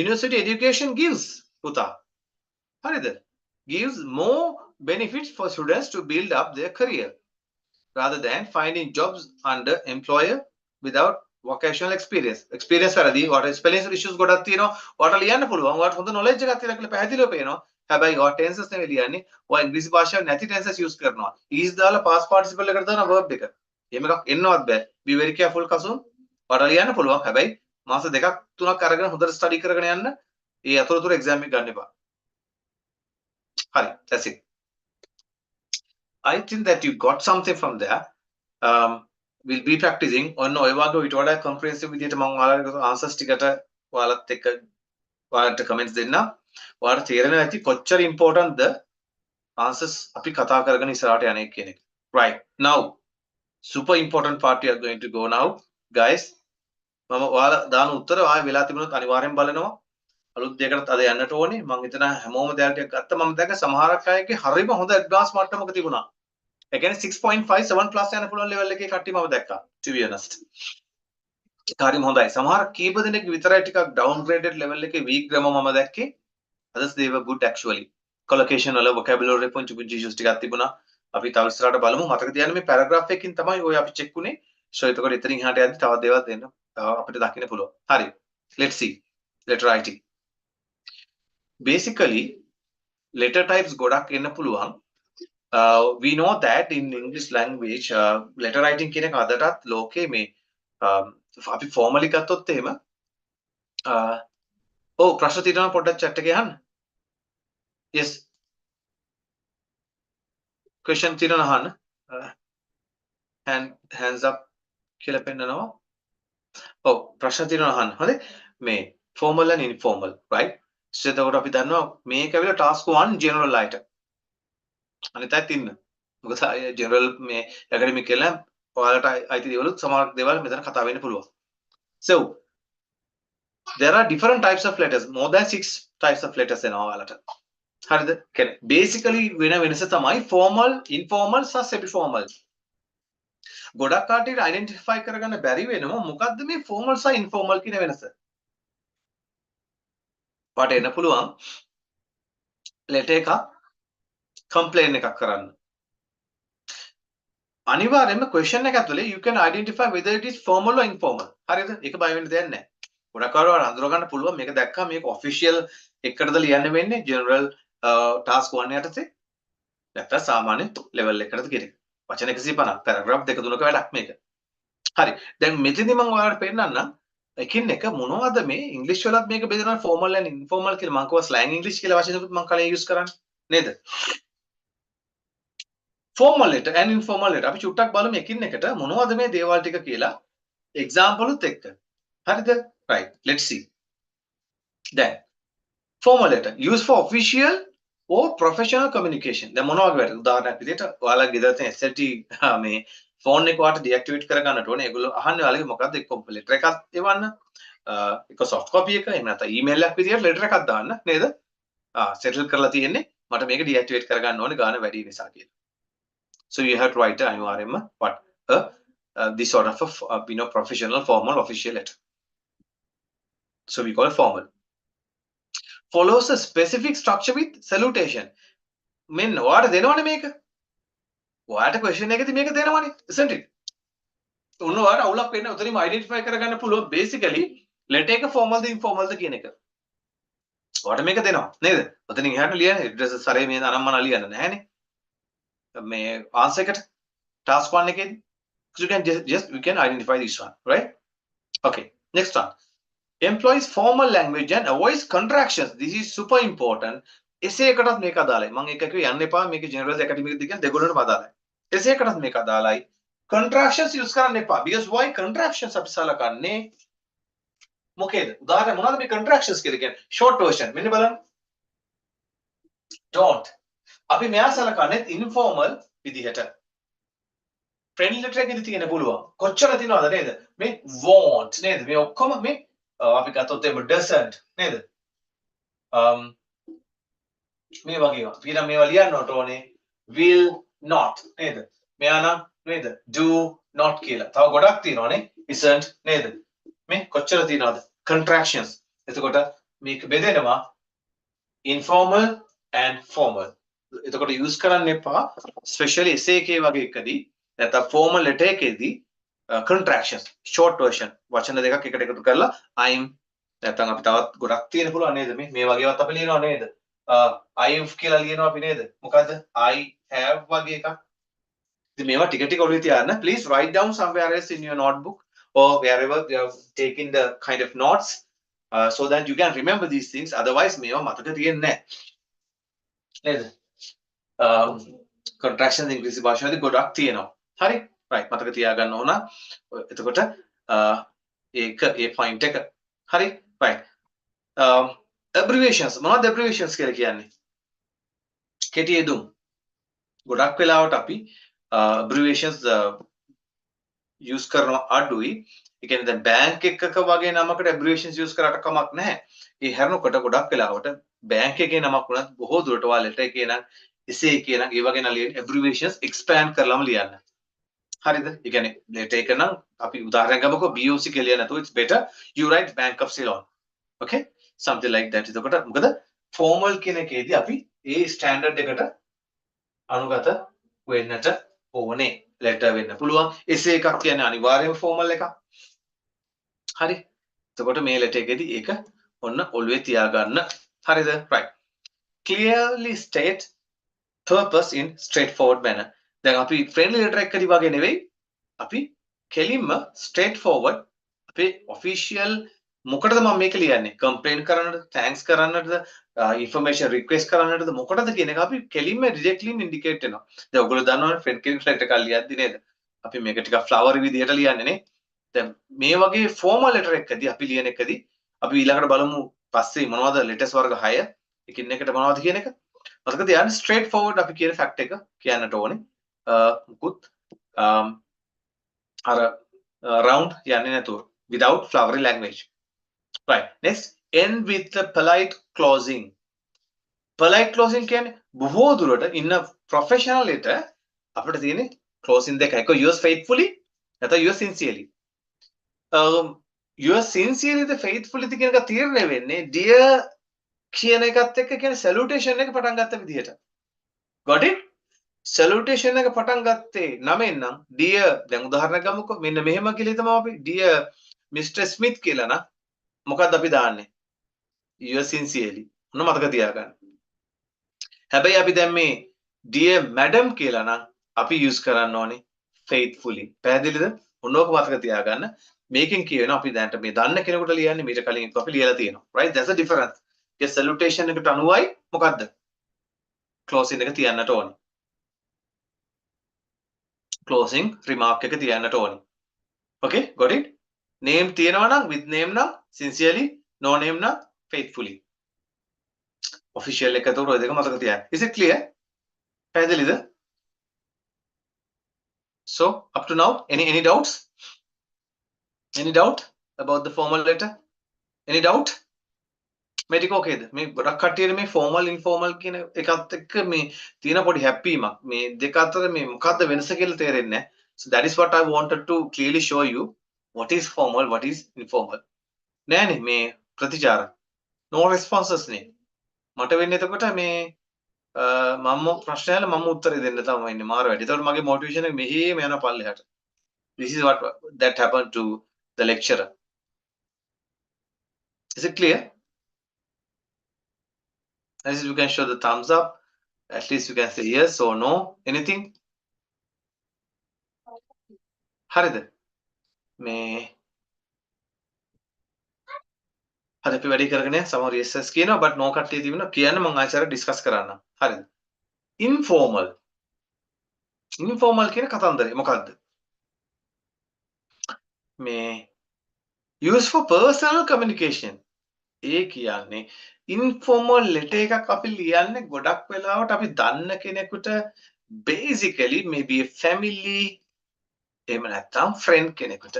University education gives පුතා. හරිද? Gives more benefits for students to build up their career rather than finding jobs under employer without vocational experience. Experience වැරදි. ඔයාට spelling issues ගොඩක් තියෙනවා. ඔයාට ලියන්න පුළුවන්. ඔයාට හොඳ knowledge එකක් තියෙනවා කියලා පැහැදිලිව පේනවා. හැබැයි ඔයා tenses නෙවෙයි ලියන්නේ. ඔයා ඉංග්‍රීසි භාෂාවේ නැති tenses use කරනවා. is දාලා past participle එකට දාන verb එක. එහෙම එකක් එන්නවත් බෑ. Be very careful Kasun. ඔයාට ලියන්න පුළුවන්. හැබැයි මාස දෙකක් තුනක් අරගෙන හොඳට study කරගෙන යන්න. ඒ අතරතුර exam එක ගන්න එපා. හරි. That's it. I think that you got something from there. We'll be practicing on ඔය වගේ ඊට වඩා comprehensive විදිහට මම ඔයාලට answers ටිකට ඔයාලත් එක්ක ඔයාලට comments දෙන්න. ඔයාලට තේරෙනවා ඇති කොච්චර important ද answers අපි කතා කරගෙන ඉස්සරහට යන්නේ කියන එක. Right. Now, super important part we are going to go now, guys. මම ඔයාලා දාන උත්තර ආයෙ වෙලා තිබුණොත් අනිවාර්යෙන් බලනවා. අලුත් දෙයකටත් අද යන්නට ඕනේ. මම හිතන හැමෝම දෙයක් ගත්තා. මම දැක්ක සමහරක් අයගේ හරියම හොඳ ඇඩ්වාන්ස් මට්ටමක තිබුණා. ඒ කියන්නේ 6.5 7 plus යන පුළුවන් level එකේ කට්ටිය මම දැක්කා. To be honest. හරියම හොඳයි. සමහර කීප දෙනෙක් විතරයි ටිකක් downgraded level එකේ weak grammar මම දැක්කේ. Others they were good actually. Collocation වල vocabulary පුංචි issues ටිකක් තිබුණා. අපි තව ඉස්සරහට බලමු. මතක තියාගන්න මේ paragraph එකකින් තමයි ඔය අපි check උනේ. So එතකොට එතනින් එහාට යද්දි තවත් දේවල් දෙන්න අපිට දකින්න පුළුවන්. හරි. Let's see. Letter writing. Basically letter types ගොඩක් එන්න පුළුවන්. We know that in English language letter writing කියන එක අදටත් ලෝකේ මේ අපි formally ගත්තොත් එහෙම ප්‍රශ්න තියෙනවා පොඩ්ඩක් chat එකේ අහන්න. Yes. Question තියෙනවා අහන්න. Hands up කියලා පෙන්නනවා. ප්‍රශ්න තියෙනවා අහන්න. හරි? මේ formal and informal, right? So එතකොට අපි දන්නවා මේක ඇවිල්ලා task 1 general අයට. අනිත් අයත් ඉන්න. මොකද general මේ academic කියලා ඔයාලට අයිති දේවල් සමහර දේවල් මෙතන කතා වෙන්න පුළුවන්. So there are different types of letters, more than 6 types of letters එනවා ඔයාලට. හරිද? කියන්නේ basically වෙනස තමයි formal, informal සහ semi formal. ගොඩක් කට්ටියට identify කරගන්න බැරි වෙනවා මොකද්ද මේ formal සහ informal කියන වෙනස. වට එන්න පුළුවන් letter එකක් complain එකක් කරන්න. අනිවාර්යයෙන්ම question එක ඇතුලේ you can identify whether it is formal or informal. හරිද? ඒක බය වෙන්න දෙයක් නැහැ. ගොඩක් කාරණා අඳුර ගන්න පුළුවන් මේක දැක්කම මේක official එකකටද ලියන්න වෙන්නේ general task 1 යටතේ. නැත්නම් සාමාන්‍ය level එකකටද කියන එක. වචන 150 paragraph දෙක තුනක වැඩක් මේක. හරි. දැන් මෙතනදි මම ඔයාලට පෙන්නන්නම් එකින් එක මොනවද මේ ඉංග්‍රීසි වලත් මේක බෙදනවා formal and informal කියලා මම කියවා slang english කියලා වචනකුත් මම කලින් use කරන්නේ නේද? formal letter and informal letter අපි චුට්ටක් බලමු එකින් එකට මොනවද මේ දේවල් ටික කියලා example උත් එක්ක. හරිද? right. Let's see. දැන් formal letter used for official or professional communication. දැන් මොනවා වගේ වැඩ උදාහරණයක් විදිහට ඔයාලා ගෙදර තියෙන SLT මේ ෆෝන් එක වාට ඩිඇක්ටිවේට් කරගන්නට ඕනේ. ඒගොල්ලෝ අහන්නේ ඔයාලගේ මොකද්ද එක්ක ලෙටර් එකක් එවන්න. එක soft copy එක එහෙම නැත්නම් email එකක් විදිහට ලෙටර් එකක් දාන්න නේද? settle කරලා තියෙන්නේ මට මේක ඩිඇක්ටිවේට් කරගන්න ඕනේ ගාන වැඩි නිසා කියලා. So you have to write අනිවාර්යයෙන්ම what this sort of a professional formal official letter. So we call it formal. Follows a specific structure with salutation. මෙන්න ඔයාලට දෙනවනේ මේක. ඔයාලට question එකේදී මේක දෙනවනේ. Isn't it? උන්න ඔයාලට අවුලක් වෙන්නේ උතනින්ම identify කරගන්න පුළුවන් basically letter එක formal ද informal ද කියන එක. ඔයාලට මේක දෙනවා නේද? උතනින් එහාට ලියන්න address සරේ මේ අනම්මන ලියන්න නැහැනේ. මේ answer එකට task 1 එකේදී. You can you can identify this one, right? Okay, next one. Employs formal language and avoids contractions. This is super important. essay එකටත් මේක අදාළයි. මම එක එක යන්න එපා මේක general academic දෙකෙන් දෙගොල්ලන්ටම අදාළයි. essay එකටත් මේක අදාළයි. contractions use කරන්න එපා. Because why contractions අපි සලකන්නේ මොකේද? උදාහරණ මොනවද මේ contractions කියලා කියන්නේ? short version. මෙන්න බලන්න. don't. අපි මෙයා සලකන්නේ informal විදිහට. friendly letter එකෙදි තියෙන පුළුවන්. කොච්චර තියෙනවද නේද? මේ won't නේද? මේ ඔක්කොම මේ අපි ගත්තොත් එම doesn't නේද? මේ වගේ ඒවා. අපි නම් මේවා ලියන්නට ඕනේ will not නේද? මෙයා නම් නේද? do not කියලා. තව ගොඩක් තියෙනවානේ. isn't නේද? මේ කොච්චර තියෙනවද? contractions. එතකොට මේක බෙදෙනවා informal and formal. එතකොට use කරන්න එපා especially essay එකේ වගේ එකදී නැත්නම් formal letter එකේදී contractions short version වචන දෙකක් එකට එකතු කරලා I'm නැත්නම් අපි තවත් ගොඩක් තියෙන පුළුවන් නේද මේ වගේවත් අපි ලියනවා නේද I've කියලා ලියනවා අපි නේද මොකද්ද I have වගේ එකක් ඉතින් මේවා ටික ටික ඔළුවේ තියාගන්න please write down somewhere else in your notebook or wherever you are taking the kind of notes so that you can remember these things otherwise මේවා මතක තියෙන්නේ නැහැ නේද contractions ඉංග්‍රීසි භාෂාවේ ගොඩක් තියෙනවා හරි right මතක තියාගන්න ඕන එතකොට ඒක ඒ point එක හරි right abbreviations මොනවද abbreviations කියලා කියන්නේ කෙටි යෙදුම් ගොඩක් වෙලාවට අපි abbreviations use කරන අඩුයි ඒ කියන්නේ දැන් bank එකක වගේ නමකට abbreviations use කරාට කමක් නැහැ ඒ හැරෙනකොට ගොඩක් වෙලාවට bank එකේ නමක් වුණත් බොහෝ දුරට ඔයාලා letter එකේ නම් essay එකේ නම් ඒ වගේ නම් ලියන්නේ abbreviations expand කරලාම ලියන්න හරිද? ඒ කියන්නේ letter එක නම් අපි උදාහරණයක් ගමුකෝ BOC කියලා ලියන්න නැතුව it's better you write Bank of Ceylon. Okay? Something like that. එතකොට මොකද formal කියන එකේදී අපි ඒ standard එකට අනුගත වෙන්නට ඕනේ. letter වෙන්න පුළුවන්. essay එකක් කියන්නේ අනිවාර්යයෙන්ම formal එකක්. හරි? එතකොට මේ letter එකේදී ඒක ඔන්න ඔළුවේ තියාගන්න. හරිද? right. Clearly state purpose in straightforward manner. දැන් අපි friendly letter එකකදී වගේ නෙවෙයි අපි කෙලින්ම straight forward අපේ official මොකටද මම මේක ලියන්නේ complain කරන්නද thanks කරන්නද information request කරන්නද මොකටද කියන එක අපි කෙලින්ම directly indicate වෙනවා දැන් ඔයගොල්ලෝ දන්නවනේ friend කෙනෙක් letter එකක් ලියද්දි නේද අපි මේක ටිකක් flower විදිහට ලියන්නේ නේ දැන් මේ වගේ formal letter එකකදී අපි ලියන එකදී අපි ඊළඟට බලමු පස්සේ මොනවද letters වර්ග 6 එකින් එකට මොනවද කියන එක මතක තියාගන්න. straight forward අපි කියන fact එක කියන්නට ඕනේ. මුකුත් අර round යන්නේ නැතුව without flowery language. Right. Next, end with the polite closing. Polite closing කියන්නේ බොහෝ දුරට ඉන්න professional එකට අපිට තියෙන්නේ closing දෙක. එක yours faithfully නැත්නම් yours sincerely. yours sincerely the faithfully කියන එක තීරණය වෙන්නේ dear කියන එකත් එක්ක කියන්නේ salutation එක පටන් ගත්ත විදිහට. got it? salutation එක පටන් ගත්තේ නමෙන් නම් dear දැන් උදාහරණයක් ගමුකෝ. මෙන්න මෙහෙම කියලා හිතමු අපි. dear Mr. Smith කියලා නම් මොකක්ද අපි දාන්නේ? yours sincerely. මොන මතක තියාගන්න. හැබැයි අපි දැන් මේ dear madam කියලා නම් අපි use කරන්න ඕනේ faithfully. පැහැදිලිද? මොනෝක මතක තියාගන්න. මේකෙන් කියවෙනවා අපි දැන්ට මේ දන්න කෙනෙකුට ලියන්නේ මීට කලින් අපි ලියලා තියෙනවා. right? There's a difference. A salutation එකට අනුවයි මොකද්ද? closing එක තියන්නට ඕනේ. closing remark එක තියන්නට ඕනේ. okay? got it? name තියෙනවා නම් with name නම් sincerely, no name නම් faithfully. official එකතොර ඔය දෙක මතක තියාගන්න. is it clear? පැහැදිලිද? so up to now any doubts? any doubt about the formal letter? any doubt? මේ ටික ඕකේද? මේ ගොඩක් කට්ටියට මේ formal informal කියන එකත් එක්ක මේ තියෙන පොඩි හැප්පීමක්. මේ දෙක අතර මේ මොකද්ද වෙනස කියලා තේරෙන්නේ නැහැ. so that is what I wanted to clearly show you. what is formal, what is informal. නෑනේ මේ ප්‍රතිචාර. no responses නේ. මට වෙන්නේ එතකොට මේ මම ප්‍රශ්න අහලා මම උත්තරේ දෙන්න තමයි ඉන්නේ මාර වැඩි. ඒතකොට මගේ motivation එක මෙහෙම යන පල්ලෙහාට. this is what that happened to the lecturer. is it clear? At least you can show the thumbs up. At least you can say yes or no. Anything? හරිද? මේ හරි අපි වැඩි කරගෙන සමහර yes කියනවා but no කට්ටිය තිබුණා කියන්න මම ආයෙත් ඩිස්කස් කරන්නම්. හරිද? informal. informal කියන කතන්දරේ මොකද්ද? මේ use for personal communication. ඒ කියන්නේ informal letter එකක් අපි ලියන්නේ ගොඩක් වෙලාවට අපි දන්න කෙනෙකුට basically maybe a family එහෙම නැත්නම් friend කෙනෙකුට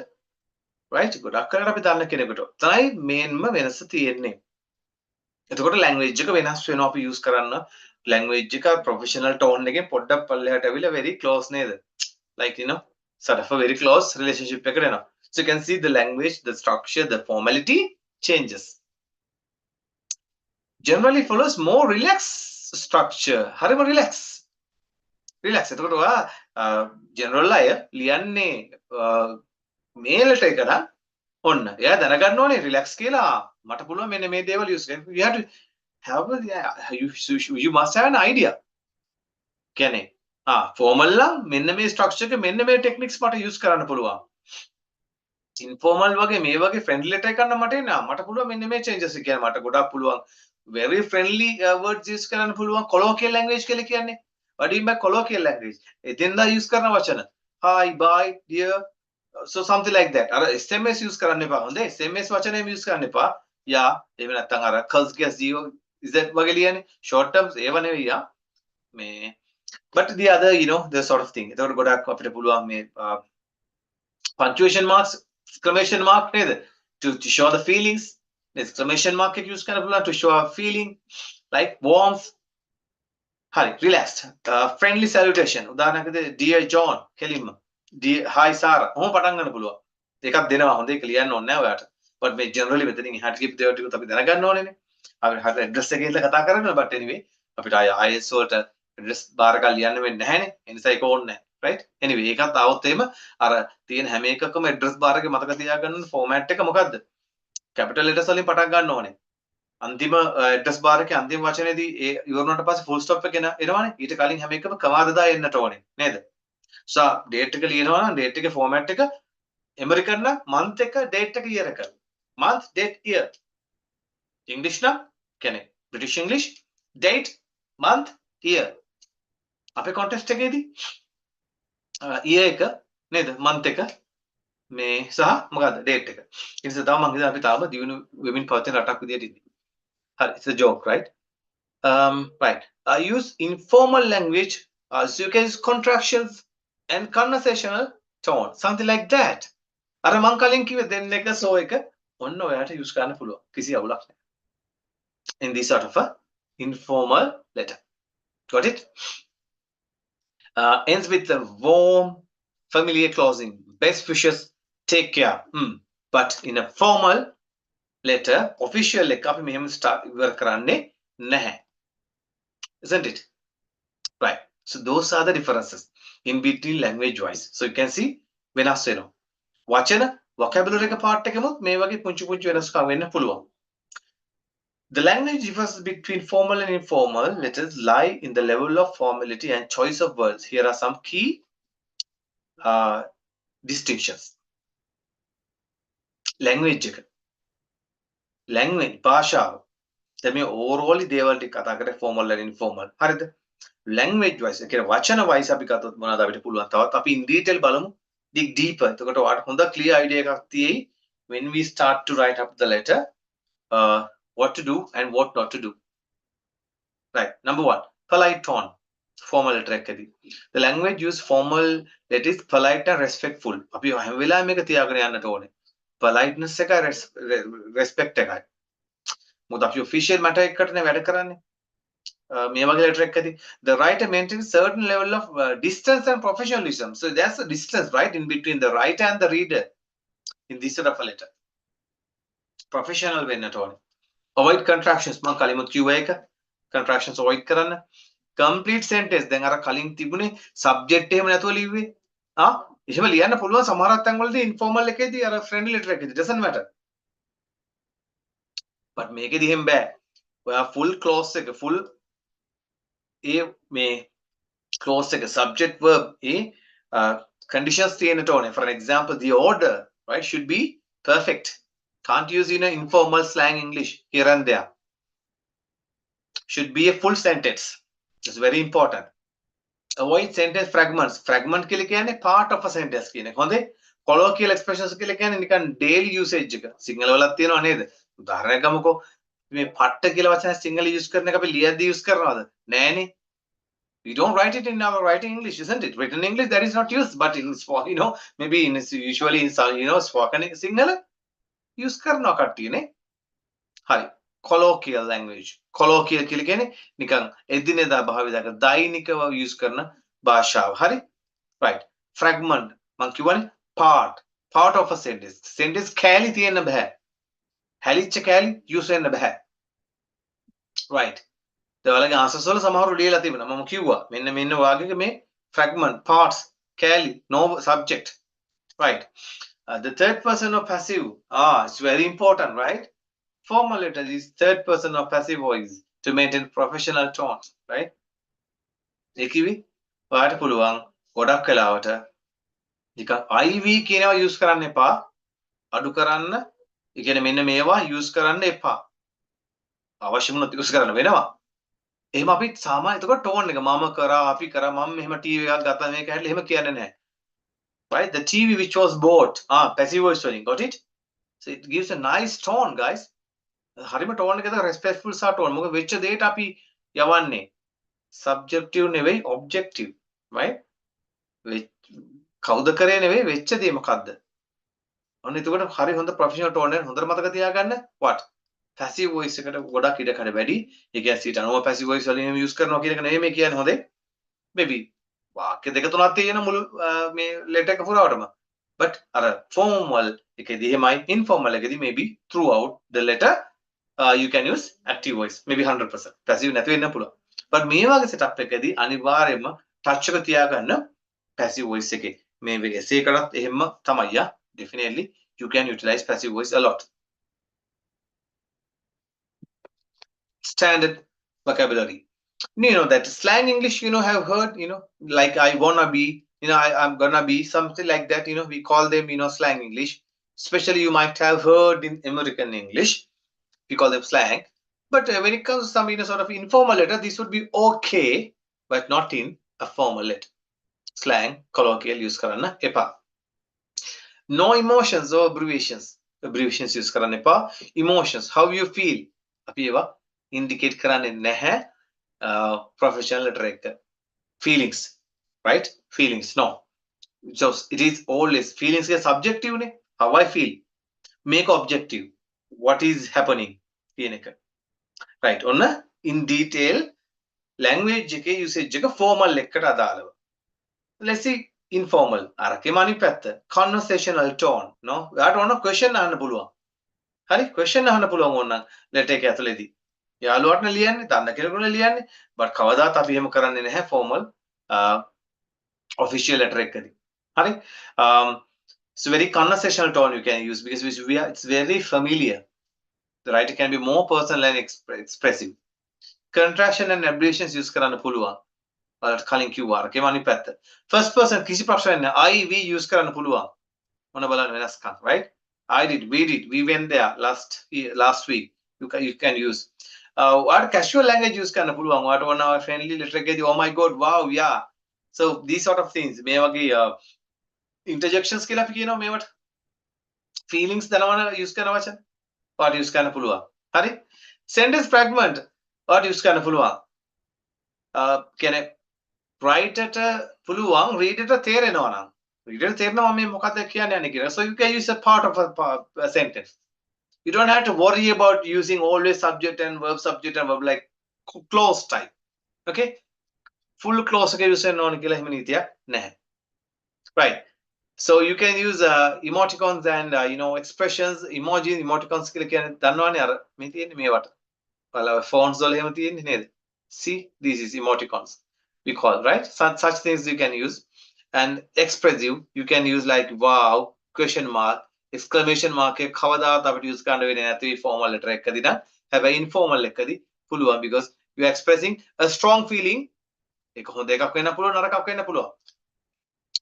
right ගොඩක් කරලා අපි දන්න කෙනෙකුට තමයි මේන්ම වෙනස තියෙන්නේ. එතකොට language එක වෙනස් වෙනවා අපි use කරන්න language එක professional tone එකෙන් පොඩ්ඩක් පල්ලෙහාට ඇවිල්ලා very close නේද? like you know sort of a very close relationship එකකට එනවා. so you can see the language, the structure, the formality changes. generally follows more relaxed structure. හරිම relax. relax. එතකොට ඔයා general අය ලියන්නේ මේ letter එක නම් ඔන්න එයා දැනගන්න ඕනේ relax කියලා මට පුළුවන් මෙන්න මේ දේවල් use කරන්න. you have to have you must have an idea. කියන්නේ formal නම් මෙන්න මේ structure එක මෙන්න මේ techniques මට use කරන්න පුළුවන්. informal වගේ මේ වගේ friendly letter එකක් නම් මට පුළුවන් මෙන්න මේ changes එක කියන්නේ මට ගොඩක් පුළුවන් very friendly words use කරන්න පුළුවන් colloquial language කියලා කියන්නේ. what do you mean by colloquial language? එතෙන්ද use කරන වචන hi, bye, dear, so something like that. අර SMS use කරන්න එපා. හොඳේ SMS වචනේම use කරන්න එපා. yeah එහෙම නැත්නම් අර cuz guess zero is that වගේ ලියන්නේ short terms ඒව නෙවෙයි යා මේ but the other you know the sort of thing. ඒතකොට ගොඩක් අපිට පුළුවන් මේ punctuation marks, exclamation mark නේද to show the feelings. exclamation mark එක use කරන්න පුළුවන් to show a feeling like warmth. හරි relaxed. friendly salutation උදාහරණයකට dear John කෙලින්ම dear hi Sarah ඔහොම පටන් ගන්න පුළුවන්. ඒකක් දෙනවා හොඳ ඒක ලියන්න ඕනේ නැහැ ඔයාට. but මේ generally මෙතනින් එහාට ගිහින් දේවල් ටිකත් අපි දැනගන්න ඕනේනේ. අපි හරියට address එකේ ඉඳලා කතා කරනවා but anyway අපිට IELTS වලට address bar එකක් ලියන්න වෙන්නේ නැහැනේ. ඒ නිසා ඒක ඕනේ නැහැ. right? anyway ඒකත් આવොත් එහෙම අර තියෙන හැම එකකම address bar එකේ මතක තියාගන්න format එක මොකද්ද? capital letters වලින් පටන් ගන්න ඕනේ. අන්තිම address bar එකේ අන්තිම වචනේදී ඒ ඉවරනට පස්සේ full stop එක එනවනේ. ඊට කලින් හැම එකම කමාදදා එන්නට ඕනේ. නේද? so date එක ලියනවා නම් date එකේ format එක American නම් month එක date එක year එක. month, date, year. English නම් කියන්නේ British English date, month, year. අපේ context එකේදී year එක නේද? month එක මේ සහ මොකද්ද date එක. ඒ නිසා තමයි මම හිතන්නේ අපි තාම දිනු වෙමින් පවතින රටක් විදියට ඉන්නේ. It's a joke, right? Right. I use informal language, so you can use contractions and conversational tone, something like that. අර මං කලින් කිව්වේ දෙන්න එක සෝ එක ඔන්න ඔයාට use කරන්න පුළුවන්. කිසි අවුලක් නැහැ. In this sort of a informal letter. Got it? Ends with a warm, familiar closing. Best wishes, take care. But in a formal letter, official එක අපි මෙහෙම start ඉවර කරන්නේ නැහැ. Isn't it? Right. So those are the differences in between language wise. So you can see වෙනස් වෙනවා. වචන vocabulary එක part එකෙමුත් මේ වගේ පුංචි පුංචි වෙනස්කම් වෙන්න පුළුවන්. The language differences between formal and informal letters lie in the level of formality and choice of words. Here are some key distinctions. Language එක. Language භාෂාව. දැන් මේ overall දේවල් ටික කතා කරේ formal and informal. හරිද? Language wise ඒ කියන්නේ වචන wise අපි ගත්තොත් මොනවද අපිට පුළුවන් තවත් අපි in detail බලමු. Dig deeper. එතකොට ඔයාලට හොඳ clear idea එකක් තියෙයි when we start to write up the letter, what to do and what not to do. Right. Number 1, polite tone. Formal letter එකදී. The language use formal letter is polite and respectful. අපි හැම වෙලාවෙම මේක තියාගෙන යන්නට ඕනේ. Politeness එක respect එකයි. මොකද අපි official matter එකකටනේ වැඩ කරන්නේ. මේ වගේ letter එකකදී the writer maintains certain level of distance and professionalism. So there's a distance, right, in between the writer and the reader in this sort of a letter. Professional වෙන්නට ඕනේ. Avoid contractions. මම කලිමුත් කිව්වා එක. Contractions avoid කරන්න. Complete sentence. දැන් අර කලින් තිබුණේ subject එහෙම නැතුව ලිව්වේ. එහෙම ලියන්න පුළුවන් සමහරක් තැන්වලදී informal එකේදී අර friendly letter එකේදී doesn't matter. But මේකේදී එහෙම බෑ. ඔයා full clause එක full මේ clause එක subject verb conditions තියෙන්නට ඕනේ. For an example, the order, right, should be perfect. Can't use informal slang English here and there. Should be a full sentence. It's very important. Avoid sentence fragments. Fragment කියලා කියන්නේ part of a sentence කියන එක. හොඳේ? Colloquial expressions කියලා කියන්නේ නිකන් daily usage එක. සිංහල වලත් තියෙනවා නේද? උදාහරණයක් ගමුකෝ. මේ පට්ට කියලා වචන සිංහල use කරන එක අපි ලියද්දී use කරනවද? නෑනේ. We don't write it in our writing English, isn't it? Written English that is not used, but in maybe in usually in spoken Sinhala use කරනවා කට්ටියනේ. හරි. Colloquial language. Colloquial කියලා කියන්නේ නිකන් එදිනෙදා භාවිතයක දෛනිකව use කරන භාෂාව. හරි? Right. Fragment. මම කියවනේ part of a sentence. Sentence කෑලි තියෙන්න බෑ. හැලිච්ච කෑලි use වෙන්න බෑ. Right. ඔයාලගේ answers වල සමහරව ලියලා තිබුණා. මම කිව්වා මෙන්න වාගේ මේ fragment, parts, කෑලි, no subject. Right. The third person of passive. It's very important, right? Formal letter is third person of passive voice to maintain professional tone, right? ඒකිවි ඔයාට පුළුවන් ගොඩක් වෙලාවට නිකන් IV කියනවා use කරන්න එපා. අඩු කරන්න. ඒ කියන්නේ මෙන්න මේවා use කරන්න එපා. අවශ්‍ය වුණොත් use කරන්න වෙනවා. එහෙම අපි සාමාන්‍ය එතකොට tone එක මම කරා අපි කරා මම මෙහෙම TV එකක් ගත්තා මේක හැදලා එහෙම කියන්නේ නැහැ. Right? The TV which was bought. Passive voice writing. Got it? So it gives a nice tone, guys. හරිම tone එකද respectful සහ tone. මොකද වෙච්ච දෙයට අපි යවන්නේ subjective නෙවෙයි objective. Right? කවුද කරේ නෙවෙයි වෙච්ච දේ මොකද්ද? ඔන්න එතකොට හරි හොඳ professional tone එක හොඳට මතක තියාගන්න. What? Passive voice එකට ගොඩක් ඉඩ කඩ වැඩි. ඒ කියන්නේ සිට අනුව passive voice වලින් use කරනවා කියන එක නෙවෙයි මේ කියන්නේ හොඳේ. Maybe වාක්‍ය දෙක තුනක් තියෙන මුළු මේ letter එක පුරාවටම. But අර formal එකේදී එහෙමයි informal එකේදී maybe throughout the letter you can use active voice maybe 100%. Passive නැති වෙන්න පුළුවන්. But මේ වගේ setup එකේදී අනිවාර්යයෙන්ම touch එක තියාගන්න passive voice එකේ. මේ essay එකටත් එහෙම තමයි. Definitely you can utilize passive voice a lot. Standard vocabulary. That slang English, have heard, like I wanna be, I'm gonna be, something like that, we call them, slang English. Especially you might have heard in American English, we call them slang. But when it comes to some, sort of informal letter, this would be okay, but not in a formal letter. Slang, colloquial use karanna epa. No emotions or abbreviations. Abbreviations use karanna epa. Emotions, how you feel. Api eva indicate කරන්නේ නැහැ professional letter එක. Feelings, right? Feelings, no. So it is always feelings is subjective ne. How I feel. Make objective. What is happening? Right. ඔන්න in detail language එකේ usage එක formal එකකට අදාළව. Let's see informal. අරකේම අනිත් පැත්ත. Conversational tone. No. ඔයාට ඕන question අහන්න පුළුවන්. හරි question අහන්න පුළුවන් ඕන letter එක ඇතුලේදී. යාළුවාට ලියන්නේ, දන්න කෙනෙකුට ලියන්නේ. but කවදාත් අපි එහෙම කරන්නේ නැහැ formal official letter එකකදී. හරි? It's very conversational tone you can use because it's very familiar. The writer can be more personal and expressive. Contraction and abbreviations use කරන්න පුළුවන්. ඔයාලට කලින් කිව්වා අරකේම අනිත් පැත්ත. First person කිසි ප්‍රශ්නයක් නැහැ. I we use කරන්න පුළුවන්. මොන බලන්න වෙනස්කම්, right? I did, we did, we went there last week. You can use. What casual language use කරන්න පුළුවන්. ඔයාට ඕන friendly letter එකේදී oh my god, wow, yeah. So these sort of things මේ වගේ interjections කියලා අපි කියනවා මේවට. Feelings දනවන use කරන වචන. ඔයාට use කරන්න පුළුවන්. හරි? Sentence fragment ඔයාට use කරන්න පුළුවන්. කියන්නේ writer ට පුළුවන් reader ට තේරෙනවා නම් reader ට තේරෙනවා මේ මොකක්ද කියන්නේ යන්නේ කියලා. So you can use a part of a sentence. You don't have to worry about using always subject and verb like clause type. Okay? Full clause එක use කරන්න ඕන කියලා එහෙම නීතියක් නැහැ. Right. So you can use emoticons and expressions, emojis, emoticons කියලා කියන්නේ දන්නවනේ අර මේ තියෙන්නේ මේවට. ඔයාලා fonts වල එහෙම තියෙන්නේ නේද? See, this is emoticons we call, right? Such things you can use. And expressive you can use like wow, question mark, exclamation mark එක කවදාවත් අපිට use කරන්න වෙන්නේ නැති formal letter එකකදී නම් හැබැයි informal එකකදී පුළුවන් because you are expressing a strong feeling. ඒක හොඳ එකක් වෙන්න පුළුවන්, නරකක් වෙන්න පුළුවන්.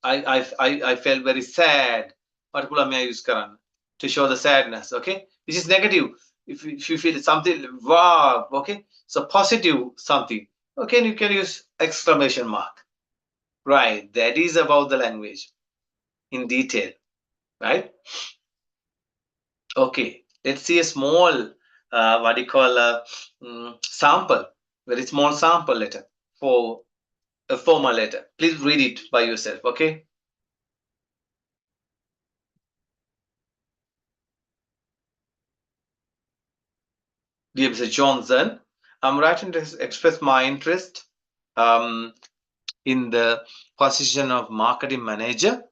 I felt very sad. Particular may I use karan to show the sadness. Okay, this is negative. If you feel something, wow. Okay, so positive something. Okay, you can use exclamation mark. Right, that is about the language in detail. Right. Okay, let's see a small what do you call sample, very small sample letter for a formal letter. Please read it by yourself. Okay. Dear Mr. Johnson, I'm writing to express my interest in the position of marketing manager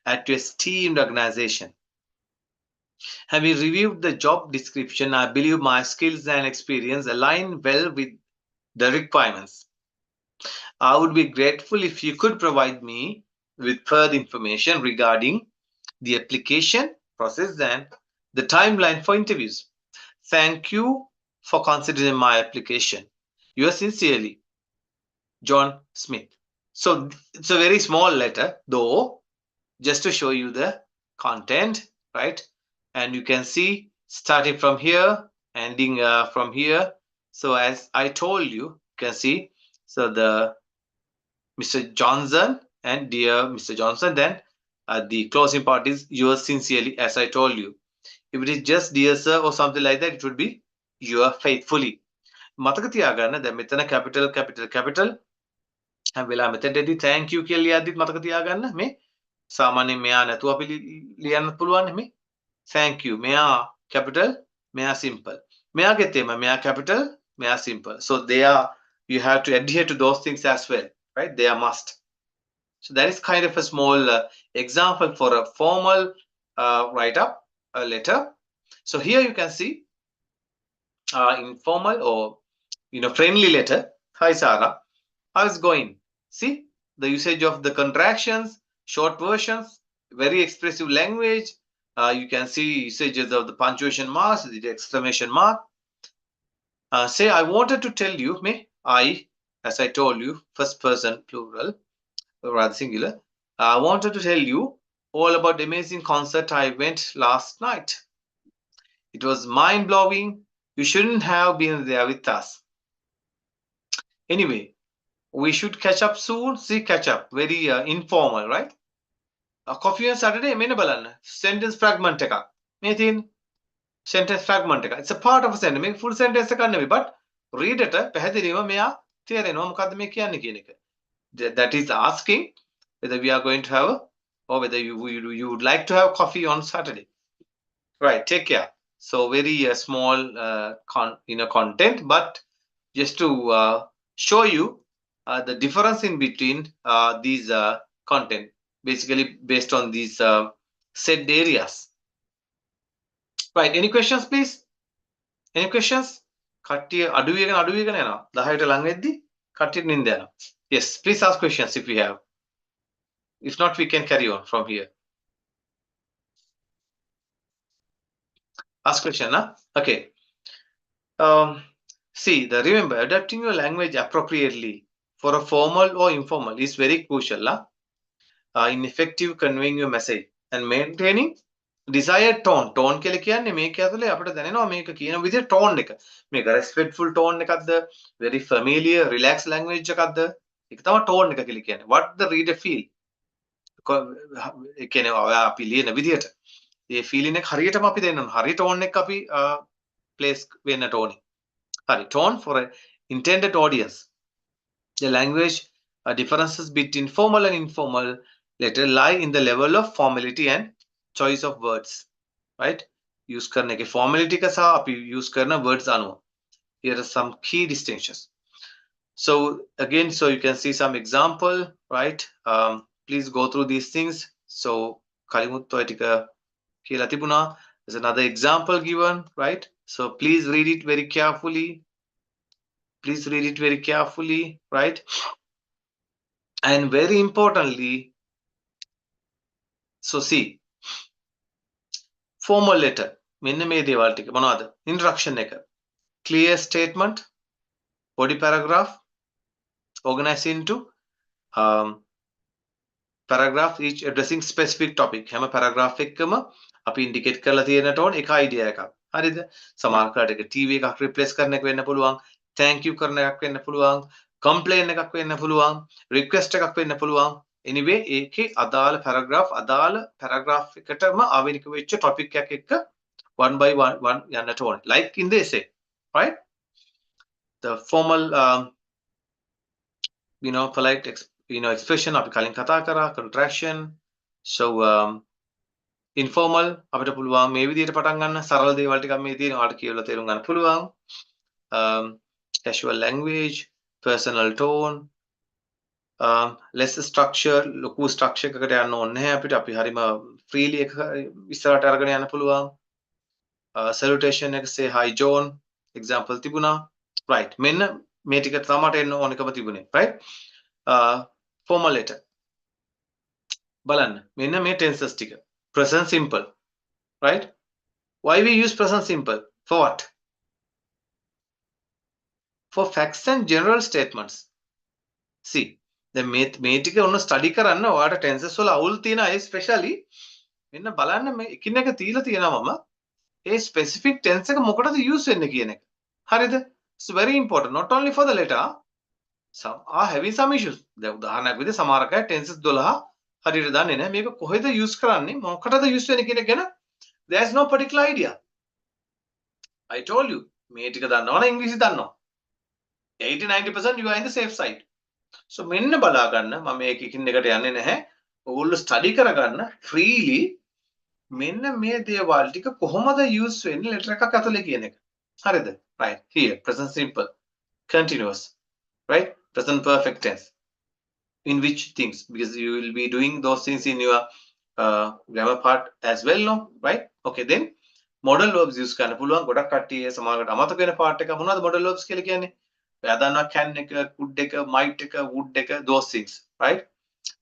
at your esteemed organization. Have you reviewed the job description? I believe my skills and experience align well with the requirements. I would be grateful if you could provide me with further information regarding the application process and the timeline for interviews. Thank you for considering my application. Yours sincerely, John Smith. So it's a very small letter, though, just to show you the content, right? And you can see starting from here, ending from here. So as I told you, you can see, so the Mr. Johnson and dear Mr. Johnson, then the closing part is yours sincerely, as I told you. If it is just dear sir or something like that, it would be yours faithfully. මතක තියාගන්න දැන් මෙතන capital හැම වෙලාවෙම මෙතනදී thank you කියලා ලියද්දිත් මතක තියාගන්න මේ සාමාන්‍යයෙන් මෙයා නැතුව අපි ලියන්න පුළුවන් මේ thank you මෙයා capital මෙයා simple මෙයාගෙත් එම මෙයා capital මෙයා simple. So they are, you have to adhere to those things as well, right? They are must. So that is kind of a small example for a formal write up a letter. So here you can see informal or friendly letter. Hi Sarah, how is going? See the usage of the contractions, short versions, very expressive language. You can see usages of the punctuation marks, the exclamation mark. Say I wanted to tell you, I, as I told you, first person plural, rather singular. I wanted to tell you all about the amazing concert I went last night. It was mind-blowing. You shouldn't have been there with us. Anyway, we should catch up soon. See, catch up. Very informal, right? Coffee on Saturday, මෙන්න බලන්න. Sentence fragment එකක්. මේ තියෙන sentence fragment එකක්. It's a part of a sentence. මේ full sentence එකක් නෙවෙයි, but read එට පැහැදිලිව මෙයා තේරෙනවා මොකද්ද මේ කියන්නේ කියන එක. That is asking whether we are going to have or whether you would like to have coffee on Saturday. Right, take care. So very small content, but just to show you the difference in between these content, basically based on these said areas. Right, any questions please? Any questions? කට්ටිය අඩුවේගෙන යනවා 10ට ලඟ වෙද්දි කට්ටියට නින්ද යනවා. Yes, please ask questions if you have. If not, we can carry on from here. Ask question, huh? Okay. See, remember, adapting your language appropriately for a formal or informal is very crucial in effective conveying your message and maintaining desired tone. Tone කියලා කියන්නේ මේක ඇතුලේ අපිට දැනෙනවා මේක කියන විදිහේ tone එක. මේක respectful tone එකක්ද, very familiar, relaxed language එකක්ද? ඒක තමයි tone එක කියලා කියන්නේ. What the reader feel. ඒ කියන්නේ අපි ලියන විදිහට ඒ feeling එක හරියටම අපි දෙන්න ඕන. හරි tone එක අපි place වෙන්නට ඕනේ. Sorry, tone for an intended audience. The language differences between formal and informal later lie in the level of formality and choice of words. Right? Use करने के formality का साथ आप use करना words आनो. Here are some key distinctions. So again, so you can see some example, right? Please go through these things. So kalimutto etika කියලා තිබුණා. There's another example given, right? So please read it very carefully. Please read it very carefully, right? And very importantly, so see, formal letter. මෙන්න මේ දේවල් ටික මොනවද? Introduction එක. Clear statement, body paragraph, organized into paragraph each addressing specific topic. හැම paragraph එකකම අපි indicate කරලා තියෙනට ඕන එක idea එකක්. හරිද? සමහර කාට එක TV එකක් replace කරන එක වෙන්න පුළුවන්. Thank you කරන එකක් වෙන්න පුළුවන්. Complain එකක් වෙන්න පුළුවන්. Request එකක් වෙන්න පුළුවන්. Anyway, ඒකේ අදාළ paragraph එකටම ආවේනික වෙච්ච topic එකක් එක්ක one by one යන්නට ඕනේ. Like in the essay, right? The formal polite expression අපි කලින් කතා කරා, contraction. So informal අපිට පුළුවන් මේ විදිහට පටන් ගන්න සරල දේවල් ටිකක් මේ තියෙනවා. ඔයාලට කියලා තේරුම් ගන්න පුළුවන්. Casual language, personal tone, less structure, ලොකු structure එකකට යන්න ඕනේ නැහැ අපිට. අපි හරිම freely එක ඉස්සරහට අරගෙන යන්න පුළුවන්. Salutation එක say hi John example තිබුණා. Right. මෙන්න මේ ටික තමයි එන්න ඕනකම තිබුණේ. Right? Formal letter. බලන්න. මෙන්න මේ tenses ටික. Present simple. Right? Why we use present simple? For what? For facts and general statements. See, දැන් මේ ටික ඔන්න ස්ටඩි කරන්න ඔයාලට tenses වල අවුල් තියෙන අය especially මෙන්න බලන්න මේ එකින් එක තීලා තියෙනවා මම ඒ specific tense එක මොකටද use වෙන්නේ කියන එක. හරිද? It's very important not only for the letter. Some are having some issues. දැන් උදාහරණයක් විදිහට සමහර අය tenses 12 හරියට දන්නේ නැහැ. මේක කොහෙද use කරන්නේ? මොකටද use වෙන්නේ කියන එක ගැන there is no particular idea. I told you මේ ටික දන්නවනේ ඉංග්‍රීසි දන්නවා. 80-90% you are in the safe side. So මෙන්න බලා ගන්න මම මේක එකින් එකට යන්නේ නැහැ. ඔයගොල්ලෝ ස්ටඩි කරගන්න freely මෙන්න මේ දේවල් ටික කොහොමද use වෙන්නේ letter එකක් ඇතුලේ කියන එක. හරිද? Right. Here present simple, continuous, right? Present perfect tense. In which things? Because you will be doing those things in your grammar part as well, no? Right? Okay, then modal verbs use කරන්න පුළුවන්. ගොඩක් කට්ටිය සමහරකට අමතක වෙන part එක මොනවද modal verbs කියලා කියන්නේ? ඔයා දන්නවා can එක, could එක, might එක, would එක, those things, right?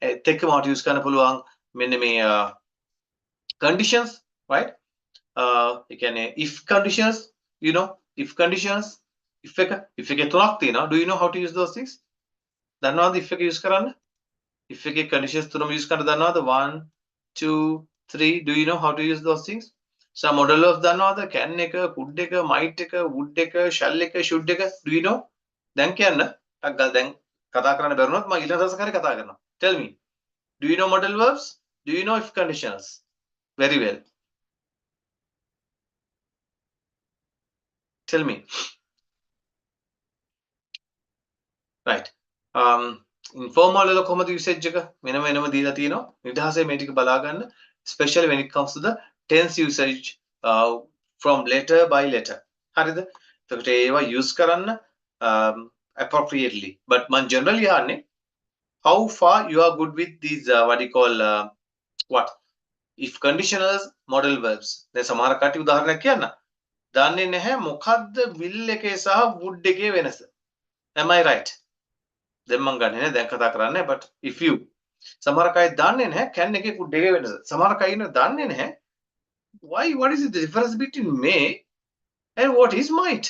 ඒත් එක්කම how to use කරන්න පුළුවන් මෙන්න මේ conditions, right? ඒ කියන්නේ if conditions, if conditions, if එකේ තුනක් තියෙනවා. Do you know how to use those things? දන්නවද if එක use කරන්න? if එකේ conditions තුනම use කරන්න දන්නවද? 1 2 3 do you know how to use those things? So modal verbs දන්නවද? can එක, could එක, might එක, would එක, shall එක, should එක, do you know? දැන් කියන්න ටක් ගාලා දැන් කතා කරන්න බැරුණොත් මම ඊළඟ දවසේ කරේ කතා කරනවා. Tell me, do you know modal verbs? Do you know if conditions? Very well. Tell me. right. Informal වල කොහොමද usage එක වෙනම දීලා තියෙනවා. නිදහසේ මේ ටික බලා ගන්න. Especially when it comes to the tense usage from letter by letter. හරිද? එතකොට ඒවා use කරන්න appropriately. But man generally යන්නේ how far you are good with these what you call what if conditionals modal verbs. දැන් සමහර කටි උදාහරණයක් කියන්න. දන්නේ නැහැ මොකද්ද will එකේ සහ would එකේ වෙනස. Am I right? දැන් මම ගන්නේ නැහැ දැන් කතා කරන්නේ but if you සමහර කයි දන්නේ නැහැ can එකේ would එකේ වෙනස. සමහර කයි ඉන්න දන්නේ නැහැ why what is the difference between may and what is might?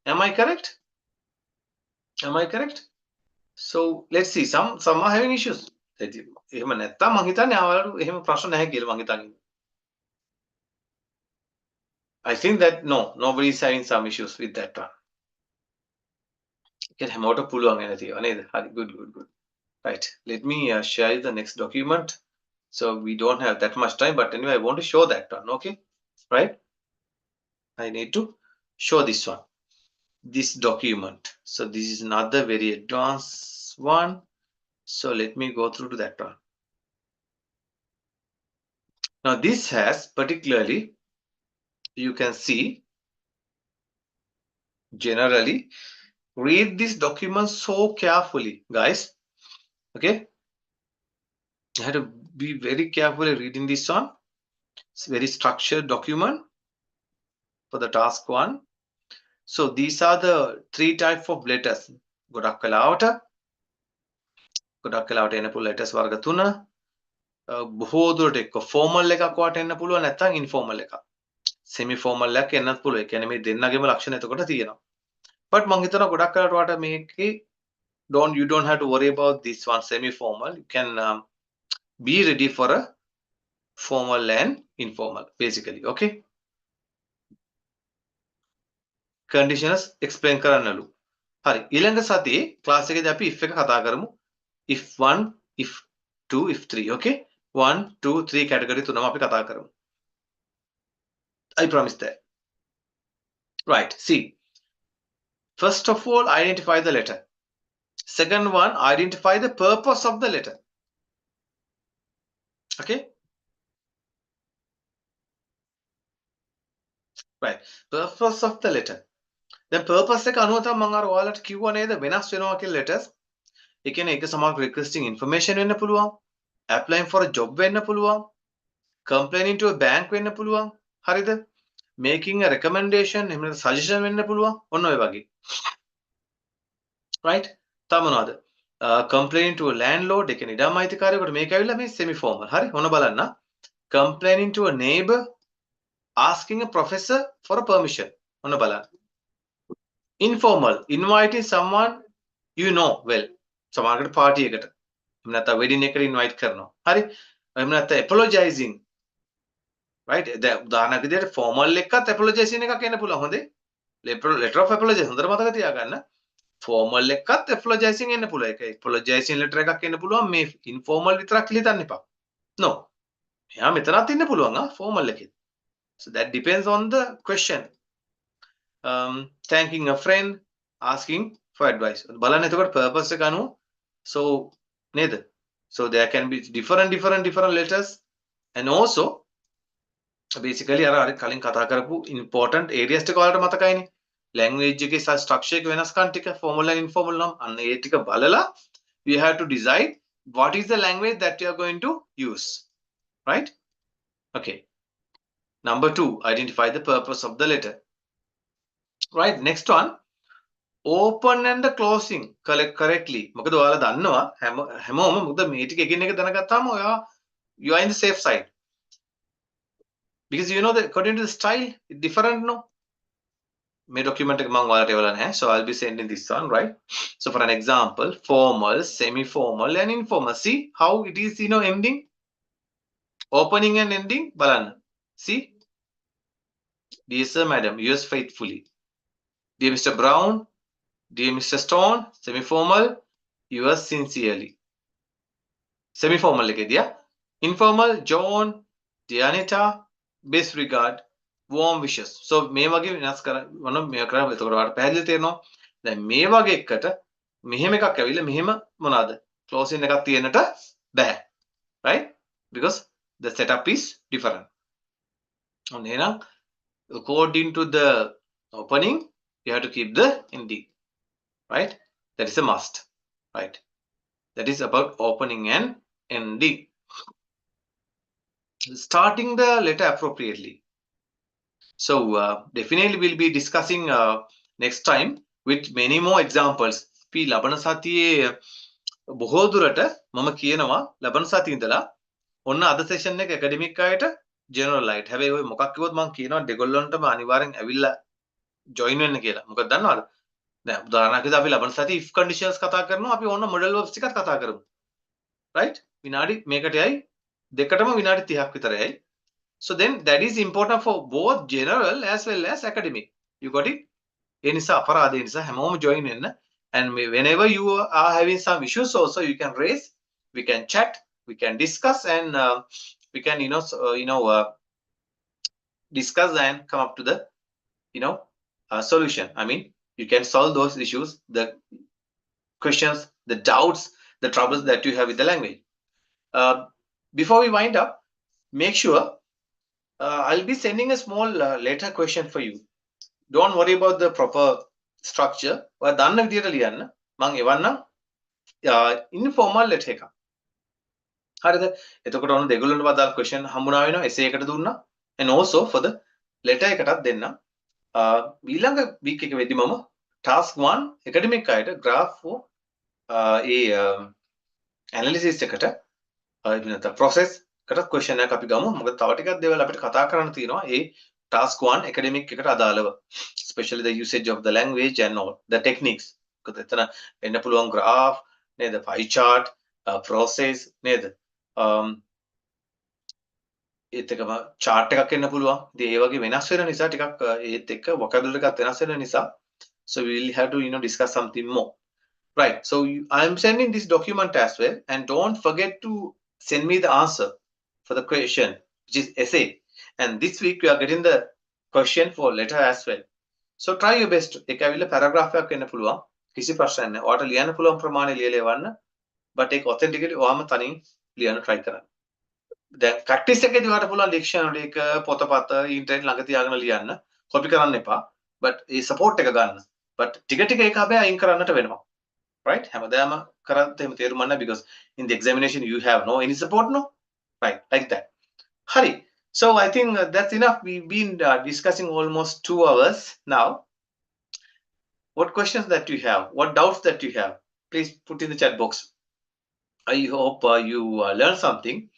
Am I correct? Am I correct? So let's see some are having issues. එහෙම නැත්තම් මං හිතන්නේ ආවලු එහෙම ප්‍රශ්න නැහැ කියලා මං හිතන්නේ. I think that no, nobody is having some issues with that one. You can හැමෝට පුළුවන් වෙන තියෙනවා නේද? හරි good. Right. Let me share you the next document. So we don't have that much time, but anyway, I want to show that one. Okay, right? I need to show this one, this document. So this is another very advanced one. So let me go through to that one. Now this has particularly, you can see, generally, read this document so carefully, guys. Okay, I had to be very carefully reading this one. It's a very structured document for the task one. So these are the three types of letters. ගොඩක් වෙලාවට එන පුළුවන් letters වර්ග තුන. බොහෝ දුරට එක්ක formal එකක් වට එන්න පුළුවන් නැත්නම් informal එකක්. semi formal එකක් එන්නත් පුළුවන්. ඒ කියන්නේ මේ දෙන්නගේම ලක්ෂණ එතකොට තියෙනවා. but මම හිතනවා ගොඩක් වෙලාවට වට මේකේ you don't have to worry about this one semi formal. You can be ready for a formal and informal basically. Okay, conditionals explain කරන්නලු. හරි ඊළඟ සතියේ ක්ලාස් එකේදී අපි if එක කතා කරමු. if 1 if 2 if 3. Okay, 1 2 3 category තුනම අපි කතා කරමු. I promise that. Right, see, first of all identify the letter. Second one, identify the purpose of the letter. Okay, right, purpose of the letter. Then purpose එක අනුව තමයි මම අර ඔයාලට කිව්වා නේද වෙනස් වෙනවා කියලා letters. ඒ කියන්නේ ඒක සමහර requesting information වෙන්න පුළුවන්, applying for a job වෙන්න පුළුවන්, complaining to a bank වෙන්න පුළුවන්. හරිද? making a recommendation එහෙම නැත්නම් suggestion වෙන්න පුළුවන්. ඔන්න ඔය වගේ. right? තව මොනවද? complaining to a landlord ඒ කියන්නේ ඉඩම් අයිතිකාරයෙකුට මේක ඇවිල්ලා මේ semi formal. හරි? ඔන්න බලන්න. complaining to a neighbor, asking a professor for a permission. ඔන්න බලන්න. informal, inviting someone you know well. සමහරකට party එකට. එහෙම නැත්නම් wedding එකට invite කරනවා. හරි? එහෙම නැත්නම් apologizing. right? දැන් උදාහරණයක් විදිහට formal එකත් apologizing එකක් එන්න පුළුවන්. හොඳේ? letter of apology හොඳට මතක තියාගන්න. formal එකත් apologizing එන්න පුළුවන්. ඒක apologizing letter එකක් එන්න පුළුවන්. මේ informal විතරක් හිතන්න එපා. no. එයා මෙතනත් ඉන්න පුළුවන් formal එකේ. so that depends on the question. thanking a friend, asking for advice. බලන්න එතකොට purpose එක අනුව so නේද? so there can be different letters and also basically අර කලින් කතා කරපු important areas ටික ඔයාලට මතකයිනේ. language එකේ structure එක වෙනස්කම් ටික formal and informal නම් අන්න ඒ ටික බලලා you have to decide what is the language that you are going to use. Right? Okay. Number 2, identify the purpose of the letter. Right, next one, open and closing correctly. මොකද ඔයාලා දන්නවා හැමෝම මොකද මේ ටික එකින් එක දැනගත්තාම ඔයා you are in the safe side. Because you know that according to the style it's different, no? මේ document එක මම ඔයාලට එවලා නැහැ. So I'll be sending this one, right? So for an example, formal, semi formal and informal. See how it is, ending, opening and ending. බලන්න. See, dear sir, madam, yours faithfully. Dear Mr. Brown, dear Mr. Stone, semi-formal, yours sincerely. Semi-formal එකේදී informal, John, dear Anita, best regard, warm wishes. So මේ වගේ වෙනස් කරන මේ කරා එතකොට ඔයාලට පැහැදිලි තේරෙනවා. දැන් මේ වගේ එකට මෙහෙම එකක් ඇවිල්ලා මෙහෙම මොනවාද closing එකක් තියෙන්නට බෑ, right? Because the setup is different. ඔන්න එහෙනම් according to the opening you have to keep the ending, right? That is a must, right? That is about opening and ending. Starting the letter appropriately. So definitely we'll be discussing next time with many more examples. අපි ලබන සතියේ බොහෝ දුරට මම කියනවා ලබන සතියේ ඉඳලා ඔන්න අද සෙෂන් එක ඇකඩමික් අයට ජෙනරල් අයට. හැබැයි ඔය මොකක් කිව්වොත් මම කියනවා දෙගොල්ලන්ටම අනිවාර්යෙන් ඇවිල්ලා ජොයින් වෙන්න කියලා. මොකද දන්නවද? දැන් උදාහරණයක් විදිහට අපි ලබන සතියේ if conditions කතා කරනවා අපි ඕන model verbs ටිකක් කතා කරමු. right? විනාඩි මේකටයි දෙකටම විනාඩි 30ක් විතරයි. So then that is important for both general as well as academic. You got it? ඒ නිසා අපරාධය නිසා හැමෝම join වෙන්න. And whenever you are having some issues also you can raise, we can chat, we can discuss, and we can discuss and come up to the solution. I mean, you can solve those issues, the questions, the doubts, the troubles that you have with the language. Before we wind up, make sure I'll be sending a small letter question for you. Don't worry about the proper structure. ඔය දන්න විදියට ලියන්න. මම එවන්නම් informal letter එකක්. හරිද? එතකොට ඔන්න දෙගොල්ලන්ට බදාල් question හම්බුනා වෙනවා. essay එකට දුන්නා. And also for the letter එකටත් දෙන්න. ඊළඟ week එක වෙද්දි මම task 1 academic අයට graph for analysis එකට නැත්නම් process එකට question එකක් අපි ගමු. මොකද තව ටිකක් දේවල් අපිට කතා කරන්න තියෙනවා. ඒ task 1 academic එකට අදාළව. Especially the usage of the language and all the techniques. මොකද එතන එන්න පුළුවන් graph නේද, pie chart, process නේද, ඒත් එකම chart එකක් එන්න පුළුවන්. ඉතින් ඒ වගේ වෙනස් වෙන නිසා ටිකක් ඒත් එක්ක vocabulary එකත් වෙනස් වෙන නිසා so we will have to discuss something more. Right, so I'm sending this document as well, and don't forget to send me the answer for the question, which is essay. And this week we are getting the question for letter as well. So try your best. එක ඇවිල්ලා paragraph එකක් එන්න පුළුවන්. කිසි ප්‍රශ්නයක් නැහැ. ඔයාලට ලියන්න පුළුවන් ප්‍රමාණය ලියලා එවන්න. but ඒක authentically ඔයාම තනින් ලියන්න try කරන්න. දැන් practice එකේදී ඔයාලට පුළුවන් dictionary එක, පොතපත, internet ළඟ තියාගෙන ලියන්න. copy කරන්න එපා. but ඒ support එක ගන්න. but ටික ටික ඒක හැබැයි අයින් කරන්නට වෙනවා. right? හැමදාම කරත් එහෙම තේරුම් ගන්න because in the examination you have no any support, no? Right, like that. Hari. So I think that's enough. We've been discussing almost 2 hours now. What questions that you have? What doubts that you have? Please put in the chat box. I hope you learned something.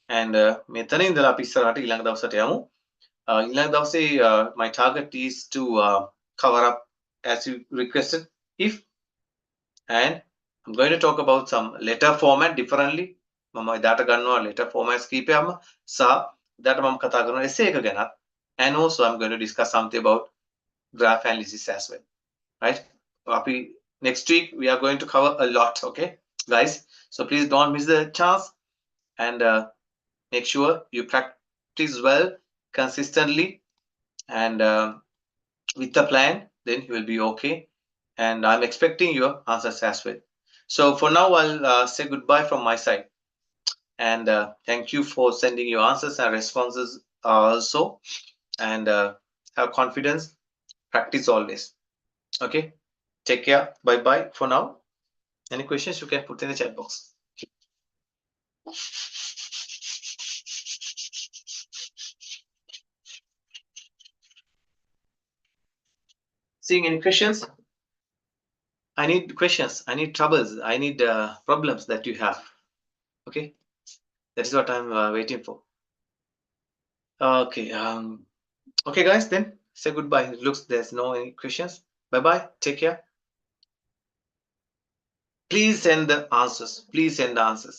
And මෙතන ඉඳලා අපි ඉස්සරහට ඊළඟ දවසට යමු. ඊළඟ දවසේ my target is to cover up as you requested. If and I'm going to talk about some letter format differently. මම එදාට ගන්නවා letter formats කීපයක්ම සහ එදාට මම කතා කරනවා essay එක ගැනත්. And also I'm going to discuss something about graph analysis as well. Right? අපි next week we are going to cover a lot, okay guys? So please don't miss the chance, and make sure you practice well consistently, and with the plan then you will be okay, and I'm expecting your answers as well. So for now I'll say goodbye from my side, and thank you for sending your answers and responses also, and have confidence, practice always. Okay, take care, bye bye for now. Any questions you can put in the chat box. Seeing any questions? I need questions, I need troubles, I need problems that you have. Okay, that is what I'm waiting for. Okay, okay guys, then say goodbye. It looks there's no any questions. Bye bye, take care. Please send the answers. Please send the answers.